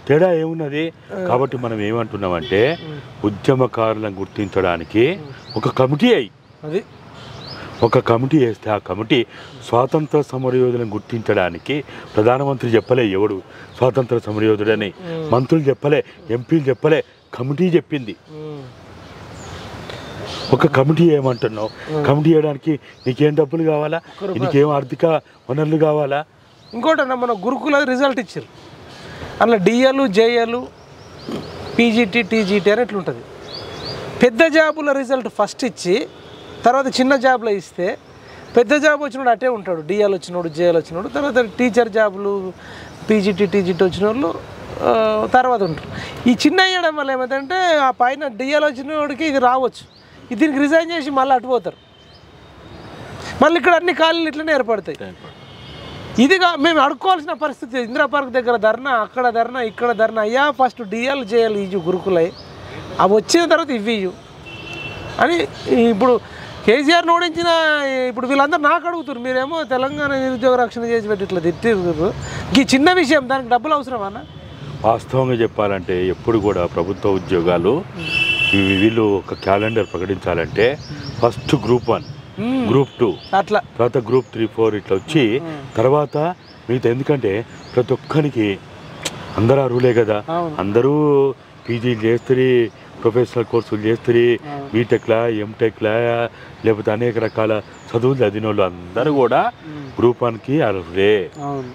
తేడా ఏమున్నది? కాబట్టి మనం ఏమంటున్నామంటే ఉద్యమకారులను గుర్తించడానికి ఒక కమిటీ వేస్తే ఆ కమిటీ స్వాతంత్ర సమరయోధులను గుర్తించడానికి ప్రధానమంత్రి చెప్పలే, ఎవడు స్వాతంత్ర సమరయోధుడని, మంత్రులు చెప్పలే, ఎంపీలు చెప్పలే, కమిటీ చెప్పింది. ఒక కమిటీ ఏమంటున్నావు? కమిటీ చేయడానికి నీకేం డబ్బులు కావాలా? నీకేం ఆర్థిక వనరులు కావాలా? ఇంకోటి మన గురుకుల రిజల్ట్ ఇచ్చారు, అందులో డిఎలు, జేఎలు, పీజీటీ, టీజీటీ అని ఎట్లుంటుంది. పెద్ద జాబుల రిజల్ట్ ఫస్ట్ ఇచ్చి తర్వాత చిన్న జాబులో ఇస్తే పెద్ద జాబ్ వచ్చినోడు అటే ఉంటాడు, డిఎల్ వచ్చినోడు, జేఎల్ వచ్చినోడు. తర్వాత టీచర్ జాబులు, పీజీటీ, టీజీటీ వచ్చిన వాళ్ళు తర్వాత ఉంటారు. ఈ చిన్న అయ్యడం వల్ల ఏమైందంటే ఆ పైన డిఎల్ వచ్చినోడికి ఇది రావచ్చు, దీనికి రిజైన్ చేసి మళ్ళీ అటు పోతారు. మళ్ళీ ఇక్కడ అన్ని ఖాళీలు ఇట్లనే ఏర్పడతాయి. ఇదిగా మేము అడుక్కోవాల్సిన పరిస్థితి. ఇందిరా పార్క్ దగ్గర ధర్నా, అక్కడ ధర్నా, ఇక్కడ ధర్నా. అయ్యా ఫస్ట్ డిఎల్, జేఎల్ ఇవ్వు గురుకులై, అవి వచ్చిన తర్వాత ఇవి అని. ఇప్పుడు కేసీఆర్ ఓడించిన ఇప్పుడు వీళ్ళందరూ నాకు అడుగుతారు, మీరేమో తెలంగాణ నిరుద్యోగ రక్షణ చేసి పెట్టి ఇట్లా తిట్టిరు, ఈ చిన్న విషయం దానికి డబ్బులు అవసరం అన్న? వాస్తవంగా చెప్పాలంటే ఎప్పుడు కూడా ప్రభుత్వ ఉద్యోగాలు వీళ్ళు ఒక క్యాలెండర్ ప్రకటించాలంటే ఫస్ట్ గ్రూప్ 1, గ్రూప్ 2, అట్లా తర్వాత గ్రూప్ 3, 4 ఇట్లా వచ్చి తర్వాత మిగతా. ఎందుకంటే ప్రతి ఒక్కరికి అందరూ అర్హులే కదా, అందరూ పీజీలు చేస్తే ప్రొఫెషనల్ కోర్సులు చేస్తుంది, బీటెక్లా ఎంటెక్లా లేకపోతే అనేక రకాల చదువులు చదివిన వాళ్ళు అందరూ కూడా గ్రూప్ 1కి అర్హులే.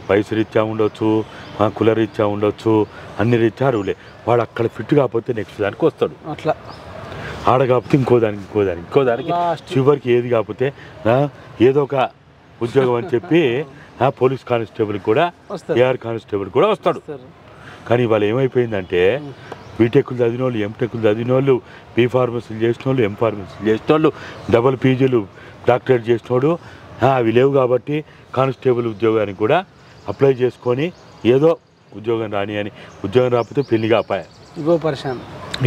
వయసు రీత్యా ఉండొచ్చు, కుల రీత్యా ఉండొచ్చు, అన్ని రీత్యా అర్హులే. వాడు అక్కడ ఫిట్ కాకపోతే నెక్స్ట్ దానికి వస్తాడు, అట్లా ఆడ కాకపోతే ఇంకో దానికి చివరికి ఏది కాకపోతే ఏదో ఒక ఉద్యోగం అని చెప్పి పోలీస్ కానిస్టేబుల్ కూడా ఏఆర్ కానిస్టేబుల్ కూడా వస్తాడు. కానీ వాళ్ళు ఏమైపోయిందంటే బీటెక్లు చదివిన వాళ్ళు, ఎంటెక్లు చదివిన వాళ్ళు, బీ ఫార్మసీలు చేసిన వాళ్ళు, ఎం ఫార్మసీలు చేసిన వాళ్ళు, డబుల్ పీజీలు డాక్టరేట్ చేసిన వాడు అవి లేవు కాబట్టి కానిస్టేబుల్ ఉద్యోగానికి కూడా అప్లై చేసుకొని ఏదో ఉద్యోగం రాని అని, ఉద్యోగం రాకపోతే పెళ్లి కాపాయ,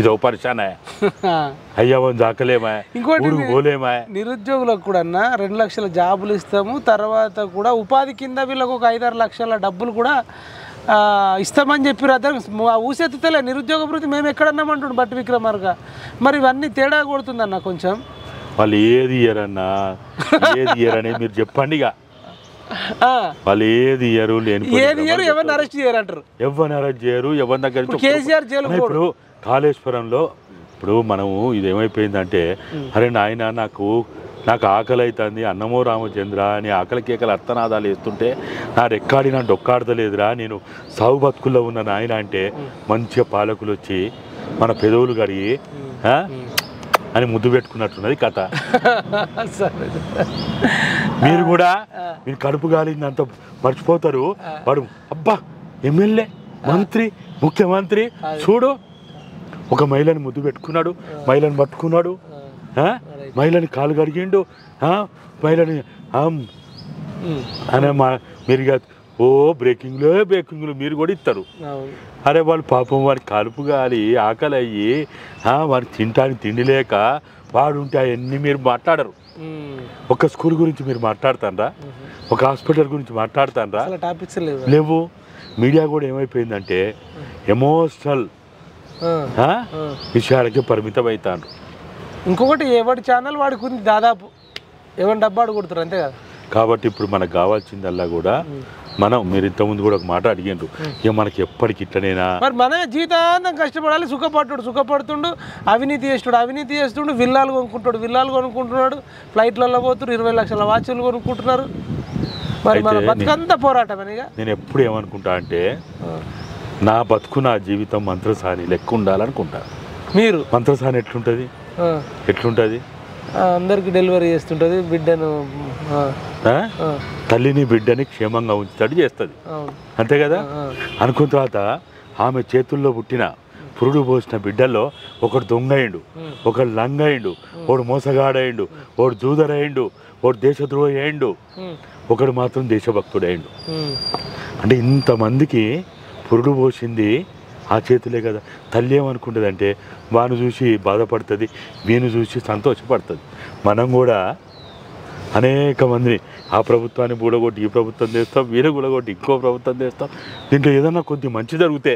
ఇదో పరిశానా అయ్యా దాకలేమా, ఇంకోటి పోలేమా. నిరుద్యోగులకు కూడా 2 లక్షల జాబులు ఇస్తాము, తర్వాత కూడా ఉపాధి కింద వీళ్ళకు ఒక 5-6 లక్షల డబ్బులు కూడా ఇస్తామని చెప్పారు. అదే ఊసెత్తుతలే నిరుద్యోగ వృత్తి మేము ఎక్కడన్నామంటుండు బట్టి విక్రమార్క. మరి ఇవన్నీ తేడా కొడుతుందన్న కొంచెం. వాళ్ళు ఏది ఇయ్యరన్నా, ఏది ఇయ్యరని మీరు చెప్పండి. ఇక వాళ్ళు ఏది ఇయ్యరు, ఎవరిని అరెస్ట్ చేయరంటారు, ఎవరిని అరెస్ట్ చేయరు, ఎవరి దగ్గర. కేసీఆర్ జైలు ఇప్పుడు కాళేశ్వరంలో ఇప్పుడు మనము ఇది ఏమైపోయిందంటే, అరే నాయన నాకు ఆకలి అవుతుంది, అన్నమో రామచంద్ర అని ఆకలి కేకలు అర్థనాదాలు వేస్తుంటే నా రెక్కాడి నా డొక్కాడతలేదురా, నేను సాగు బతుకుల్లో ఉన్న నాయన అంటే మంచిగా పాలకులు వచ్చి మన పెదవులు కడిగి అని ముద్దు పెట్టుకున్నట్టున్నది కథ. మీరు కూడా మీరు కడుపు గాలిందంత మర్చిపోతారు. వాడు అబ్బా ఎమ్మెల్యే, మంత్రి, ముఖ్యమంత్రి చూడు ఒక మహిళని ముద్దు పెట్టుకున్నాడు, మహిళని పట్టుకున్నాడు, మహిళని కాలు కడిగిండు, మహిళని అనే మీరు ఓ బ్రేకింగ్లు మీరు కూడా ఇస్తారు. అరే వాళ్ళు పాపం వాడి కలుపు గాలి ఆకలి అయ్యి వాడు తింటానికి తిండి లేక వాడుంటే అవన్నీ మీరు మాట్లాడరు. ఒక స్కూల్ గురించి మీరు మాట్లాడతారా, ఒక హాస్పిటల్ గురించి మాట్లాడతారా, లేవు. మీడియా కూడా ఏమైపోయిందంటే ఎమోషనల్ విషయాలకి పరిమితం అవుతాను. ఇంకొకటి ఎవరి ఛానల్ వాడికి ఉంది, దాదాపు ఎవరి డబ్బాడు కొడుతారు అంతే కదా. కాబట్టి ఇప్పుడు మనకు కావాల్సిందల్లా కూడా మనం, మీరు ఇంతకుముందు కూడా ఒక మాట అడిగిండ్రు, ఇక మనకి ఎప్పటికి ఇట్లనేనా, మరి మన జీవితాంతం కష్టపడాలి, సుఖపడుతుండు, అవినీతి చేస్తుండు, విల్లాలు కొనుక్కుంటున్నాడు, ఫ్లైట్లలో పోతున్నారు, 20 లక్షల వాచ్లు కొనుక్కుంటున్నారు. మరి మన బతుకంతా పోరాటమేగా. నేను ఎప్పుడు ఏమనుకుంటా అంటే, నా బతుకు నా జీవితం మంత్రసాని లెక్క ఉండాలనుకుంటా. మీరు మంత్రసాని ఎట్లుంటుంది అందరికి డెలివరీ చేస్తుంటుంది, బిడ్డను తల్లిని బిడ్డని క్షేమంగా ఉంచుతాడు చేస్తుంది, అంతే కదా. అనుకున్న తర్వాత ఆమె చేతుల్లో పుట్టిన పురుడు పోసిన బిడ్డల్లో ఒకడు దొంగయిండు, ఒకడు లంగయిండు, ఒకడు మోసగాడయిండు, ఒకడు జూదరయిండు, ఒకడు దేశద్రోహి అయిండు, ఒకడు మాత్రం దేశభక్తుడయిండు. అంటే ఇంతమందికి పురుడు పోసింది ఆ చేతులే కదా. తల్లి ఏమనుకుంటుంది అంటే, వాను చూసి బాధపడుతుంది, వీను చూసి సంతోషపడుతుంది. మనం కూడా అనేక మందిని ఆ ప్రభుత్వాన్ని కూడగొట్టి ఈ ప్రభుత్వం చేస్తాం, వీరు కూడగొట్టి ఇంకో ప్రభుత్వం చేస్తాం. దీంట్లో ఏదన్నా కొద్ది మంచి జరిగితే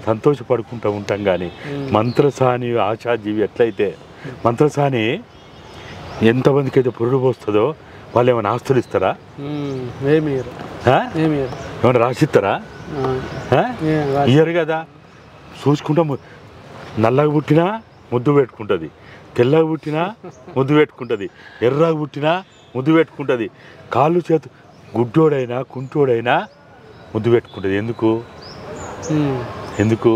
సంతోషపడుకుంటూ ఉంటాం. కానీ మంత్రసాని ఆశాజీవి ఎట్లయితే, మంత్రసాని ఎంతమందికి అయితే పురుడు పోస్తుందో వాళ్ళు ఏమైనా ఆస్తులు ఇస్తారా, ఏమైనా రాసిస్తారా, ఇయ్యరు కదా. చూసుకుంటా నల్లగా పుట్టినా ముద్దు పెట్టుకుంటుంది, తెల్లగా పుట్టినా ముద్దు పెట్టుకుంటుంది, ఎర్రగా పుట్టినా ముద్దు పెట్టుకుంటుంది, కాళ్ళు చేతు గుడ్డోడైనా కుంటోడైనా ముద్దు పెట్టుకుంటుంది. ఎందుకు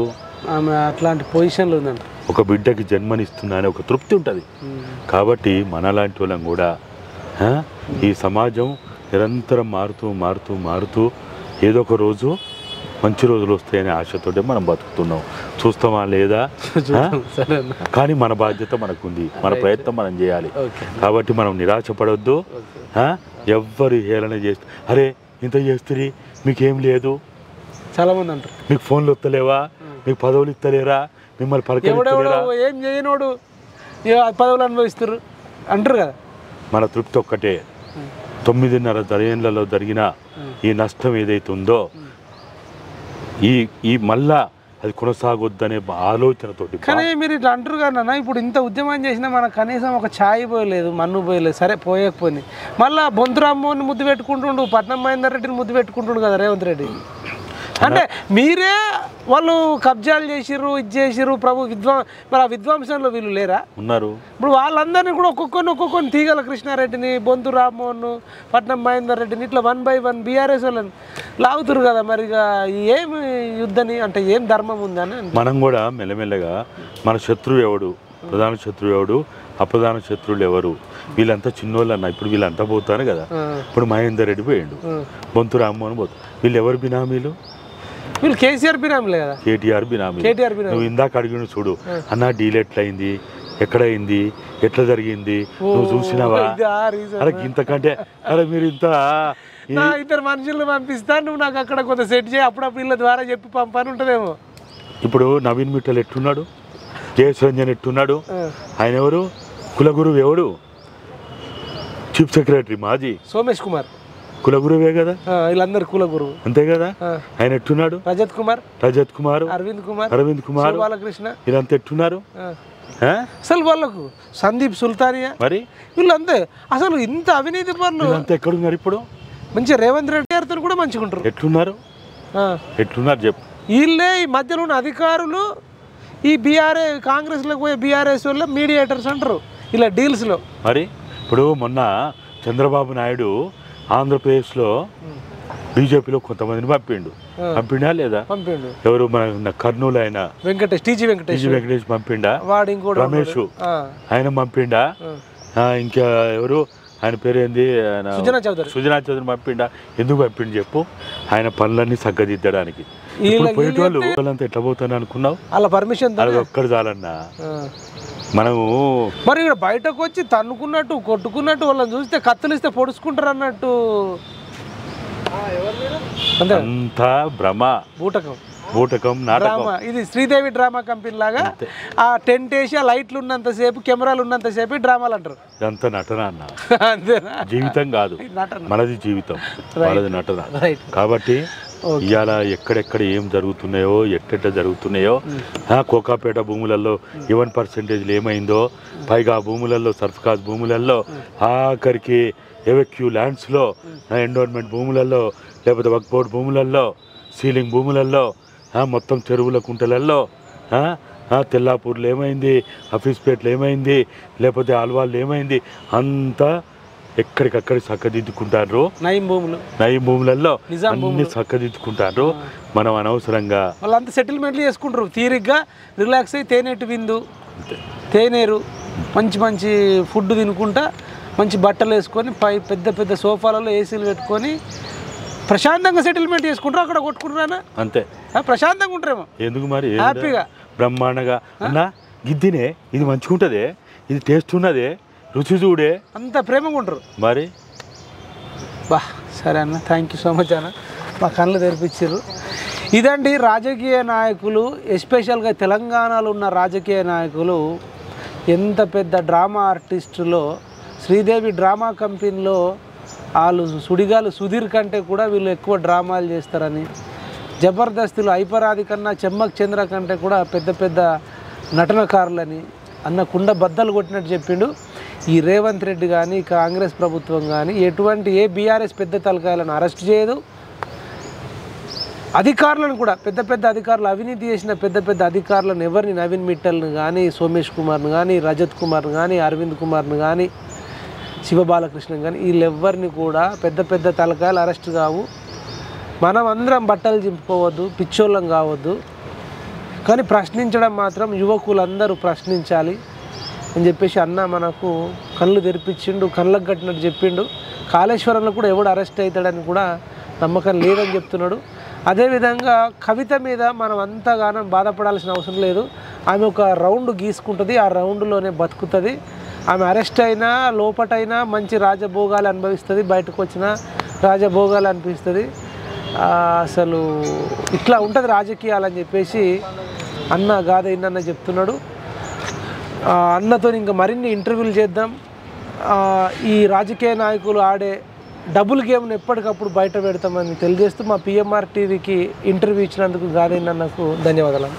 ఆమె అట్లాంటి పొజిషన్లో ఉందంట. ఒక బిడ్డకి జన్మనిస్తుందా అని ఒక తృప్తి ఉంటుంది. కాబట్టి మనలాంటి వాళ్ళం కూడా ఈ సమాజం నిరంతరం మారుతూ ఏదో ఒక రోజు మంచి రోజులు వస్తాయనే ఆశతోటే మనం బతుకుతున్నాం. చూస్తామా లేదా, కానీ మన బాధ్యత మనకుంది, మన ప్రయత్నం మనం చేయాలి. కాబట్టి మనం నిరాశపడవద్దు. ఎవ్వరు హేళన చేస్తే, అరే ఇంత చేస్తుంది మీకేం లేదు, చాలామంది అంటారు, మీకు ఫోన్లు వస్తలేవా, మీకు పదవులు ఇస్తలేరా, మిమ్మల్ని పలకరిస్తలేరా, ఏం చేయనోడు పదవులు అనుభవిస్తారు అంటారు కదా. మన తృప్తి ఒక్కటే, 9.5 ఏళ్లలో జరిగిన ఈ నష్టం ఏదైతే ఉందో ఈ మళ్ళా అది కొనసాగొద్దనే ఆలోచనతోటి. కానీ మీరు ఇట్లా అంటారు కదా, ఇప్పుడు ఇంత ఉద్యమం చేసినా మనకు కనీసం ఒక ఛాయ్ పోయలేదు, మన్ను పోయలేదు. సరే పోయకపోయింది, మళ్ళీ బొంతు రామ్మోహన్ ముద్దు పెట్టుకుంటుండు, పట్నం మహేందర్ రెడ్డిని ముద్దు పెట్టుకుంటుండు కదా రేవంత్ రెడ్డి. అంటే మీరే వాళ్ళు కబ్జాలు చేసిర్రు, ఇది చేసిర్రు, మరి ఆ విధ్వంసంలో వీళ్ళు లేరా ఉన్నారు. ఇప్పుడు వాళ్ళందరినీ కూడా ఒక్కొక్కరిని తీగల కృష్ణారెడ్డిని, బొంతు రామ్మోహన్, పట్నం మహేందర్ రెడ్డిని ఇట్లా 1 by 1 బీఆర్ఎస్ వాళ్ళని లాగుతురు కదా. మరి ఇక ఏమి యుద్ధని అంటే ఏం ధర్మం ఉందని మనం కూడా మెల్లమెల్లగా మన శత్రువు ఎవడు, ప్రధాన శత్రువు ఎవడు, అప్రధాన శత్రువులు ఎవరు, వీళ్ళంతా చిన్నోళ్ళు అన్న. ఇప్పుడు వీళ్ళంతా పోతారు కదా. ఇప్పుడు మహేందర్ రెడ్డి పోయిండు, బొంతు రామ్మోహన్ పోతారు. వీళ్ళు ఎవరు బినామీలు? వీళ్ళు కేసీఆర్ బినామీలే కదా. కేటీఆర్ బినామీ. నువ్వు ఇందాక అడిగిన చూడు అన్న, డీల్ ఎట్లయింది, ఎక్కడైంది, ఎట్లా జరిగింది, నువ్వు చూసినావా? అరే ఇంతకంటే అరే మీరు ఇంత ఇద్దరు మనుషులను పంపిస్తా, నువ్వు నాకు అక్కడ కొంత సెట్ చేయి, అప్పుడప్పుడు వీళ్ళ ద్వారా చెప్పి పంపని ఉంటుందేమో. ఇప్పుడు నవీన్ మిట్టల్ ఎట్టున్నాడు, జయస్ రంజన్ ఎట్టున్నాడు, ఆయన ఎవరు, కులగురువు ఎవడు, చీఫ్ సెక్రటరీ మాజీ సోమేష్ కుమార్ కులగురువే కదా. వీళ్ళందరూ కులగురువు అంతే కదా. ఆయన ఎట్టున్నాడు, రజత్ కుమార్, అరవింద్ కుమార్, బాలకృష్ణ, వీళ్ళంతా ఎట్టున్నారు. అసలు వాళ్ళకు సందీప్ సుల్తానియా, మరి వీళ్ళంతే. అసలు ఇంత అవినీతి పనులు అంతా ఎక్కడున్నారు ఇప్పుడు? మంచిగా రేవంత్ రెడ్డి గారితో కూడా మంచిగా ఉంటారు. ఎట్లున్నారు చెప్పు. వీళ్ళే ఈ మధ్యలో ఉన్న అధికారులు ఈ కాంగ్రెస్లోకి పోయే బీఆర్ఎస్ వల్ల మీడియేటర్స్ అంటారు ఇలా డీల్స్లో. మరి ఇప్పుడు మొన్న చంద్రబాబు నాయుడు ఆంధ్రప్రదేశ్లో బీజేపీలో కొంతమందిని పంపిండా లేదా? పంపిండు. ఎవరు మన కర్నూలు ఆయన టీజీ వెంకటేష్ పంపిండా, వాడు ఇంకోటి రమేష్ ఆయన పంపిండా, ఇంకా ఎవరు ఆయన పేరు ఏంది, సుజనా చౌదరి పంపిండా. ఎందుకు పంపిండు చెప్పు? ఆయన పనులన్నీ సగ్గదిద్దడానికి. పోయేటి వాళ్ళంతా ఎట్లా పోతాను అనుకున్నావు? అలా పర్మిషన్ ఒక్కడ చాలన్నా. మనము మరి ఇక్కడ బయటకు వచ్చి తన్నుకున్నట్టు కొట్టుకున్నట్టు వాళ్ళని చూస్తే కత్తులు ఇస్తే పొడుచుకుంటారు అన్నట్టు అంతా భ్రమ, బూటకం నాటకం. ఇది శ్రీదేవి డ్రామా కంపెనీ లాగా ఆ టెంట్ వేసి ఆ లైట్లు ఉన్నంతసేపు, కెమెరాలు ఉన్నంతసేపు డ్రామాలు అంటారు. ఇదంతా నటన అన్న, జీవితం కాదు. మనది జీవితం, వాళ్ళది నటన. కాబట్టి ఇవాళ ఎక్కడెక్కడ ఏం జరుగుతున్నాయో, ఎట్టెట్ట జరుగుతున్నాయో, కోకాపేట భూములలో 1% ఏమైందో, పైగా భూములలో సర్ఫకాజ్ భూములలో, ఆఖరికి ఎవెక్యూ ల్యాండ్స్లో, ఎండోర్మెంట్ భూములలో, లేకపోతే వక్ఫ్ బోర్డ్ భూములలో, సీలింగ్ భూములలో, మొత్తం చెరువుల కుంటలలో, తెల్లాపూర్లో ఏమైంది, హఫీజ్పేటలో ఏమైంది, లేకపోతే ఆల్వాళ్ళు ఏమైంది, అంతా ఎక్కడికక్కడ చక్కదిద్దుకుంటారు. నయం భూములలో అన్ని చక్కదిద్దుకుంటారు. మనం అనవసరంగా వాళ్ళంతా సెటిల్మెంట్లు చేసుకుంటారు. తీరిగ్గా రిలాక్స్ అయ్యి తేనెటు విందు, తేనేరు, మంచి ఫుడ్ తినుకుంటా, మంచి బట్టలు వేసుకొని, పెద్ద సోఫాలలో ఏసీలు పెట్టుకొని ప్రశాంతంగా సెటిల్మెంట్ చేసుకుంటారు. అక్కడ కొట్టుకుంటారా అంతే, ప్రశాంతంగా ఉంటారేమో. ఎందుకు మరి హ్యాపీగా బ్రహ్మాండంగా అన్న, గిద్దినే ఇది మంచిగా ఉంటుంది, ఇది టేస్ట్ ఉన్నదే, రుచి చూడే, అంత ప్రేమగా ఉంటారు. మరి సరే అన్న, థ్యాంక్ యూ సో మచ్ అన్న, మా కళ్ళు తెరిపించారు. ఇదండి రాజకీయ నాయకులు, ఎస్పెషల్గా తెలంగాణలో ఉన్న రాజకీయ నాయకులు ఎంత పెద్ద డ్రామా ఆర్టిస్టులో. శ్రీదేవి డ్రామా కంపెనీలో వాళ్ళు సుడిగాలు సుధీర్ కంటే కూడా వీళ్ళు ఎక్కువ డ్రామాలు చేస్తారని, జబర్దస్త్లో ఐపరాది కన్నా చెమ్మక్ చంద్ర కంటే కూడా పెద్ద నటనకారులని అన్న కుండ బద్దలు కొట్టినట్టు చెప్పిండు. ఈ రేవంత్ రెడ్డి కానీ, కాంగ్రెస్ ప్రభుత్వం కానీ ఎటువంటి బీఆర్ఎస్ పెద్ద తలకాయలను అరెస్ట్ చేయదు. అధికారులను కూడా పెద్ద అధికారులు, అవినీతి చేసిన పెద్ద అధికారులను ఎవరిని, నవీన్ మిట్టల్ని కానీ, సోమేష్ కుమార్ని కానీ, రజత్ కుమార్ని కానీ, అరవింద్ కుమార్ని కానీ, శివబాలకృష్ణన్ కానీ, వీళ్ళెవ్వరిని కూడా పెద్ద తలకాయలు అరెస్ట్ కావు. మనం అందరం బట్టలు చింపుకోవద్దు, పిచ్చోళ్ళం కావద్దు, కానీ ప్రశ్నించడం మాత్రం యువకులందరూ ప్రశ్నించాలి అని చెప్పేసి అన్న మనకు కళ్ళు తెరిపించిండు, కళ్ళకు కట్టినట్టు చెప్పిండు. కాళేశ్వరంలో కూడా ఎవడు అరెస్ట్ అవుతాడని కూడా నమ్మకం లేదని చెప్తున్నాడు. అదేవిధంగా కవిత మీద మనం అంతగానో బాధపడాల్సిన అవసరం లేదు. ఆమె ఒక రౌండ్ గీసుకుంటుంది, ఆ రౌండ్లోనే బతుకుతుంది. ఆమె అరెస్ట్ అయినా లోపటైనా మంచి రాజభోగాలు అనుభవిస్తుంది, బయటకు వచ్చినా రాజభోగాలు అనిపిస్తుంది. అసలు ఇట్లా ఉంటుంది రాజకీయాలని చెప్పేసి అన్న గాదే ఇన్న చెప్తున్నాడు. అన్నతో ఇంకా మరిన్ని ఇంటర్వ్యూలు చేద్దాం. ఈ రాజకీయ నాయకులు ఆడే డబుల్ గేమ్ను ఎప్పటికప్పుడు బయట పెడతామని తెలియజేస్తూ మా పిఎంఆర్ టీవీకి ఇంటర్వ్యూ ఇచ్చినందుకు గాదే ఇన్నకు ధన్యవాదాలు.